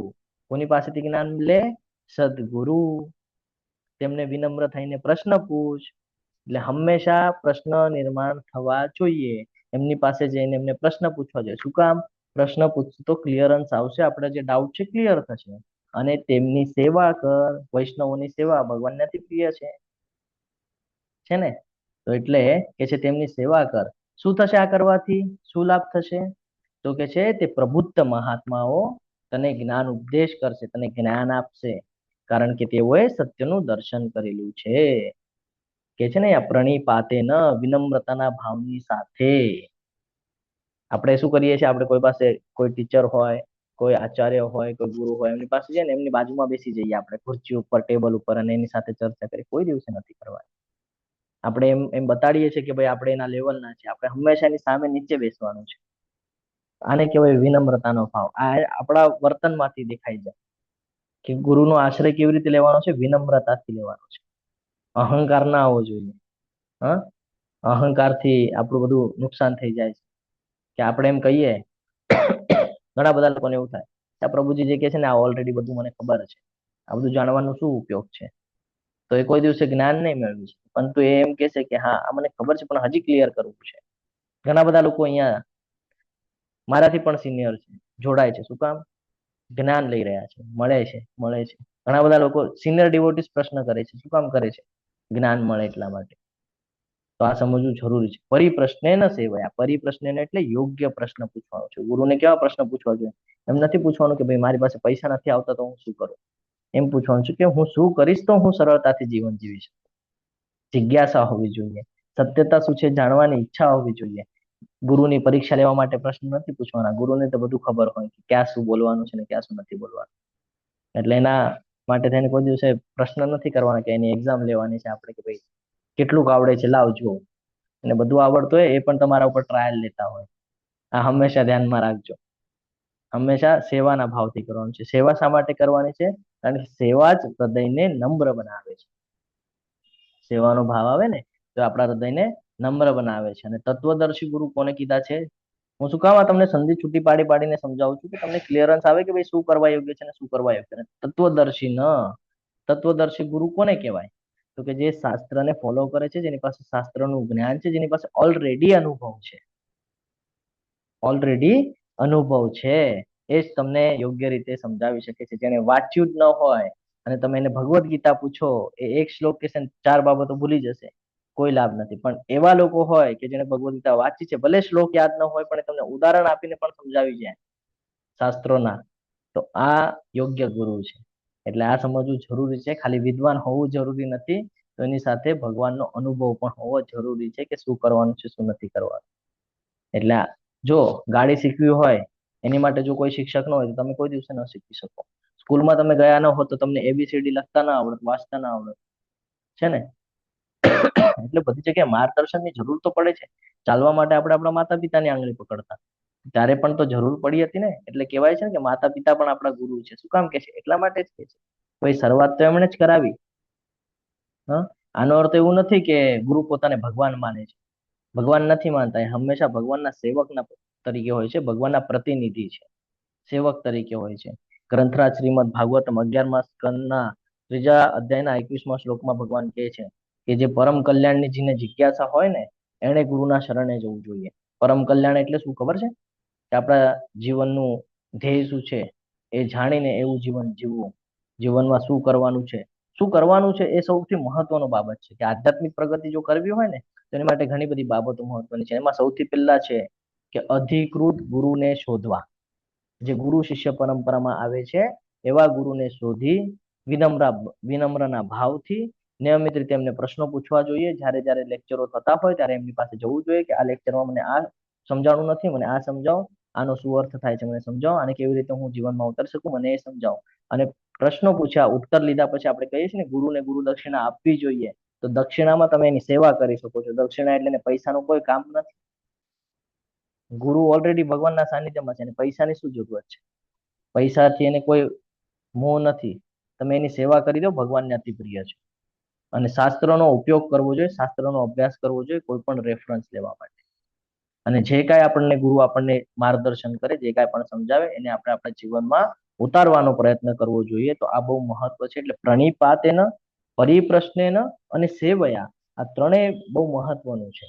કોની પાસેથી જ્ઞાન લે? સદગુરુ. તેમને વિનમ્ર થઈને પ્રશ્ન પૂછ. એટલે હંમેશા પ્રશ્ન નિર્માણ થવા જોઈએ. એમની પાસે જઈને એમને પ્રશ્ન પૂછવા જોઈએ. શું કામ? પ્રશ્ન પૂછશું તો ક્લિયરન્સ આવશે, આપણે જે ડાઉટ છે ક્લિયર થશે. અને તેમની સેવા કર. વૈષ્ણવોની સેવા ભગવાનને અતિ પ્રિય છે ને. તો એટલે કે છે તેમની સેવા કર. શું થશે આ કરવાથી? શું લાભ થશે? તો કે છે તે પ્રબુદ્ધ મહાત્માઓ તને જ્ઞાન ઉપદેશ કરશે, તને જ્ઞાન આપશે, કારણ કે તેઓએ સત્યનું દર્શન કરેલું છે. કે છે ને પ્રણિપાતે ન, વિનમ્રતાના ભાવની સાથે. આપણે શું કરીએ છીએ, આપણે કોઈ પાસે કોઈ ટીચર હોય, કોઈ આચાર્ય હોય, કોઈ ગુરુ હોય, એમની પાસે છે ને એમની બાજુમાં બેસી જઈએ આપણે ખુરચી ઉપર, ટેબલ ઉપર, અને એની સાથે ચર્ચા કરી. કોઈ દિવસે નથી કરવાની. આપણે એમ બતાડીએ છીએ કે ભાઈ આપણે એના લેવલના છે. આપણે હંમેશા એની સામે નીચે બેસવાનું છે. આને કહેવાય વિનમ્રતાનો ભાવ. આ આપણા વર્તનમાંથી દેખાઈ જાય કે ગુરુનો આશ્રય કેવી રીતે લેવાનો છે, વિનમ્રતાથી લેવાનો છે. અહંકાર ના આવવો જોઈએ. હા, અહંકારથી આપણું બધું નુકસાન થઈ જાય છે. કે આપણે એમ કહીએ, ઘણા બધા લોકોને એવું થાય કે આ પ્રભુજી જે કહે છે ને આ ઓલરેડી બધું મને ખબર છે, આ બધું જાણવાનું શું ઉપયોગ છે. તો એ કોઈ દિવસે જ્ઞાન નહીં મેળવી છે, પરંતુ એ એમ કહે છે કે હા આ મને ખબર છે પણ હજી ક્લિયર કરવું છે. ઘણા બધા લોકો અહીંયા મારાથી પણ સિનિયર છે, જોડાય છે. શું કામ? જ્ઞાન લઈ રહ્યા છે, મળે છે. ઘણા બધા લોકો સિનિયર ડિવોટીસ પ્રશ્ન કરે છે. શું કામ કરે છે? જ્ઞાન મળે એટલા માટે. તો આ સમજવું જરૂરી છે. પરિપ્રશ્ને ન સેવાય. પરિપ્રશ્ને એટલે યોગ્ય પ્રશ્ન પૂછવાનો છે. ગુરુને કેવા પ્રશ્ન પૂછવા જોઈએ? એમ નથી પૂછવાનું કે ભાઈ મારી પાસે પૈસા નથી આવતા તો હું શું કરું. એમ પૂછવાનું છે કે હું શું કરીશ તો હું સરળતાથી જીવન જીવી શકું. જિજ્ઞાસા હોવી જોઈએ. સત્યતા શું છે જાણવાની ઈચ્છા હોવી જોઈએ. ગુરુની પરીક્ષા લેવા માટે પ્રશ્ન નથી પૂછવાના. ગુરુને તો બધું ખબર હોય કે ક્યાં શું બોલવાનું છે ને ક્યાં શું નથી બોલવાનું. એટલે એના માટે થઈને કોઈ દિવસે પ્રશ્ન નથી કરવાના કે એની એક્ઝામ લેવાની છે આપણે કે ભાઈ કેટલું આવડે છે લાવ જુઓ. અને બધું આવડતું હોય એ પણ તમારા ઉપર ટ્રાયલ લેતા હોય. આ હંમેશા ધ્યાનમાં રાખજો. હંમેશા સેવાના ભાવથી કરવાનું છે. સેવા શા માટે કરવાની છે? કારણ કે સેવા જ હૃદયને નમ્ર બનાવે છે. સેવાનો ભાવ આવે ને તો આપણા હૃદયને નમ્ર બનાવે છે. અને તત્વદર્શી ગુરુ કોને કીધા છે? હું શું કામ તમને સંધિ છૂટી પાડીને સમજાવું છું કે તમને ક્લિયરન્સ આવે કે ભાઈ શું કરવા યોગ્ય છે ને શું કરવા યોગ્ય નથી. તત્વદર્શી ગુરુ કોને કહેવાય? તો કે જે શાસ્ત્રને ફોલો કરે છે, જેની પાસે શાસ્ત્રનું જ્ઞાન છે, જેની પાસે ઓલરેડી અનુભવ છે, એ જ તમને યોગ્ય રીતે સમજાવી શકે છે. જેને વાંચ્યું જ ન હોય અને તમે એને ભગવદ્ ગીતા પૂછો, એ એક શ્લોક કે 4 બાબતો ભૂલી જશે. કોઈ લાભ નથી. પણ એવા લોકો હોય કે જેને ભગવદ્ ગીતા વાંચી છે, ભલે શ્લોક યાદ ન હોય પણ તમને ઉદાહરણ આપીને પણ સમજાવી જાય શાસ્ત્રોના, તો આ યોગ્ય ગુરુ છે. એટલે આ સમજવું જરૂરી છે. ખાલી વિદ્વાન હોવું જરૂરી નથી, તો એની સાથે ભગવાનનો અનુભવ પણ હોવો જરૂરી છે કે શું કરવાનું છે શું નથી કરવાનું. એટલે જો ગાડી શીખવી હોય એની માટે જો કોઈ શિક્ષક ન હોય તો તમે કોઈ દિવસે ન શીખી શકો. સ્કૂલમાં તમે ગયા ન હો તો તમને ABCD લખતા ના આવડત, વાંચતા ના આવડત છે ને. એટલે બધી જગ્યાએ માર્ગદર્શનની જરૂર તો પડે છે. ચાલવા માટે આપણે આપણા માતા પિતાની આંગળી પકડતા, ત્યારે પણ તો જરૂર પડી હતી ને. એટલે કહેવાય છે ને કે માતા પિતા પણ આપણા ગુરુ છે. શું કામ કે છે? એટલા માટે જ કે છે. કોઈ શરૂઆત તો એમણે જ કરાવી. આનો અર્થ એવું નથી કે ગુરુ પોતાને ભગવાન માને છે. ભગવાન નથી માનતા. એ હંમેશા ભગવાનના સેવકના તરીકે હોય છે, ભગવાનના પ્રતિનિધિ છે, સેવક તરીકે હોય છે. ગ્રંથરાજ શ્રીમદ ભાગવતમ 11મા સ્કંદના 3જા અધ્યાયના 21મા શ્લોકમાં ભગવાન કહે છે કે જે પરમ કલ્યાણની જેને જિજ્ઞાસા હોય ને એને ગુરુના શરણે જવું જોઈએ. પરમ કલ્યાણ એટલે શું ખબર છે? કે આપણા જીવનનું ધ્યેય શું છે એ જાણીને એવું જીવન જીવવું. જીવનમાં શું કરવાનું છે એ સૌથી મહત્વનો બાબત છે. કે આધ્યાત્મિક પ્રગતિ જો કરવી હોય ને તો એની માટે ઘણી બધી બાબતો મહત્વની છે. એમાં સૌથી પહેલા છે કે અધિકૃત ગુરુને શોધવા. જે ગુરુ શિષ્ય પરંપરામાં આવે છે એવા ગુરુને શોધી વિનમ્રના ભાવથી નિયમિત રીતે એમને પ્રશ્નો પૂછવા જોઈએ. જ્યારે લેક્ચરો થતા હોય ત્યારે એમની પાસે જવું જોઈએ કે આ લેક્ચરમાં મને આ સમજાવવાનું નથી, મને આ સમજાવો, આનો શું અર્થ થાય છે મને સમજાવો, અને કેવી રીતે હું જીવનમાં ઉતારી શકું મને એ સમજાવો. અને પ્રશ્નો પૂછ્યા, ઉત્તર લીધા પછી આપણે કહીએ છીએ ને ગુરુને ગુરુ દક્ષિણા આપવી જોઈએ. તો દક્ષિણામાં તમે એની સેવા કરી શકો છો. દક્ષિણા એટલે પૈસાનું કોઈ કામ નથી. ગુરુ ઓલરેડી ભગવાનના સાનિધ્યમાં છે અને પૈસાની શું જરૂરત છે? પૈસાથી એને કોઈ મોહ નથી. તમે એની સેવા કરી દો, ભગવાનને અતિ પ્રિય છે. અને શાસ્ત્રનો ઉપયોગ કરવો જોઈએ, શાસ્ત્રનો અભ્યાસ કરવો જોઈએ કોઈ પણ રેફરન્સ લેવા માટે. અને જે કાંઈ આપણને ગુરુ આપણને માર્ગદર્શન કરે, જે કાંઈ પણ સમજાવે એને આપણે આપણા જીવનમાં ઉતારવાનો પ્રયત્ન કરવો જોઈએ. તો આ બહુ મહત્વ છે. એટલે પ્રણિપાતેન, પરિપ્રશ્નેન અને સેવયા, આ ત્રણેય બહુ મહત્વનું છે.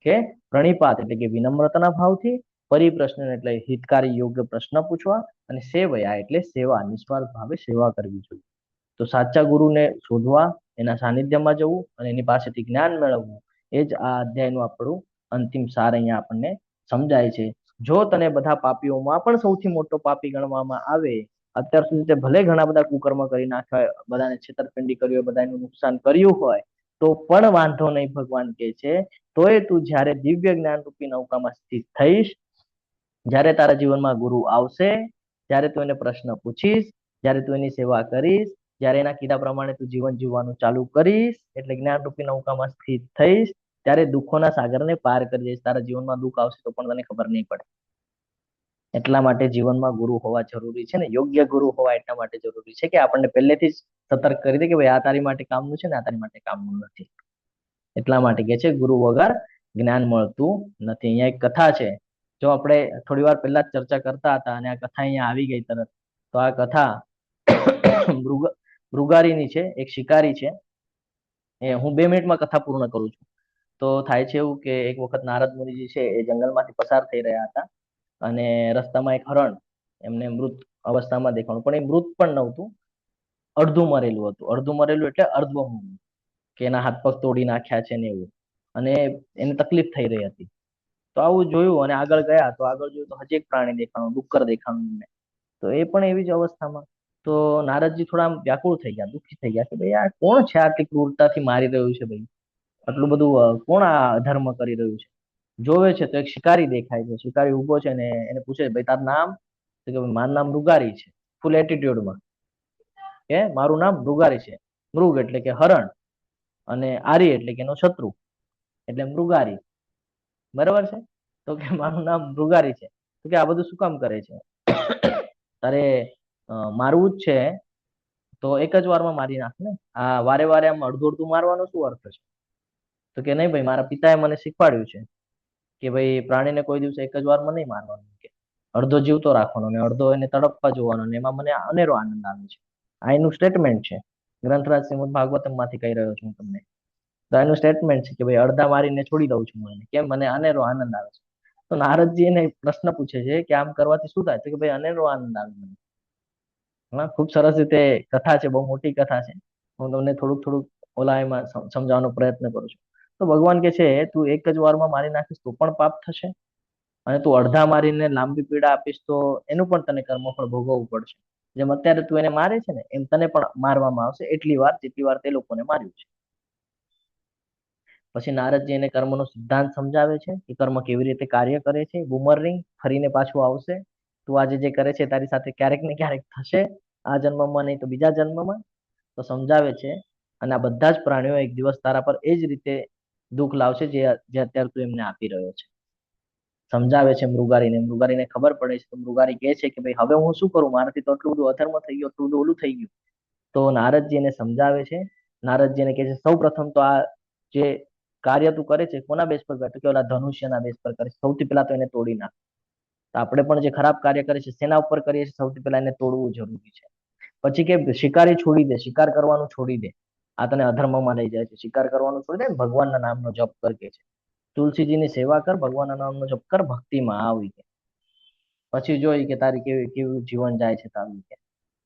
કે પ્રણિપાત એટલે કે વિનમ્રતાના ભાવથી, પરિપ્રશ્ન એટલે હિતકારી યોગ્ય પ્રશ્ન પૂછવા, અને સેવયા એટલે સેવા, નિસ્વાર્થ ભાવે સેવા કરવી જોઈએ. તો સાચા ગુરુને શોધવા, એના સાનિધ્યમાં જવું અને એની પાસેથી જ્ઞાન મેળવવું, એ જ આ અધ્યાયનું આપણું અંતિમ સાર અહીંયા આપણને સમજાય છે. જો તને બધા પાપીઓમાં પણ સૌથી મોટો પાપી ગણવામાં આવે, અત્યાર સુધી તે ભલે ઘણા બધા કુકર્મ કરી નાખ્યા, બધાને છેતરપિંડી કરી હોય, બધાનું નુકસાન કર્યું હોય, તો પણ વાંધો નહીં. ભગવાન કહે છે તોય તું જ્યારે દિવ્ય જ્ઞાન રૂપી નૌકામાં સ્થિત થઈશ જ્યારે તારા જીવનમાં ગુરુ આવશે, ત્યારે તું એને પ્રશ્ન પૂછીશ, જ્યારે તું એની સેવા કરીશ, જ્યારે એના કીધા પ્રમાણે તું જીવન જીવવાનું ચાલુ કરીશ, એટલે જ્ઞાન રૂપી નૌકામાં સ્થિત થઈશ, ત્યારે દુઃખોના સાગરને પાર કરી જઈશ. તારા જીવનમાં દુઃખ આવશે તો પણ તને ખબર નહીં પડે. એટલા માટે જીવનમાં ગુરુ હોવા જરૂરી છે ને, યોગ્ય ગુરુ હોવા એટલા માટે જરૂરી છે કે આપણને પહેલેથી જ સતર્ક કરી દે કે ભાઈ આ તારી માટે કામનું છે ને આ તારી માટે કામનું નથી. એટલા માટે કે છે ગુરુ વગર જ્ઞાન મળતું નથી. અહીંયા એક કથા છે, જો આપણે થોડી વાર પહેલા જ ચર્ચા કરતા હતા અને આ કથા અહીંયા આવી ગઈ તરત, તો આ કથા મૃગારીની છે. એક શિકારી છે, હું 2 મિનિટમાં કથા પૂર્ણ કરું છું. તો થાય છે એવું કે એક વખત નારદ મુનિજી છે એ જંગલમાંથી પસાર થઈ રહ્યા હતા અને રસ્તામાં એક હરણ એમને મૃત અવસ્થામાં દેખાણું, પણ એ મૃત પણ નહોતું, અડધું મરેલું હતું. અડધું મરેલું એટલે અર્ધવંગ, કે એના હાથ પગ તોડી નાખ્યા છે ને એવું, અને એને તકલીફ થઈ રહી હતી. તો આવું જોયું અને આગળ ગયા તો આગળ જોયું તો હજી એક પ્રાણી દેખાણું, ડુક્કર દેખાણું એમને. તો એ પણ એવી જ અવસ્થામાં. તો નારદજી થોડા આમ વ્યાકુળ થઈ ગયા, દુઃખી થઈ ગયા કે ભાઈ આ કોણ છે, આટલી ક્રૂરતાથી મારી રહ્યું છે ભાઈ, આટલું બધું કોણ આ અધર્મ કરી રહ્યું છે. જોવે છે તો એક શિકારી દેખાય છે. શિકારી ઉભો છે ને એને પૂછે ભાઈ તારું નામ? તો કે મારું નામ મૃગારી છે, ફૂલ એટીટ્યુડમાં કે મારું નામ મૃગારી છે. મૃગ એટલે કે હરણ, અને આરી એટલે કે એનો શત્રુ, એટલે મૃગારી. બરાબર છે? તો કે મારું નામ મૃગારી છે. તો કે આ બધું શું કામ કરે છે? તારે મારવું જ છે તો એક જ વારમાં મારી નાખ ને, આ વારે વારે આમ અડધું અડધું મારવાનો શું અર્થ છે? તો કે નહીં ભાઈ, મારા પિતાએ મને શીખવાડ્યું છે કે ભાઈ પ્રાણીને કોઈ દિવસે એક જ વારમાં નહીં મારવાનું, કે અડધો જીવતો રાખવાનો ને અડધો એને તડપવા જોવાનો, ને એમાં મને અનેરો આનંદ આવે છે. આ એનું સ્ટેટમેન્ટ છે. ગ્રંથરાજ શ્રીમદ ભાગવતમ માંથી કહી રહ્યો છું હું તમને. તો એનું સ્ટેટમેન્ટ છે કે ભાઈ અડધા મારીને છોડી દઉં છું હું એને, કેમ? મને અનેરો આનંદ આવે છે. તો નારદજી એને પ્રશ્ન પૂછે છે કે આમ કરવાથી શું થાય? તો કે ભાઈ અનેરો આનંદ આવે મને. હા, ખૂબ સરસ રીતે કથા છે, બહુ મોટી કથા છે. હું તમને થોડુંક થોડુંક ઓલા એમાં સમજાવવાનો પ્રયત્ન કરું છું. તો ભગવાન કે છે તું એક જ વારમાં મારી નાખીશ તો પણ પાપ થશે, અને તું અડધા મારીને લાંબી પીડા આપીશ તો એનું પણ તને કર્મફળ ભોગવવું પડશે. જેમ અત્યારે તું એને મારે છે ને એમ તને પણ મારવામાં આવશે, એટલી વાર જેટલી વાર તે લોકોને માર્યું છે. પછી નારદજી એને કર્મનો સિદ્ધાંત સમજાવે છે કે કર્મ કેવી રીતે કાર્ય કરે છે. બુમરરિંગ ફરીને પાછું આવશે. તું આજે જે કરે છે તારી સાથે ક્યારેક ને ક્યારેક થશે, આ જન્મમાં નહીં તો બીજા જન્મમાં. તો સમજાવે છે. અને આ બધા જ પ્રાણીઓ એક દિવસ તારા પર એ જ રીતે દુઃખ લાવશે જે અત્યારે તું એમને આપી રહ્યો છે. સમજાવે છે મૃગારીને. મૃગારીને ખબર પડે છે. તો મૃગારી કહે છે કે ભાઈ હવે હું શું કરું, મારાથી તો એટલું બધું અધર્મ થઈ ગયું, એટલું બધું ઓલું થઈ ગયું. તો નારદજી એને સમજાવે છે. નારદજી એને કહે છે સૌ પ્રથમ તો આ જે કાર્ય તું કરે છે કોના બેસ પર કરે? તો કે ઓલા ધનુષ્યના બેસ પર કરે છે. સૌથી પહેલા તો એને તોડી નાખ. તો આપણે પણ જે ખરાબ કાર્ય કરે છે સેના ઉપર કરીએ છીએ, સૌથી પહેલા એને તોડવું જરૂરી છે. પછી કે શિકારી છોડી દે, શિકાર કરવાનું છોડી દે, આ તને અધર્મમાં લઈ જાય છે. શિકાર કરવાનું છોડી દે, ભગવાનના નામનો જપ કર કે છે. તુલસીજીની સેવા કર, ભગવાનના નામનો જપ કર, ભક્તિમાં આવી કે. પછી જોઈ કે તારી કેવું જીવન જાય છે તારું કે.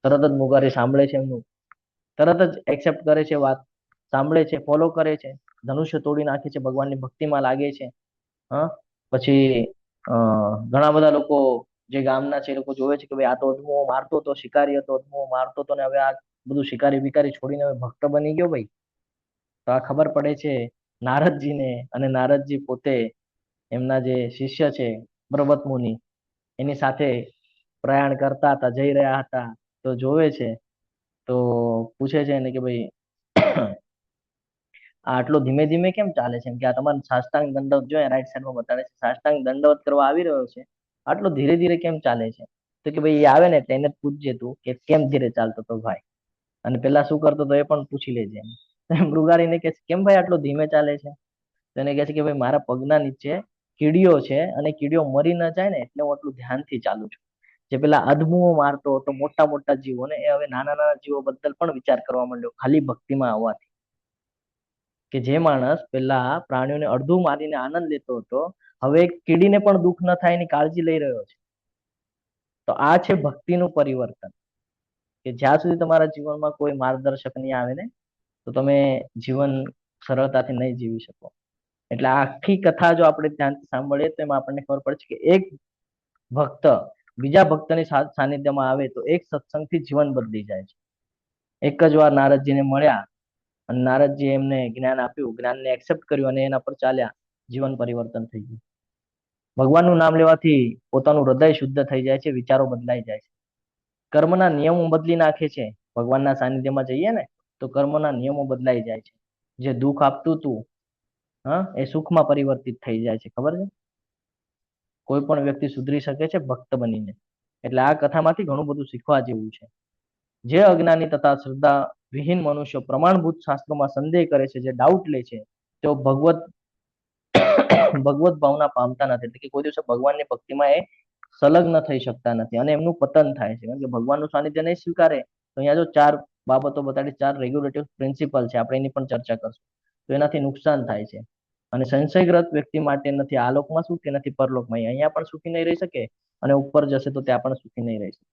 તરત જ મુગારી સાંભળે છે એમનું, તરત જ એક્સેપ્ટ કરે છે વાત, સાંભળે છે, ફોલો કરે છે, ધનુષ્ય તોડી નાખે છે, ભગવાનની ભક્તિમાં લાગે છે. હા, પછી ઘણા બધા લોકો જે ગામના છે એ લોકો જોવે છે કે ભાઈ આ તો અદમો મારતો હતો, શિકારી હતો, અદમો મારતો હતો, ને હવે આ બધું શિકારી વિકારી છોડીને હવે ભક્ત બની ગયો ભાઈ. તો આ ખબર પડે છે નારદજીને, અને નારદજી પોતે એમના જે શિષ્ય છે પર્વત મુનિ એની સાથે પ્રયાણ કરતા હતા, જઈ રહ્યા હતા. તો જોવે છે તો પૂછે છે એને કે ભાઈ આટલો ધીમે ધીમે કેમ ચાલે છે? કે આ તમારે સાષ્ટાંગ દંડવત જોઈએ રાઈટ સાઈડમાં બતાવે છે, સાષ્ટાંગ દંડવત કરવા આવી રહ્યો છે, આટલો ધીરે ધીરે કેમ ચાલે છે? તો કે ભાઈ એ આવે ને એટલે એને પૂછજે તું કે કેમ ધીરે ચાલતો તો ભાઈ, અને પેલા શું કરતો તો એ પણ પૂછી લેજે. મૃગારીને કહે છે કેમ ભાઈ આટલો ધીમે ચાલે છે? તો એને કહે છે કે ભાઈ મારા પગના નીચે કીડીઓ છે, અને કીડીઓ મરી ન જાય ને એટલે હું આટલું ધ્યાનથી ચાલુ છું. જે પેલા અદમુઓ મારતો હતો મોટા મોટા જીવોને, એ હવે નાના નાના જીવો બદલ પણ વિચાર કરવા માંડ્યો ખાલી ભક્તિમાં આવવાથી. કે જે માણસ પેલા પ્રાણીઓને અડધું મારીને આનંદ લેતો હતો, હવે એક કીડીને પણ દુઃખ ન થાય એની કાળજી લઈ રહ્યો છે. તો આ છે ભક્તિનું પરિવર્તન. કે જ્યાં સુધી તમારા જીવનમાં કોઈ માર્ગદર્શક નહીં આવે ને તો તમે જીવન સરળતાથી નહીં જીવી શકો. એટલે આખી કથા જો આપણે ધ્યાનથી સાંભળીએ તો એમાં આપણને ખબર પડે છે કે એક ભક્ત બીજા ભક્તની સાનિધ્યમાં આવે તો એક સત્સંગથી જીવન બદલી જાય છે. એક જ વાર નારદજીને મળ્યા અને નારદજી એમને જ્ઞાન આપ્યું, જ્ઞાનને એક્સેપ્ટ કર્યું અને એના પર ચાલ્યા, જીવન પરિવર્તન થઈ ગયું. ભગવાનનું નામ લેવાથી પોતાનું હૃદય શુદ્ધ થઈ જાય છે, વિચારો બદલાઈ જાય છે, કર્મના નિયમો બદલી નાખે છે. ભગવાનના સાનિધ્યમાં જઈએ ને તો કર્મના નિયમો બદલાઈ જાય છે. જે દુઃખ આપતું હતું એ સુખમાં પરિવર્તિત થઈ જાય છે. ખબર છે? કોઈ પણ વ્યક્તિ સુધરી શકે છે ભક્ત બનીને. એટલે આ કથામાંથી ઘણું બધું શીખવા જેવું છે. જે અજ્ઞાની તથા શ્રદ્ધા વિહીન મનુષ્યો પ્રમાણભૂત શાસ્ત્રોમાં સંદેહ કરે છે, જે ડાઉટ લે છે, તેઓ ભગવત ભાવના પામતા નથી. એટલે કે કોઈ દિવસે ભગવાનની ભક્તિમાં એ સંલગ્ન થઈ શકતા નથી અને એમનું પતન થાય છે. કારણ કે ભગવાનનું સાનિધ્ય નહીં સ્વીકારે તો અહીંયા જો 4 બાબતો બતાડી, 4 રેગ્યુલેટિવ પ્રિન્સિપલ છે, આપણે એની પણ ચર્ચા કરશું. તો એનાથી નુકસાન થાય છે. અને સંશયગ્રસ્ત વ્યક્તિ માટે નથી આ લોકમાં સુખ કે નથી પરલોકમાં. અહીંયા પણ સુખી નહીં રહી શકે અને ઉપર જશે તો ત્યાં પણ સુખી નહીં રહી શકે.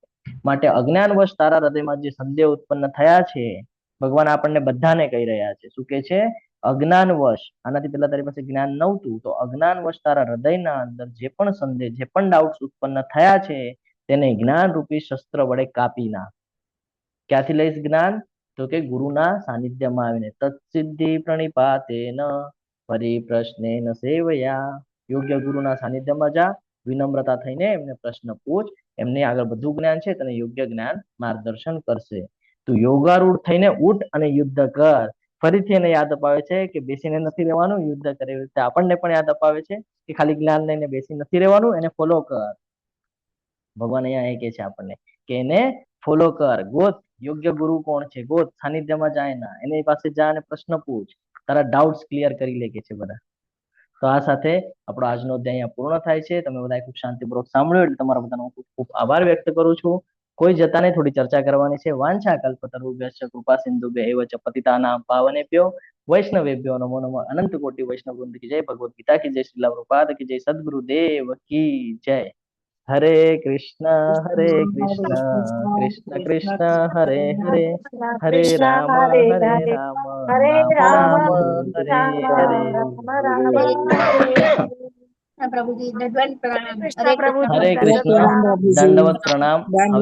માટે અજ્ઞાનવશ તારા હૃદયમાં જે સંદેહ ઉત્પન્ન થયા છે, ભગવાન આપણને બધાને કહી રહ્યા છે. શું કહે છે? અજ્ઞાનવશ. આનાથી પહેલા તારી પાસે જ્ઞાન નહોતું, તો અજ્ઞાનવશ તારા હૃદયના અંદર જે પણ સંદેહ, જે પણ ડાઉટ્સ ઉત્પન્ન થયા છે, તેને જ્ઞાન રૂપી શસ્ત્ર વડે કાપી નાખ. ક્યાંથી લઈશ જ્ઞાન? તો કે ગુરુના સાનિધ્યમાં આવીને. તત્સિદ્ધિ પ્રણિપાતેન પરિપ્રશ્નેન સેવયા. યોગ્ય ગુરુના સાનિધ્યમાં જા, વિનમ્રતા થઈને એમને પ્રશ્ન પૂછ. એમને આગળ બધું જ્ઞાન છે, તને યોગ્ય જ્ઞાન માર્ગદર્શન કરશે. તું યોગારૂઢ થઈને ઉઠ અને યુદ્ધ કર. ફરીથી એને યાદ અપાવે છે કે બેસીને નથી રહેવાનું, યુદ્ધ કરે. એવી રીતે આપણને પણ યાદ અપાવે છે કે ખાલી જ્ઞાન લઈને બેસી નથી રહેવાનું, એને ફોલો કર. ભગવાન અહીંયા એ કહે છે આપણને કે એને ફોલો કર. ગોત યોગ્ય ગુરુ કોણ છે, ગોત. સાનિધ્યમાં જાય ના, એની પાસે જા અને પ્રશ્ન પૂછ. તારા ડાઉટ્સ ક્લિયર કરી લે કે છે બધા. તો આ સાથે આપણો આજનો અધ્યાય અહીંયા પૂર્ણ થાય છે. તમે બધા ખૂબ શાંતિપૂર્વક સાંભળ્યું એટલે તમારા બધાનો ખૂબ ખૂબ આભાર વ્યક્ત કરું છું. કોઈ જતા નહીં, થોડી ચર્ચા કરવાની છે. વાંછા કલ્પતરુભ્યશ્ચ કૃપા સિંધુભ્ય એવ ચ પતિતાનાં પાવનેભ્યો વૈષ્ણવેભ્યો નમો નમઃ. અનંત કોટી વૈષ્ણવ વૃંદ કી જય. ભગવદ ગીતા કી જય. શ્રીલ પ્રભુપાદ કી જય. સદગુરુદેવ કી જય. હરે કૃષ્ણ કૃષ્ણ કૃષ્ણ હરે હરે, હરે રામ રામ રામ હરે હરે. પ્રભુજી દંડવત પ્રણામ. હરે કૃષ્ણ. દંડવત પ્રણામ. હવે